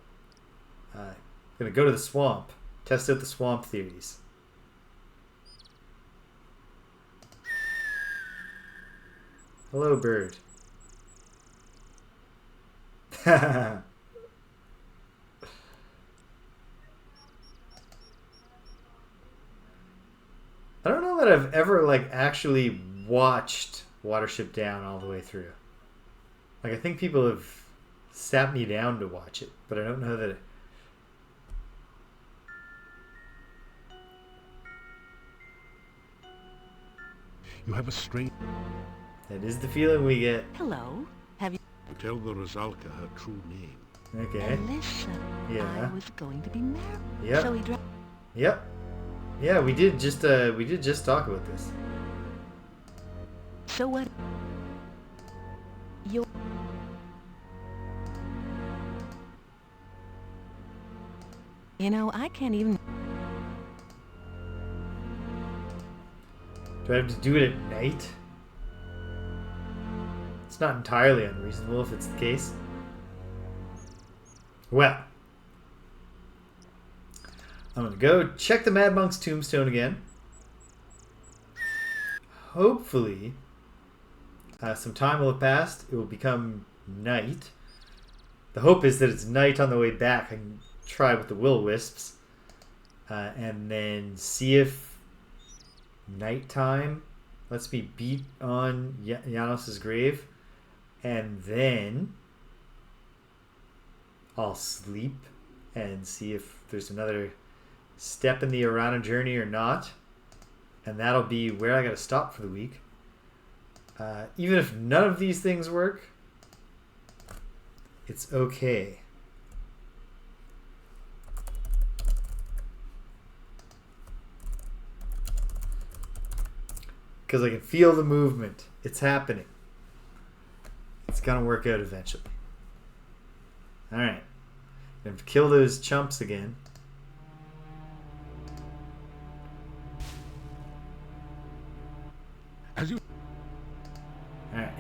gonna go to the swamp, test out the swamp theories. Hello, bird. I don't know that I've ever actually watched Watership Down all the way through. I think people have sat me down to watch it, but I don't know that You have a strange... that is the feeling we get. Hello. Have you... Tell the Rusalka her true name. Okay. Listen, Yeah. I was going to be married. Yep. So he Yep. Yeah, we did just talk about this. So what? You... You know, I can't even... Do I have to do it at night? It's not entirely unreasonable if it's the case. Well, I'm going to go check the Mad Monk's tombstone again. Hopefully, some time will have passed. It will become night. The hope is that it's night on the way back. I can try with the will-wisps. And then see if nighttime lets me beat on Janos' grave. And then I'll sleep and see if there's another step in the Arana journey or not. And that'll be where I gotta stop for the week. Even if none of these things work, it's okay. Because I can feel the movement. It's happening. It's gonna work out eventually. Alright. I have to kill those chumps again. As you... Alright.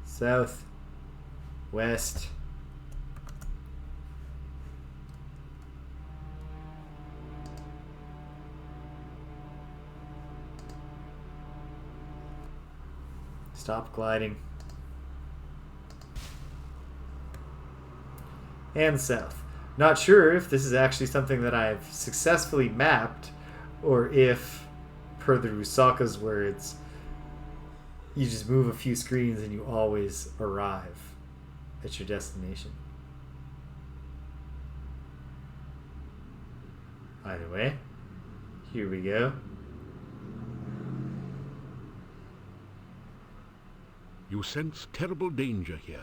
South. West. Stop gliding. And south. Not sure if this is actually something that I've successfully mapped, or if, per the Rusalka's words, you just move a few screens and you always arrive at your destination. Either way, here we go. You sense terrible danger here.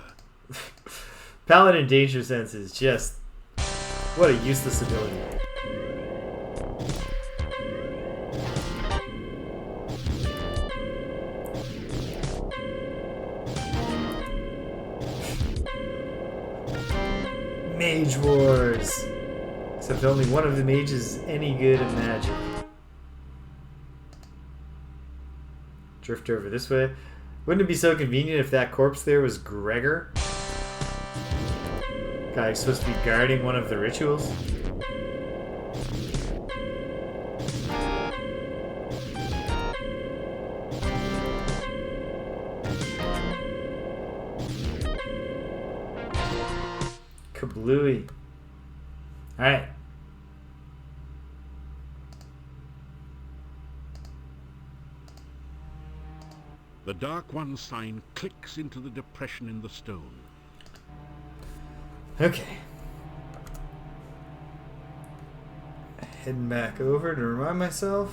Paladin Danger Sense is just... what a useless ability. Mage Wars! Except only one of the mages is any good at magic. Drift over this way. Wouldn't it be so convenient if that corpse there was Gregor? Guy who's supposed to be guarding one of the rituals? Kablooey. Alright. The Dark One sign clicks into the depression in the stone. Okay. Heading back over to remind myself.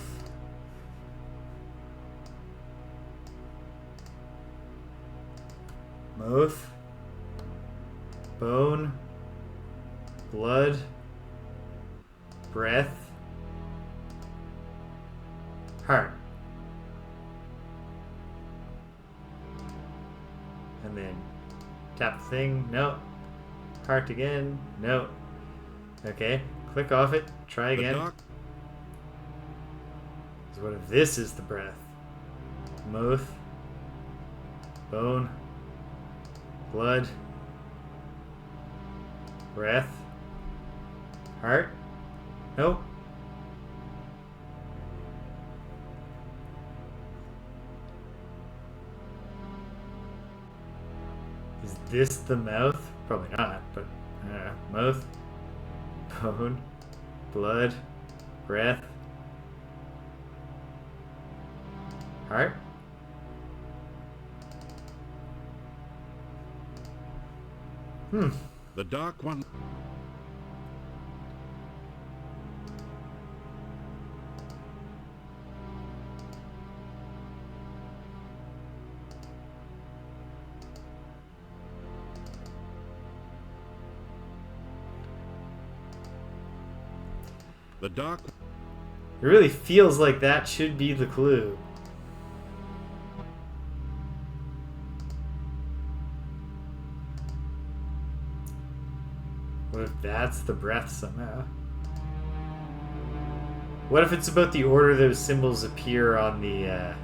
Moth. Bone. Blood. Breath. Heart. And then tap the thing. No. Heart again. No. Okay. Click off it. Try again. So what if this is the breath? Moth. Bone. Blood. Breath. Heart. Nope. Is this the mouth? Probably not, but mouth, bone, blood, breath, heart. The Dark One. The Dark... It really feels like that should be the clue. What if that's the breath somehow? What if it's about the order those symbols appear on the...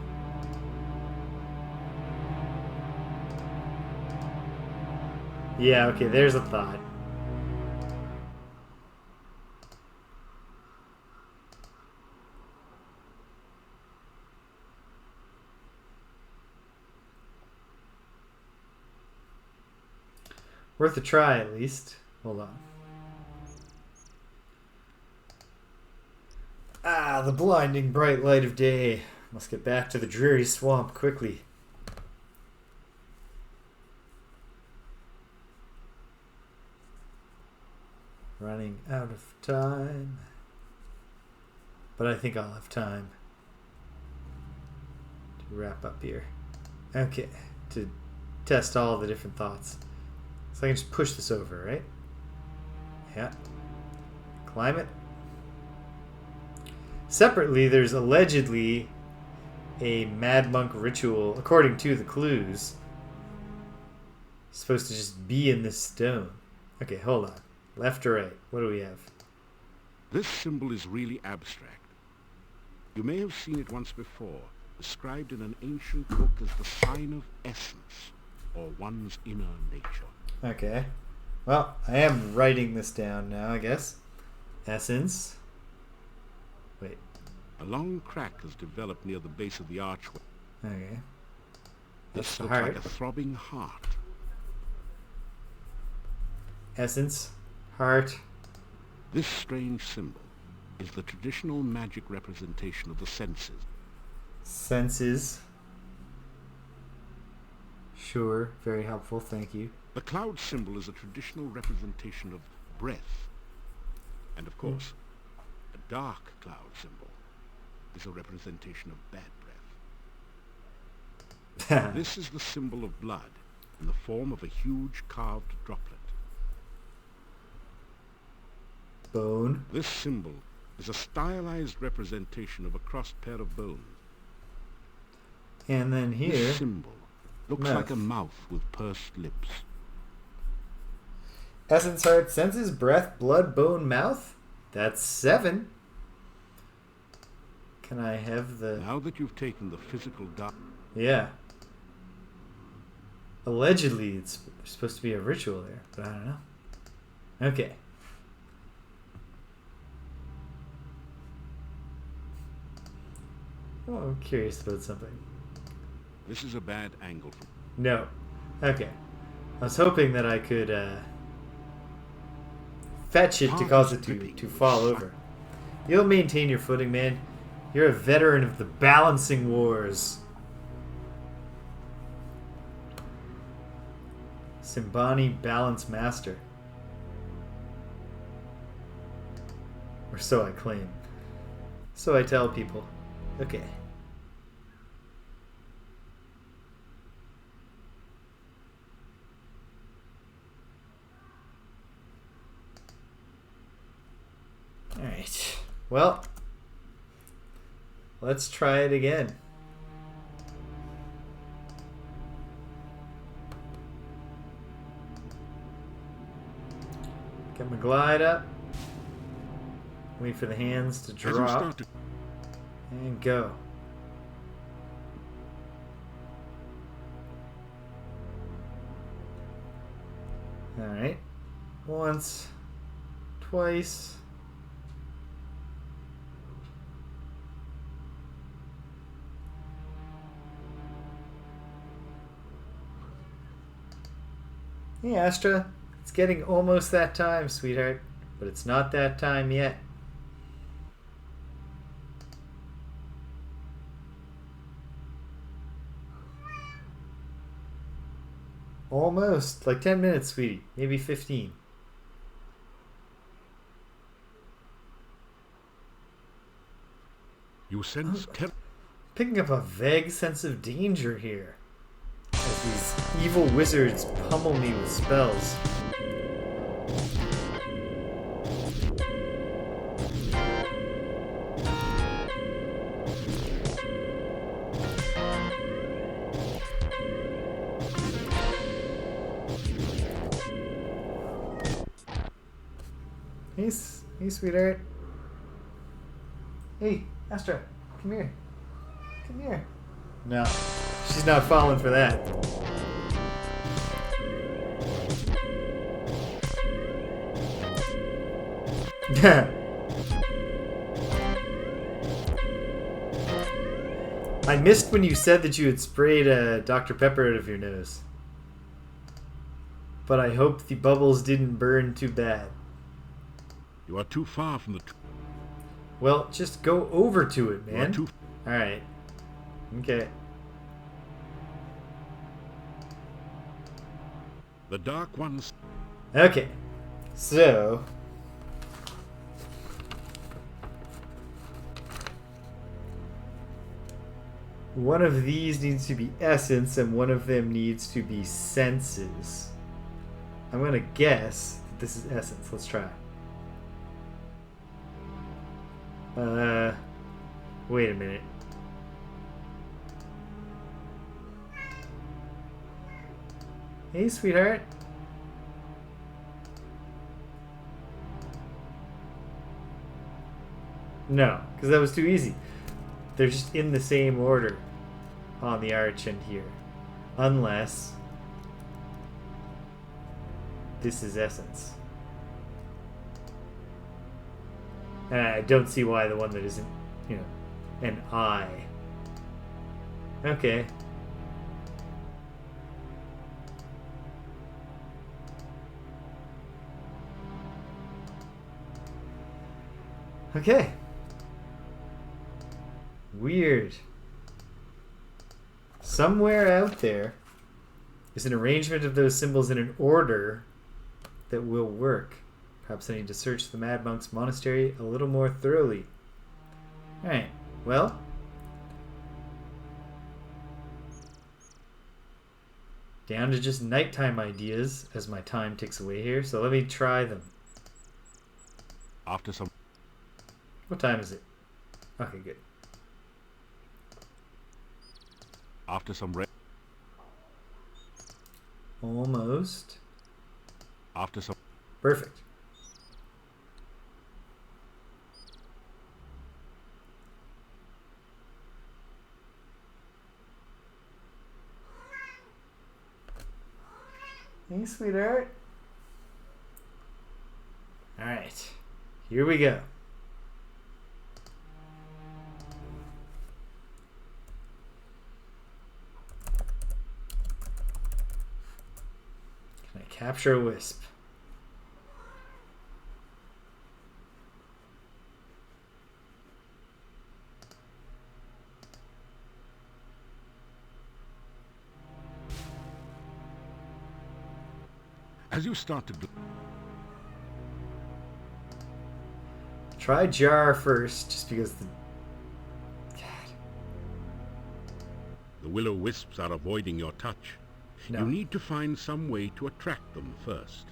Yeah, okay, there's a thought. Worth a try, at least. Hold on. Ah, the blinding bright light of day. Must get back to the dreary swamp quickly. Running out of time. But I think I'll have time to wrap up here. Okay, to test all the different thoughts. So I can just push this over, right? Yeah. Climb it. Separately, there's allegedly a Mad Monk ritual, according to the clues, supposed to just be in this stone. Okay, hold on. Left or right? What do we have? This symbol is really abstract. You may have seen it once before, described in an ancient book as the sign of essence, or one's inner nature. Okay. Well, I am writing this down now, I guess. Essence. Wait. A long crack has developed near the base of the archway. Okay. This the looks heart. like a throbbing heart. Essence. Heart. This strange symbol is the traditional magic representation of the senses. Senses. Sure. Very helpful. Thank you. The cloud symbol is a traditional representation of breath. And of course, a dark cloud symbol is a representation of bad breath. This is the symbol of blood in the form of a huge carved droplet. Bone. This symbol is a stylized representation of a crossed pair of bones. And then here... This symbol looks mouth. like a mouth with pursed lips. Essence, heart, senses, breath, blood, bone, mouth? That's 7. Can I have the... Now that you've taken the physical dark... Yeah. Allegedly, it's supposed to be a ritual there, but I don't know. Okay. Oh, I'm curious about something. This is a bad angle for... No. Okay. I was hoping that I could fetch it to cause it to fall over. You'll maintain your footing, man. You're a veteran of the balancing wars. Simbani Balance Master. Or so I claim. So I tell people. Okay. Alright. Well, let's try it again. Get my glide up. Wait for the hands to As you drop. start to... And go. Alright. Once. Twice. Hey, Astra. It's getting almost that time, sweetheart. But it's not that time yet. Almost. Like 10 minutes, sweetie. Maybe 15. You sense Picking up a vague sense of danger here. As these evil wizards pummel me with spells. Hey, sweetheart. Hey, Astra, come here. Come here. No, she's not falling for that. I missed when you said that you had sprayed Dr. Pepper out of your nose. But I hope the bubbles didn't burn too bad. You are too far from the... Well, just go over to it, You are man. too... Alright. Okay. The Dark Ones... Okay. So... one of these needs to be essence, and one of them needs to be senses. I'm going to guess that this is essence. Let's try. Wait a minute. Hey, sweetheart. No, because that was too easy. They're just in the same order on the arch and here. Unless this is essence. And I don't see why the one that isn't, you know, an eye. Okay. Okay. Weird. Somewhere out there is an arrangement of those symbols in an order that will work. Perhaps I need to search the Mad Monk's monastery a little more thoroughly. Alright, well. Down to just nighttime ideas as my time ticks away here, so let me try them. After some... What time is it? Okay, good. After some... Almost. After some... Perfect. Hey, sweetheart. Alright. Here we go. Can I capture a wisp? As you start to... Try jar first, just because the... God. The will-o'-wisps are avoiding your touch. No. You need to find some way to attract them first.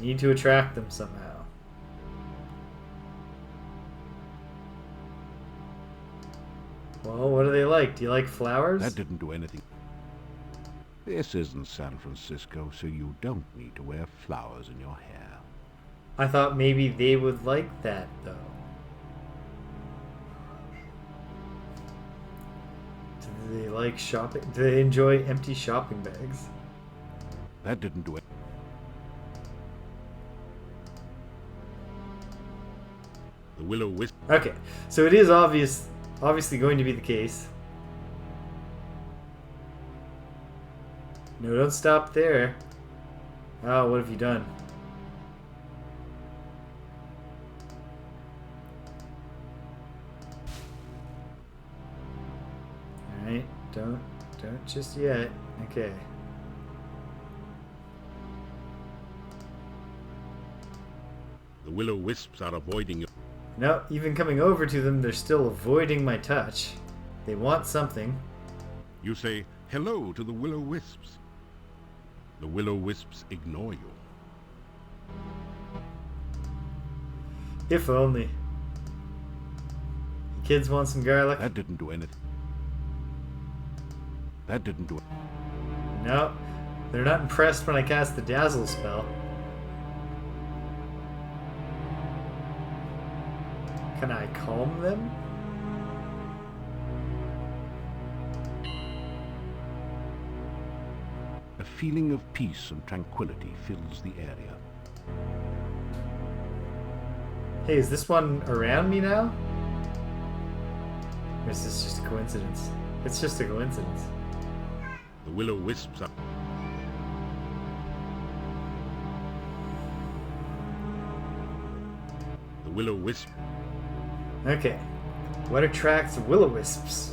Need to attract them somehow. Well, what do they like? Do you like flowers? That didn't do anything. This isn't San Francisco, so you don't need to wear flowers in your hair. I thought maybe they would like that, though. Do they like shopping? Do they enjoy empty shopping bags? That didn't do it. The will-o'-wisp... Okay, so it is obviously going to be the case. No, don't stop there. Oh, what have you done? Alright, don't just yet. Okay. The will-o'-wisps are avoiding your... No, even coming over to them, they're still avoiding my touch. They want something. You say hello to the will-o'-wisps. The will-o'-wisps ignore you. If only. The kids want some garlic? That didn't do anything. That didn't do it. No, they're not impressed when I cast the dazzle spell. Can I calm them? A feeling of peace and tranquility fills the area. Hey, is this one around me now? Or is this just a coincidence? It's just a coincidence. The will-o'-wisps are... The will-o'-wisp... Okay. What attracts will-o'-wisps?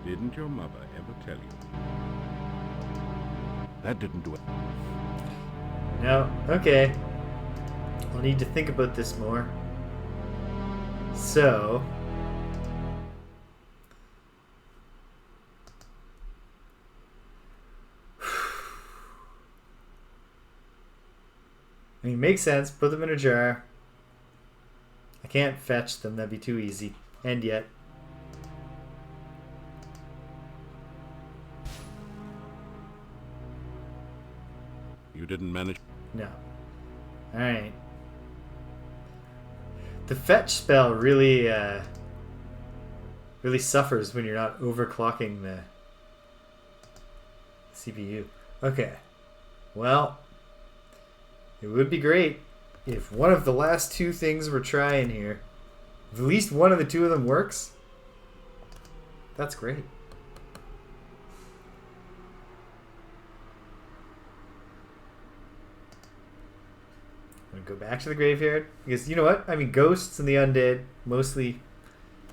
Didn't your mother ever tell you? That didn't do it. No. Okay. I'll need to think about this more. So... I mean, makes sense. Put them in a jar. I can't fetch them. That'd be too easy. And yet... You didn't manage... No. Alright. The fetch spell really, really suffers when you're not overclocking the CPU. Okay. Well, it would be great if one of the last two things we're trying here, if at least one of the two of them works. That's great. I'm gonna go back to the graveyard because you know what? I mean, ghosts and the undead, mostly,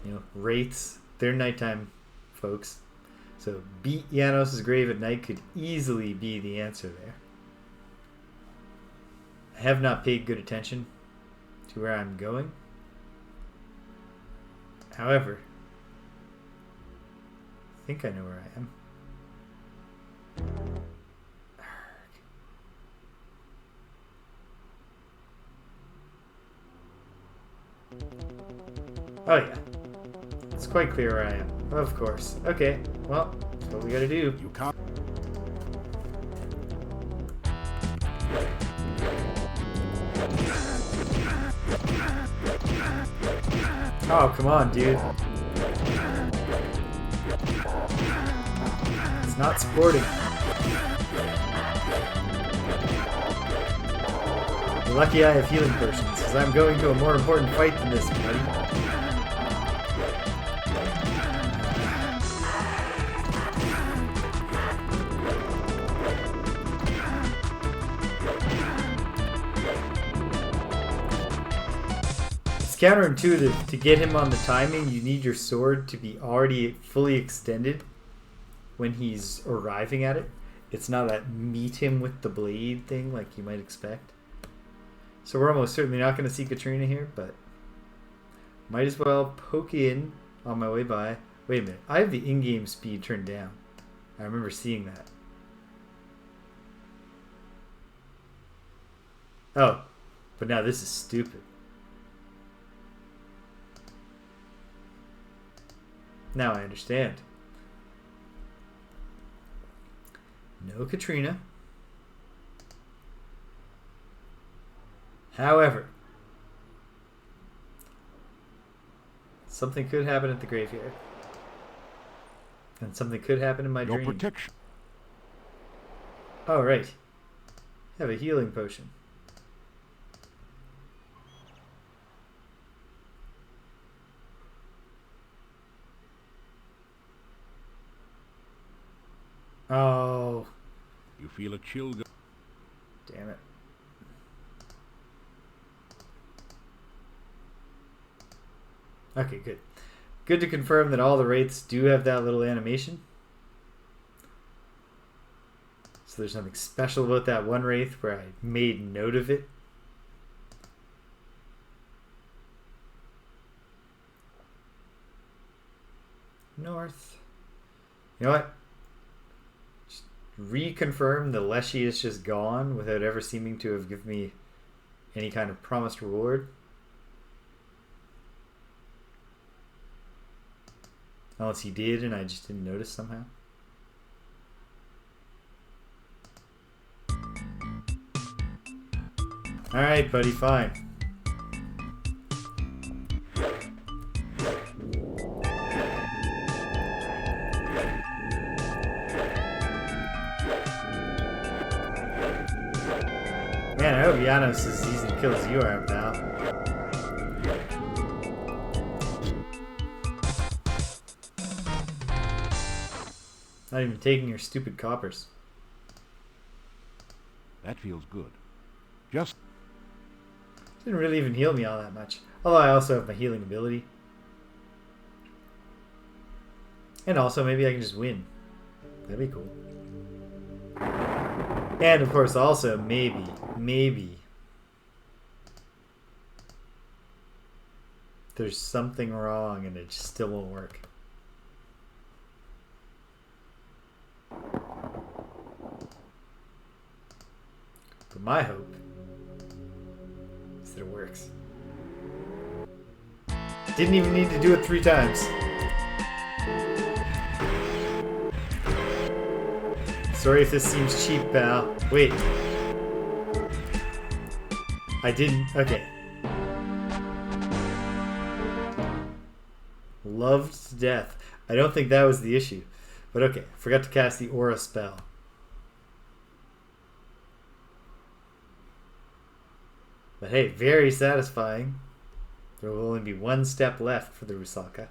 you know, wraiths. They're nighttime folks. So beat Janos' grave at night could easily be the answer there. I have not paid good attention to where I'm going. However, I think I know where I am. Oh yeah. It's quite clear where I am. Of course. Okay. Well, that's what we gotta do. You can't... Oh, come on, dude. It's not sporting. You're lucky I have healing potions, because I'm going to a more important fight than this, buddy. Counterintuitive. To get him on the timing, you need your sword to be already fully extended when he's arriving at it. It's not that meet him with the blade thing like you might expect. So we're almost certainly not going to see Katrina here, but might as well poke in on my way by. Wait a minute. I have the in-game speed turned down. I remember seeing that. Oh, but now this is stupid. Now I understand. No Katrina. However, something could happen at the graveyard. And something could happen in my Your dream. protection. Oh, right. I have a healing potion. Oh. You feel a chill go... Damn it. Okay, good. Good to confirm that all the wraiths do have that little animation. So there's something special about that one wraith where I made note of it. North. You know what? Reconfirm the Leshy is just gone without ever seeming to have given me any kind of promised reward. Unless he did and I just didn't notice somehow. Alright, buddy, fine. Man, I hope Janos is as easy to kill as you are, pal. Not even taking your stupid coppers. That feels good. Just Didn't really even heal me all that much. Although I also have my healing ability. And also maybe I can just win. That'd be cool. And of course also maybe there's something wrong and it just still won't work. But my hope is that it works. Didn't even need to do it 3 times. Sorry if this seems cheap, pal. Wait. I didn't. Okay. Loved to death. I don't think that was the issue. But okay. Forgot to cast the aura spell. But hey, very satisfying. There will only be 1 step left for the Rusalka.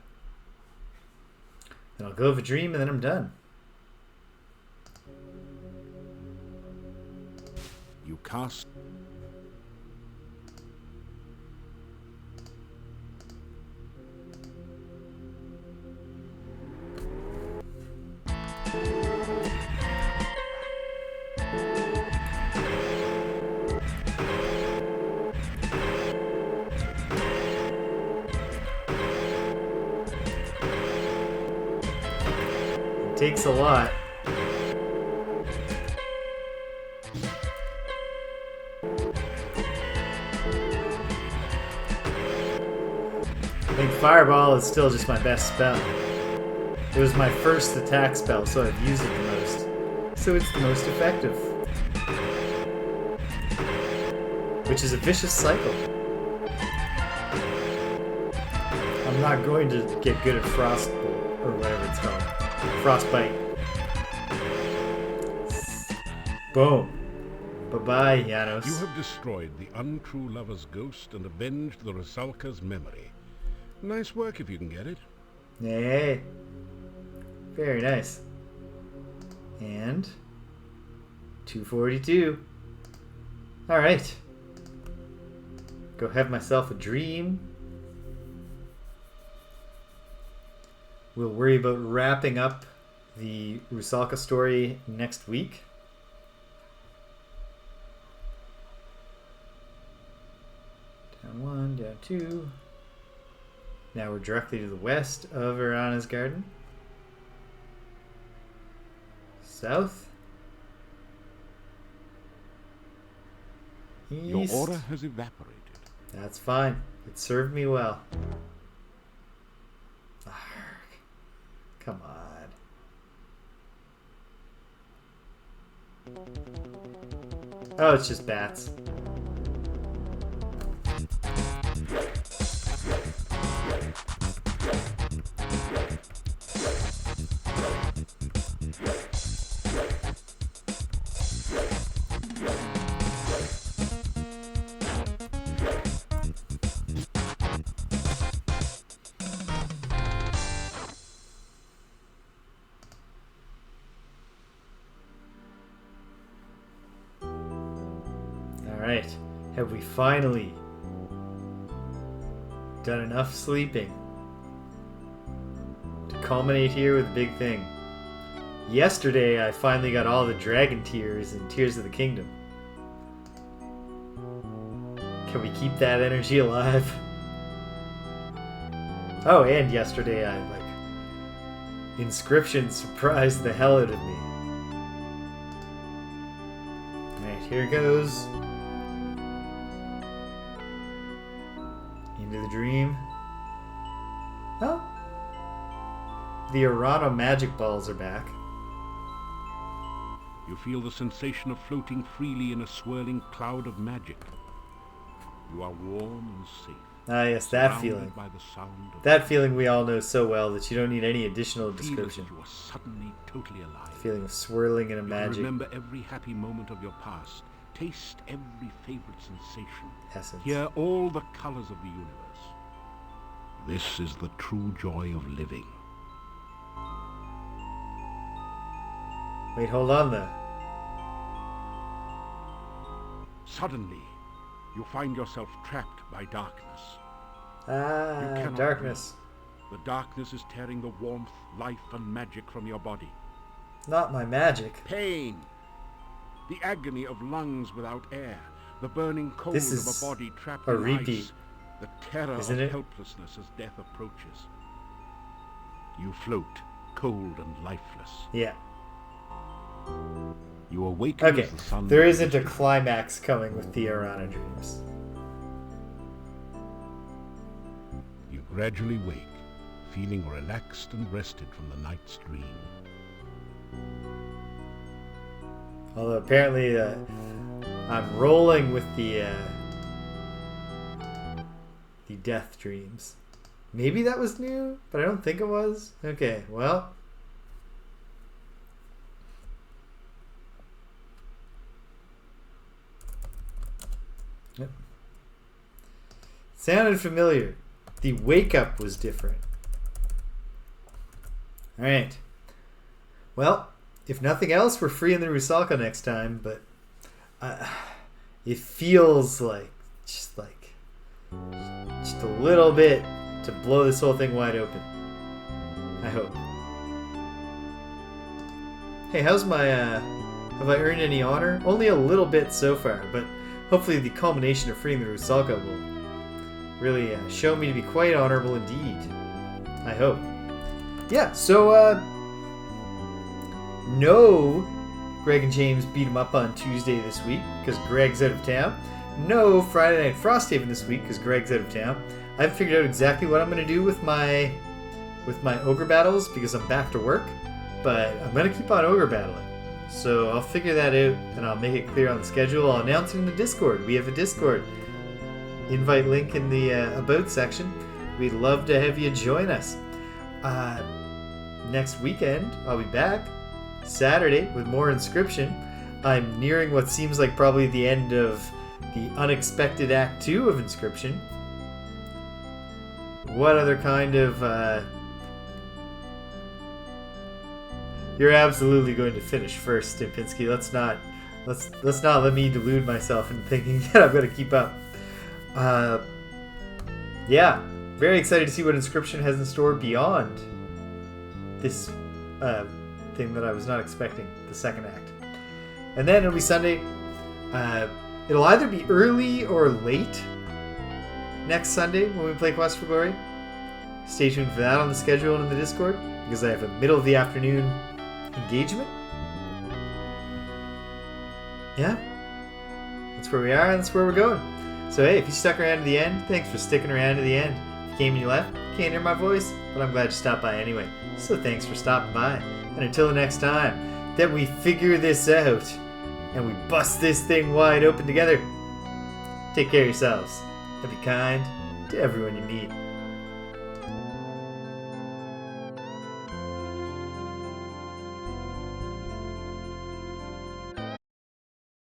Then I'll go have a dream and then I'm done. you cast. Takes a lot. I think Fireball is still just my best spell. It was my first attack spell, so I've used it the most. So it's the most effective. Which is a vicious cycle. I'm not going to get good at Frostbolt, or whatever it's called. Frostbite. Boom. Bye-bye, Janos. You have destroyed the untrue lover's ghost and avenged the Rusalka's memory. Nice work if you can get it. Hey. Very nice. And 242. Alright. Go have myself a dream. We'll worry about wrapping up the Rusalka story next week. Down 1, down 2. Now we're directly to the west of Arana's garden. South. East. Your aura has evaporated. That's fine. It served me well. Argh. Come on. Oh, it's just bats. Alright, have we finally done enough sleeping to culminate here with a big thing? Yesterday I finally got all the dragon tears and Tears of the Kingdom. Can we keep that energy alive? Oh, and yesterday Inscription surprised the hell out of me. Alright, here goes. Into the dream. Oh. The Arana magic balls are back. You feel the sensation of floating freely in a swirling cloud of magic. You are warm and safe. Ah, yes, that surrounded feeling. by the sound of That feeling we all know so well that you don't need any additional description. Feel as if you are suddenly totally alive. Feeling of swirling in a You magic remember every happy moment of your past. Taste every favorite sensation. essence. Hear all the colors of the universe. This is the true joy of living. Wait, hold on though. Suddenly, you find yourself trapped by darkness. Ah, cannot darkness. The darkness is tearing the warmth, life, and magic from your body. Not my magic. Pain. The agony of lungs without air. The burning cold This of is a body trapped a in repeat. ice. The terror Isn't of it? helplessness as death approaches. You float, cold and lifeless. Yeah. You awaken Okay, as the sun... there isn't a climax coming with the Arana dreams. You gradually wake, feeling relaxed and rested from the night's dream. Although apparently I'm rolling with the death dreams. Maybe that was new, but I don't think it was. Okay, well. Yep. Sounded familiar. The wake up was different. Alright. Well, if nothing else, we're free in the Rusalka next time, but it feels like just a little bit to blow this whole thing wide open. I hope. Hey, how's my, have I earned any honor? Only a little bit so far, but hopefully the culmination of freeing the Rusalka will really show me to be quite honorable indeed. I hope. Yeah, so, no Greg and James beat him up on Tuesday this week because Greg's out of town. No Friday Night Frosthaven this week because Greg's out of town. I've figured out exactly what I'm going to do with my ogre battles because I'm back to work, but I'm going to keep on ogre battling. So I'll figure that out and I'll make it clear on the schedule. I'll announce it in the Discord. We have a Discord. Invite link in the About section. We'd love to have you join us. Next weekend, I'll be back. Saturday with more Inscription. I'm nearing what seems like probably the end of the unexpected Act 2 of Inscription. What other kind of... You're absolutely going to finish first, Stimpinski. Let's not let me delude myself in thinking that I'm going to keep up. Yeah, very excited to see what Inscription has in store beyond this thing that I was not expecting, the second act. And then it'll be Sunday. It'll either be early or late next Sunday when we play Quest for Glory. Stay tuned for that on the schedule and in the Discord because I have a middle of the afternoon engagement. Yeah, that's where we are and that's where we're going. So hey, if you stuck around to the end, thanks for sticking around to the end. If you came and you left, you can't hear my voice, but I'm glad you stopped by anyway. So thanks for stopping by. And until the next time, that we figure this out and we bust this thing wide open together. Take care of yourselves and be kind to everyone you meet.